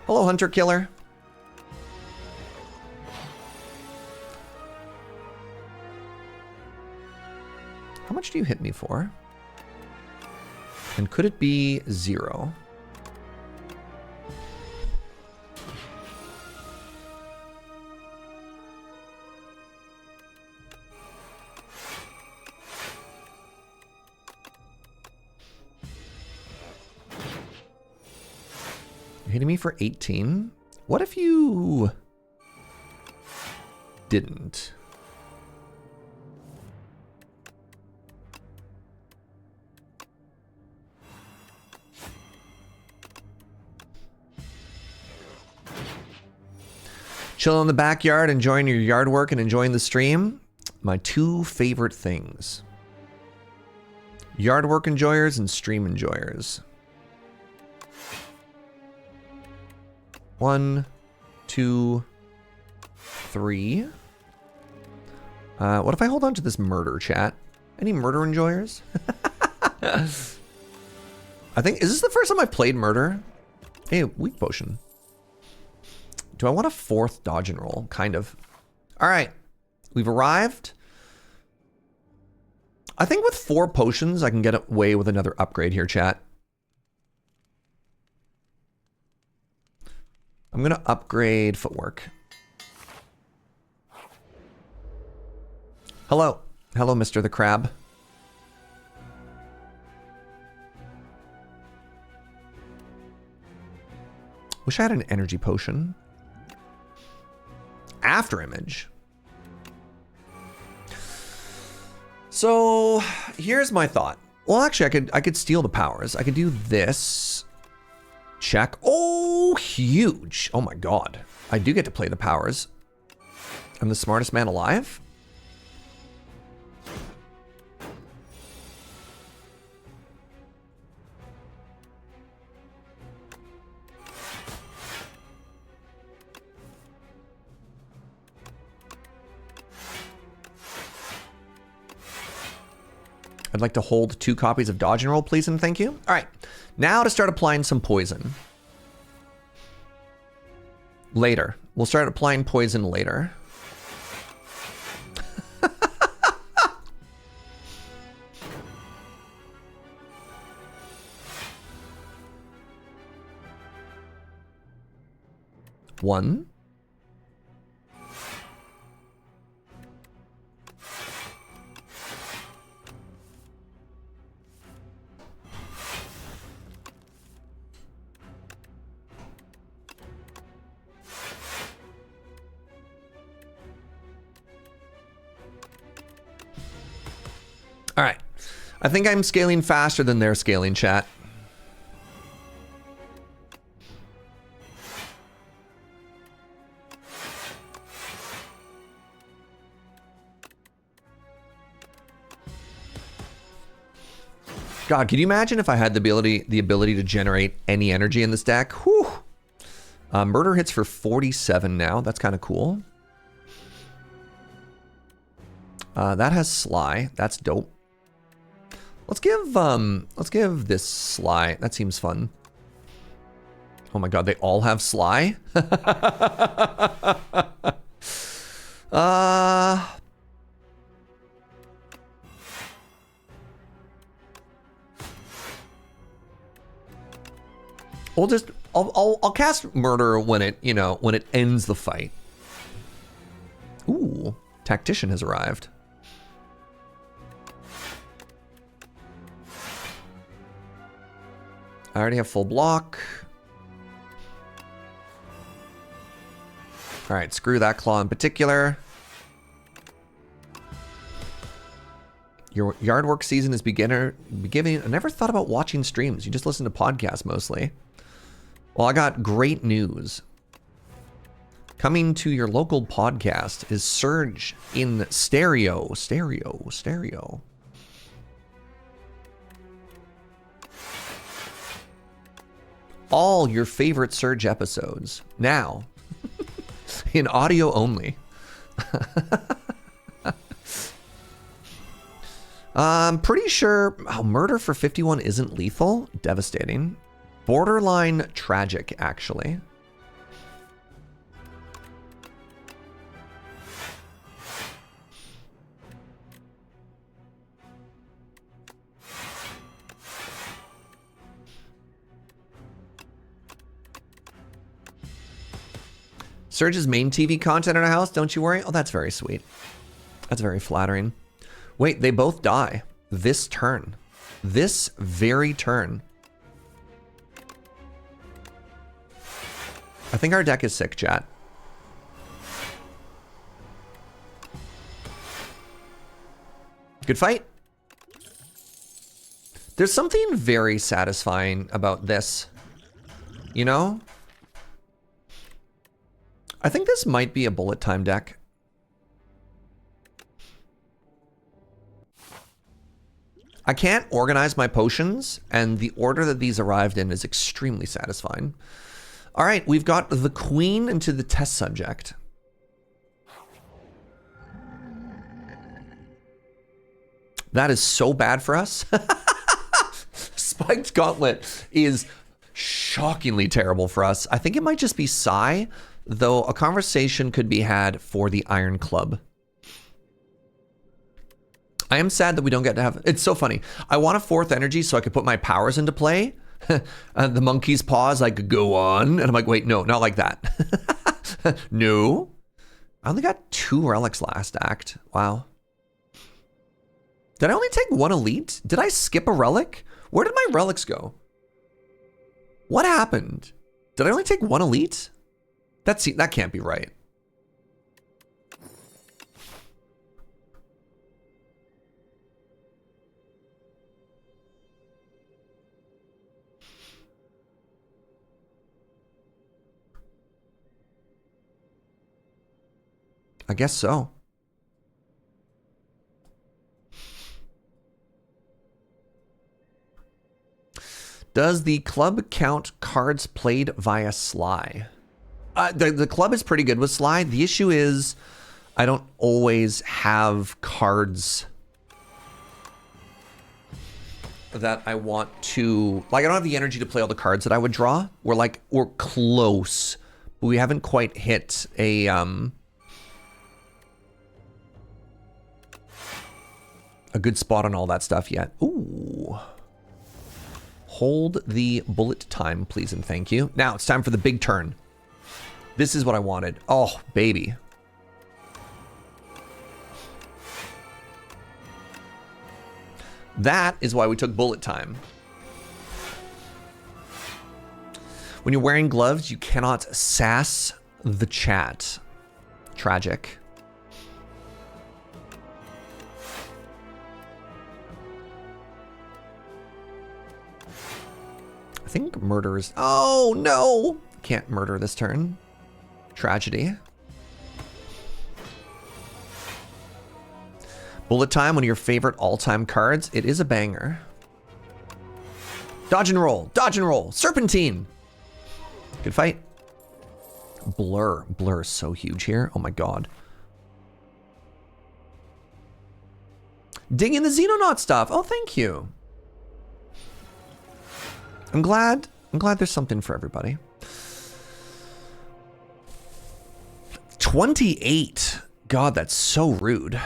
Hello, Hunter Killer. How much do you hit me for? And could it be 0? Hitting me for 18? What if you didn't? Chilling in the backyard, enjoying your yard work and enjoying the stream. My two favorite things. Yard work enjoyers and stream enjoyers. 1, 2, 3. What if I hold on to this murder, chat? Any murder enjoyers? I think, is this the first time I've played murder? Hey, weak potion. Do I want a 4th dodge and roll? Kind of. All right, we've arrived. I think with 4 potions, I can get away with another upgrade here, chat. I'm gonna upgrade footwork. Hello. Hello, Mr. the Crab. Wish I had an energy potion. After image. So here's my thought. Well, actually, I could steal the powers. I could do this. Check. Oh, huge. Oh my god. I do get to play the powers. I'm the smartest man alive. I'd like to hold 2 copies of dodge and roll, please and thank you. All right, now to start applying some poison. Later. We'll start applying poison later. One. All right. I think I'm scaling faster than they're scaling, chat. God, can you imagine if I had the ability to generate any energy in this deck? Whew. Murder hits for 47 now. That's kind of cool. That has Sly. That's dope. Let's give this Sly. That seems fun. Oh my god, they all have Sly? I'll cast Murder when it, when it ends the fight. Ooh, Tactician has arrived. I already have full block. All right, screw that claw in particular. Your yard work season is beginning. I never thought about watching streams. You just listen to podcasts mostly. Well, I got great news. Coming to your local podcast is Surge in stereo. All your favorite Surge episodes now in audio only. I'm pretty sure Murder for 51 isn't lethal. Devastating. Borderline tragic, actually. Surge's main TV content in our house, don't you worry. Oh, that's very sweet. That's very flattering. Wait, they both die this turn. This very turn. I think our deck is sick, chat. Good fight. There's something very satisfying about this. You know? I think this might be a bullet time deck. I can't organize my potions, and the order that these arrived in is extremely satisfying. All right, we've got the queen into the test subject. That is so bad for us. Spiked Gauntlet is shockingly terrible for us. I think it might just be Psy, though a conversation could be had for the Iron Club. I am sad that we don't get to have... It's so funny. I want a 4th energy so I could put my powers into play. The monkey's paws, like, go on. And I'm like, wait, no, not like that. No. I only got 2 relics last act. Wow. Did I only take 1 elite? Did I skip a relic? Where did my relics go? What happened? Did I only take 1 elite? That can't be right. I guess so. Does the club count cards played via Sly? The club is pretty good with Sly. The issue is I don't always have cards that I want to... Like, I don't have the energy to play all the cards that I would draw. We're close, but we haven't quite hit a good spot on all that stuff yet. Ooh. Hold the bullet time, please and thank you. Now it's time for the big turn. This is what I wanted. Oh, baby. That is why we took bullet time. When you're wearing gloves, you cannot sass the chat. Tragic. I think murder is... Oh, no! Can't murder this turn. Tragedy. Bullet time, one of your favorite all-time cards. It is a banger. Dodge and roll. Dodge and roll. Serpentine. Good fight. Blur. Blur is so huge here. Oh my god. Ding in the Xenonaut stuff. Oh, thank you. I'm glad there's something for everybody. 28. God, that's so rude.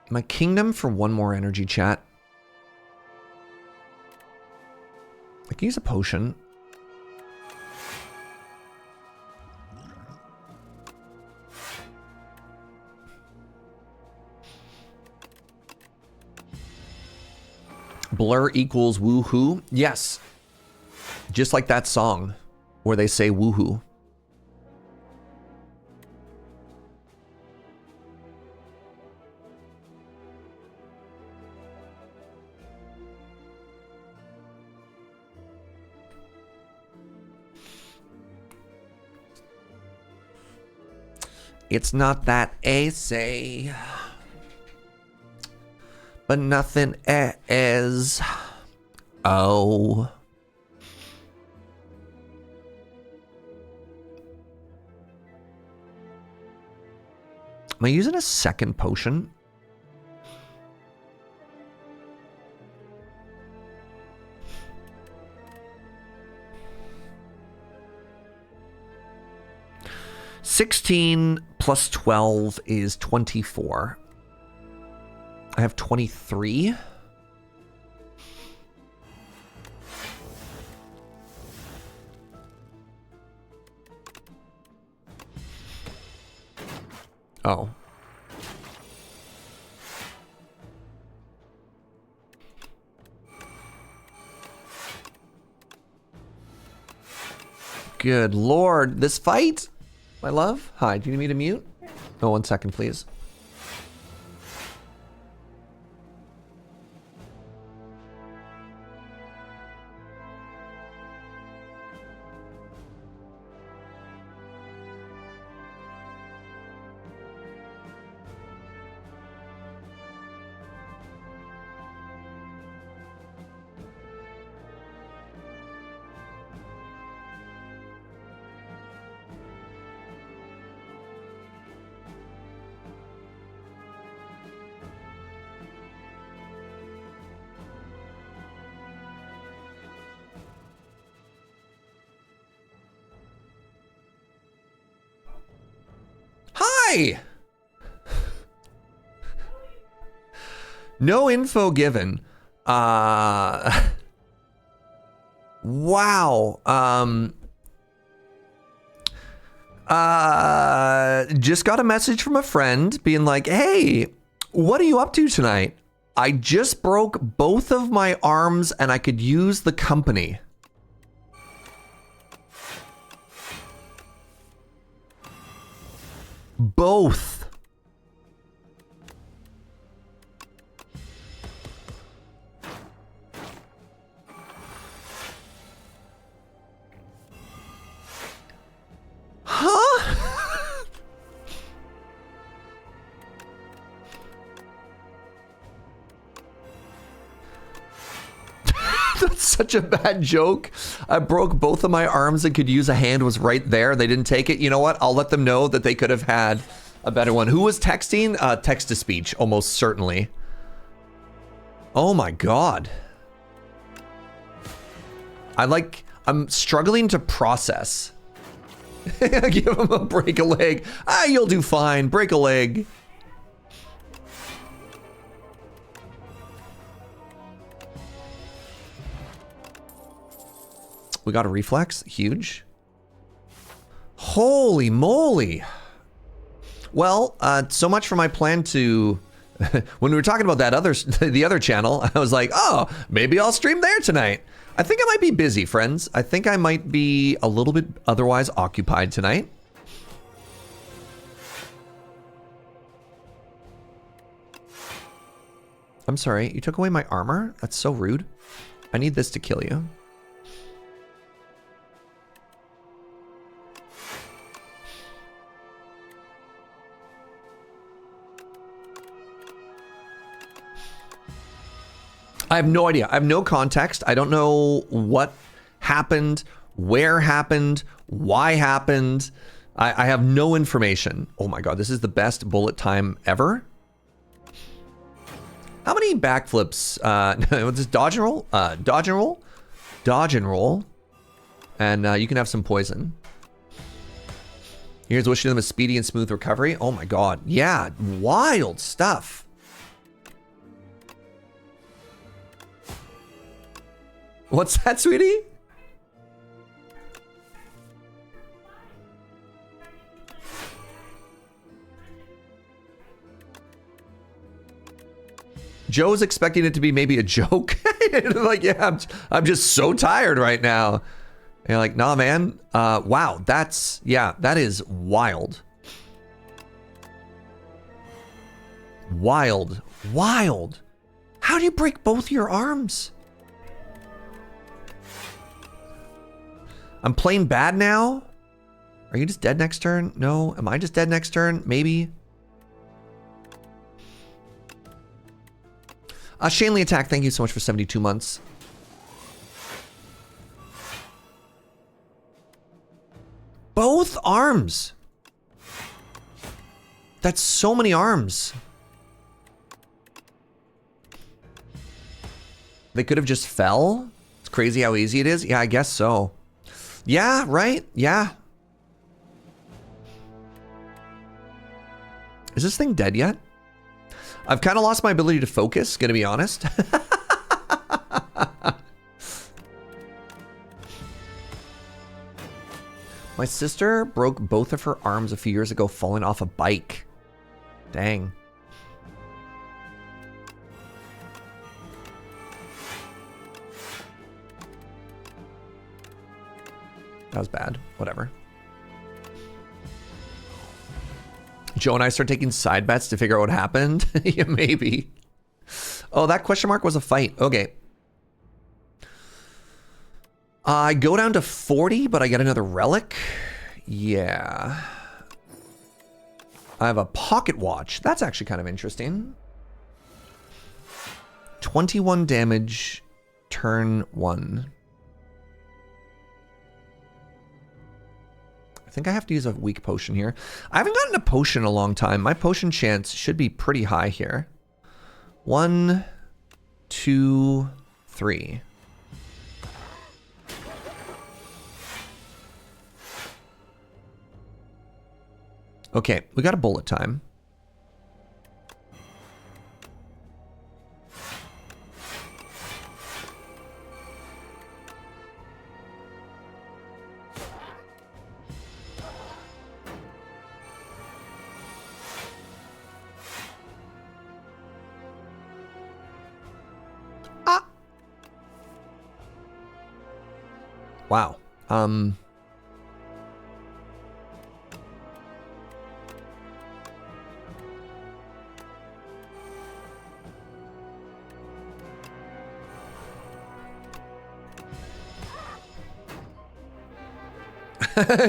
My kingdom for 1 more energy, chat. I can use a potion. Blur equals woohoo. Yes. Just like that song where they say woohoo. It's not that AC, but nothing is. Oh. Am I using a second potion? $16 plus 12 is 24. I have 23. Oh. Good Lord. This fight? My love? Hi, do you need me to mute? Oh, 1 second, please. Hi! No info given. Wow. Just got a message from a friend being like, hey, what are you up to tonight? I just broke both of my arms and I could use the company. Both. Huh? That's such a bad joke. I broke both of my arms and could use a hand was right there. They didn't take it. You know what? I'll let them know that they could have had a better one. Who was texting? Text to speech, almost certainly. Oh my God. I'm struggling to process. Give him a break a leg. Ah, you'll do fine. Break a leg. We got a reflex. Huge. Holy moly. Well, so much for my plan to... when we were talking about that the other channel, I was like, oh, maybe I'll stream there tonight. I think I might be busy, friends. I think I might be a little bit otherwise occupied tonight. I'm sorry, you took away my armor? That's so rude. I need this to kill you. I have no idea. I have no context. I don't know what happened, where happened, why happened. I have no information. Oh my God, this is the best bullet time ever. How many backflips? What's this? Dodge and roll? Dodge and roll? Dodge and roll. And you can have some poison. Here's wishing them a speedy and smooth recovery. Oh my God. Yeah, wild stuff. What's that, sweetie? Joe's expecting it to be maybe a joke. Like, yeah, I'm just so tired right now. And you're like, nah, man. Wow, that is wild. Wild. Wild. How do you break both your arms? I'm playing bad now? Are you just dead next turn? No. Am I just dead next turn? Maybe. Shanley Attack, thank you so much for 72 months. Both arms. That's so many arms. They could have just fell. It's crazy how easy it is. Yeah, I guess so. Yeah, right? Yeah. Is this thing dead yet? I've kind of lost my ability to focus, gonna be honest. My sister broke both of her arms a few years ago falling off a bike. Dang. That was bad. Whatever. Joe and I start taking side bets to figure out what happened. Yeah, maybe. Oh, that question mark was a fight. Okay. I go down to 40, but I get another relic. Yeah. I have a pocket watch. That's actually kind of interesting. 21 damage, turn 1. I think I have to use a weak potion here. I haven't gotten a potion in a long time. My potion chance should be pretty high here. 1, 2, 3. Okay, we got a bullet time. Ah. Wow.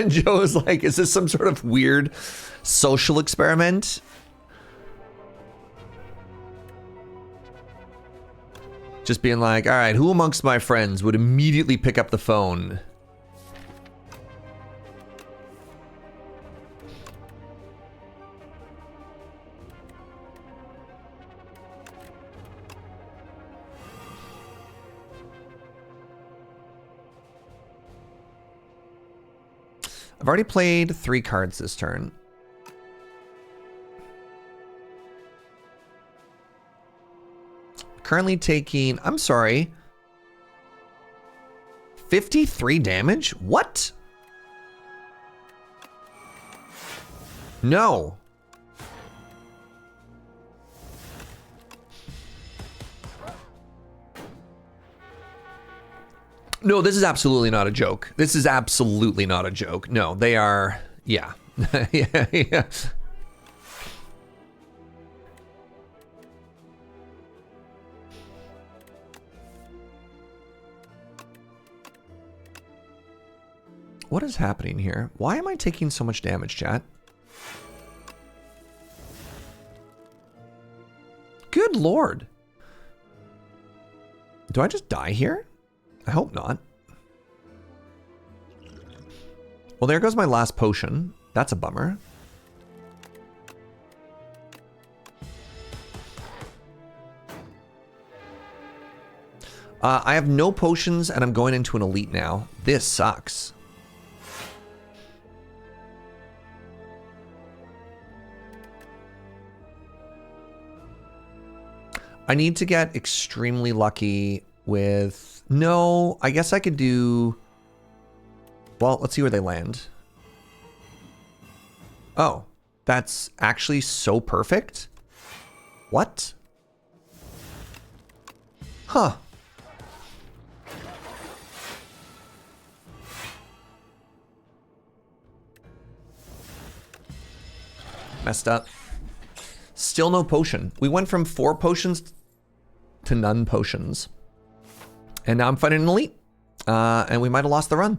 Joe's like, is this some sort of weird social experiment? Just being like, all right, who amongst my friends would immediately pick up the phone? I've already played 3 cards this turn. Currently taking, I'm sorry, 53 damage? What? No. No, this is absolutely not a joke. This is absolutely not a joke. No, they are, yeah. Yeah. What is happening here? Why am I taking so much damage, chat? Good lord. Do I just die here? I hope not. Well, there goes my last potion. That's a bummer. I have no potions and I'm going into an elite now. This sucks. I need to get extremely lucky with... No, I guess I could do... Well, let's see where they land. Oh, that's actually so perfect. What? Huh. Messed up. Still no potion. We went from 4 potions to none potions. And now I'm fighting an elite. And we might have lost the run.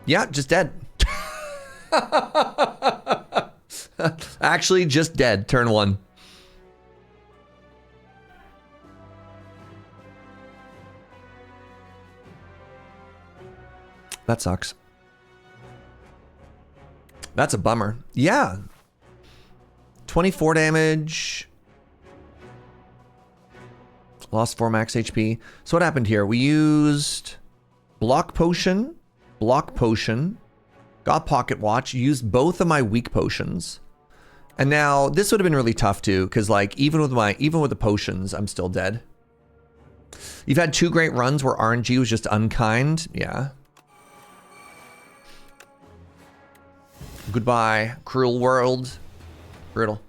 Yeah, just dead. Actually, just dead. Turn 1. That sucks. That's a bummer. Yeah. 24 damage. Lost 4 max HP. So what happened here? We used block potion, got pocket watch, used both of my weak potions. And now this would have been really tough too, because like even with the potions, I'm still dead. You've had 2 great runs where RNG was just unkind. Yeah. Goodbye, cruel world. Brutal.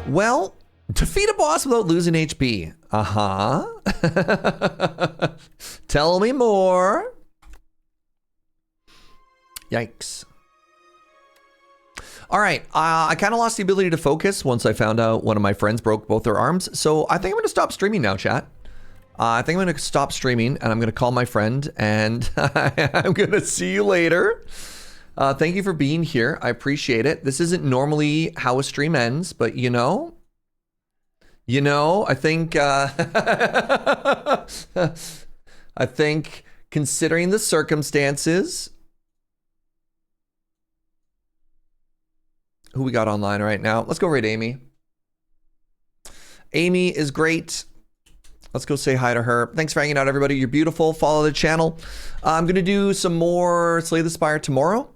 Well, defeat a boss without losing HP. Tell me more. Yikes. All right, I kind of lost the ability to focus once I found out one of my friends broke both their arms. So I think I'm going to stop streaming now, chat. I think I'm going to stop streaming and I'm going to call my friend and I'm going to see you later. Thank you for being here. I appreciate it. This isn't normally how a stream ends, but you know, I think, I think considering the circumstances, who we got online right now? Let's go raid Amy. Amy is great. Let's go say hi to her. Thanks for hanging out, everybody. You're beautiful. Follow the channel. I'm going to do some more Slay the Spire tomorrow.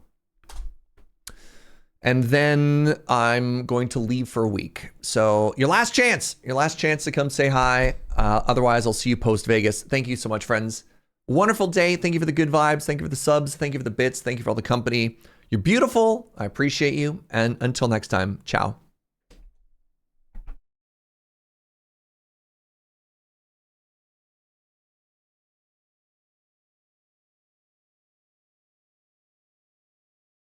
And then I'm going to leave for a week. So your last chance to come say hi. Otherwise, I'll see you post Vegas. Thank you so much, friends. Wonderful day. Thank you for the good vibes. Thank you for the subs. Thank you for the bits. Thank you for all the company. You're beautiful. I appreciate you. And until next time, ciao.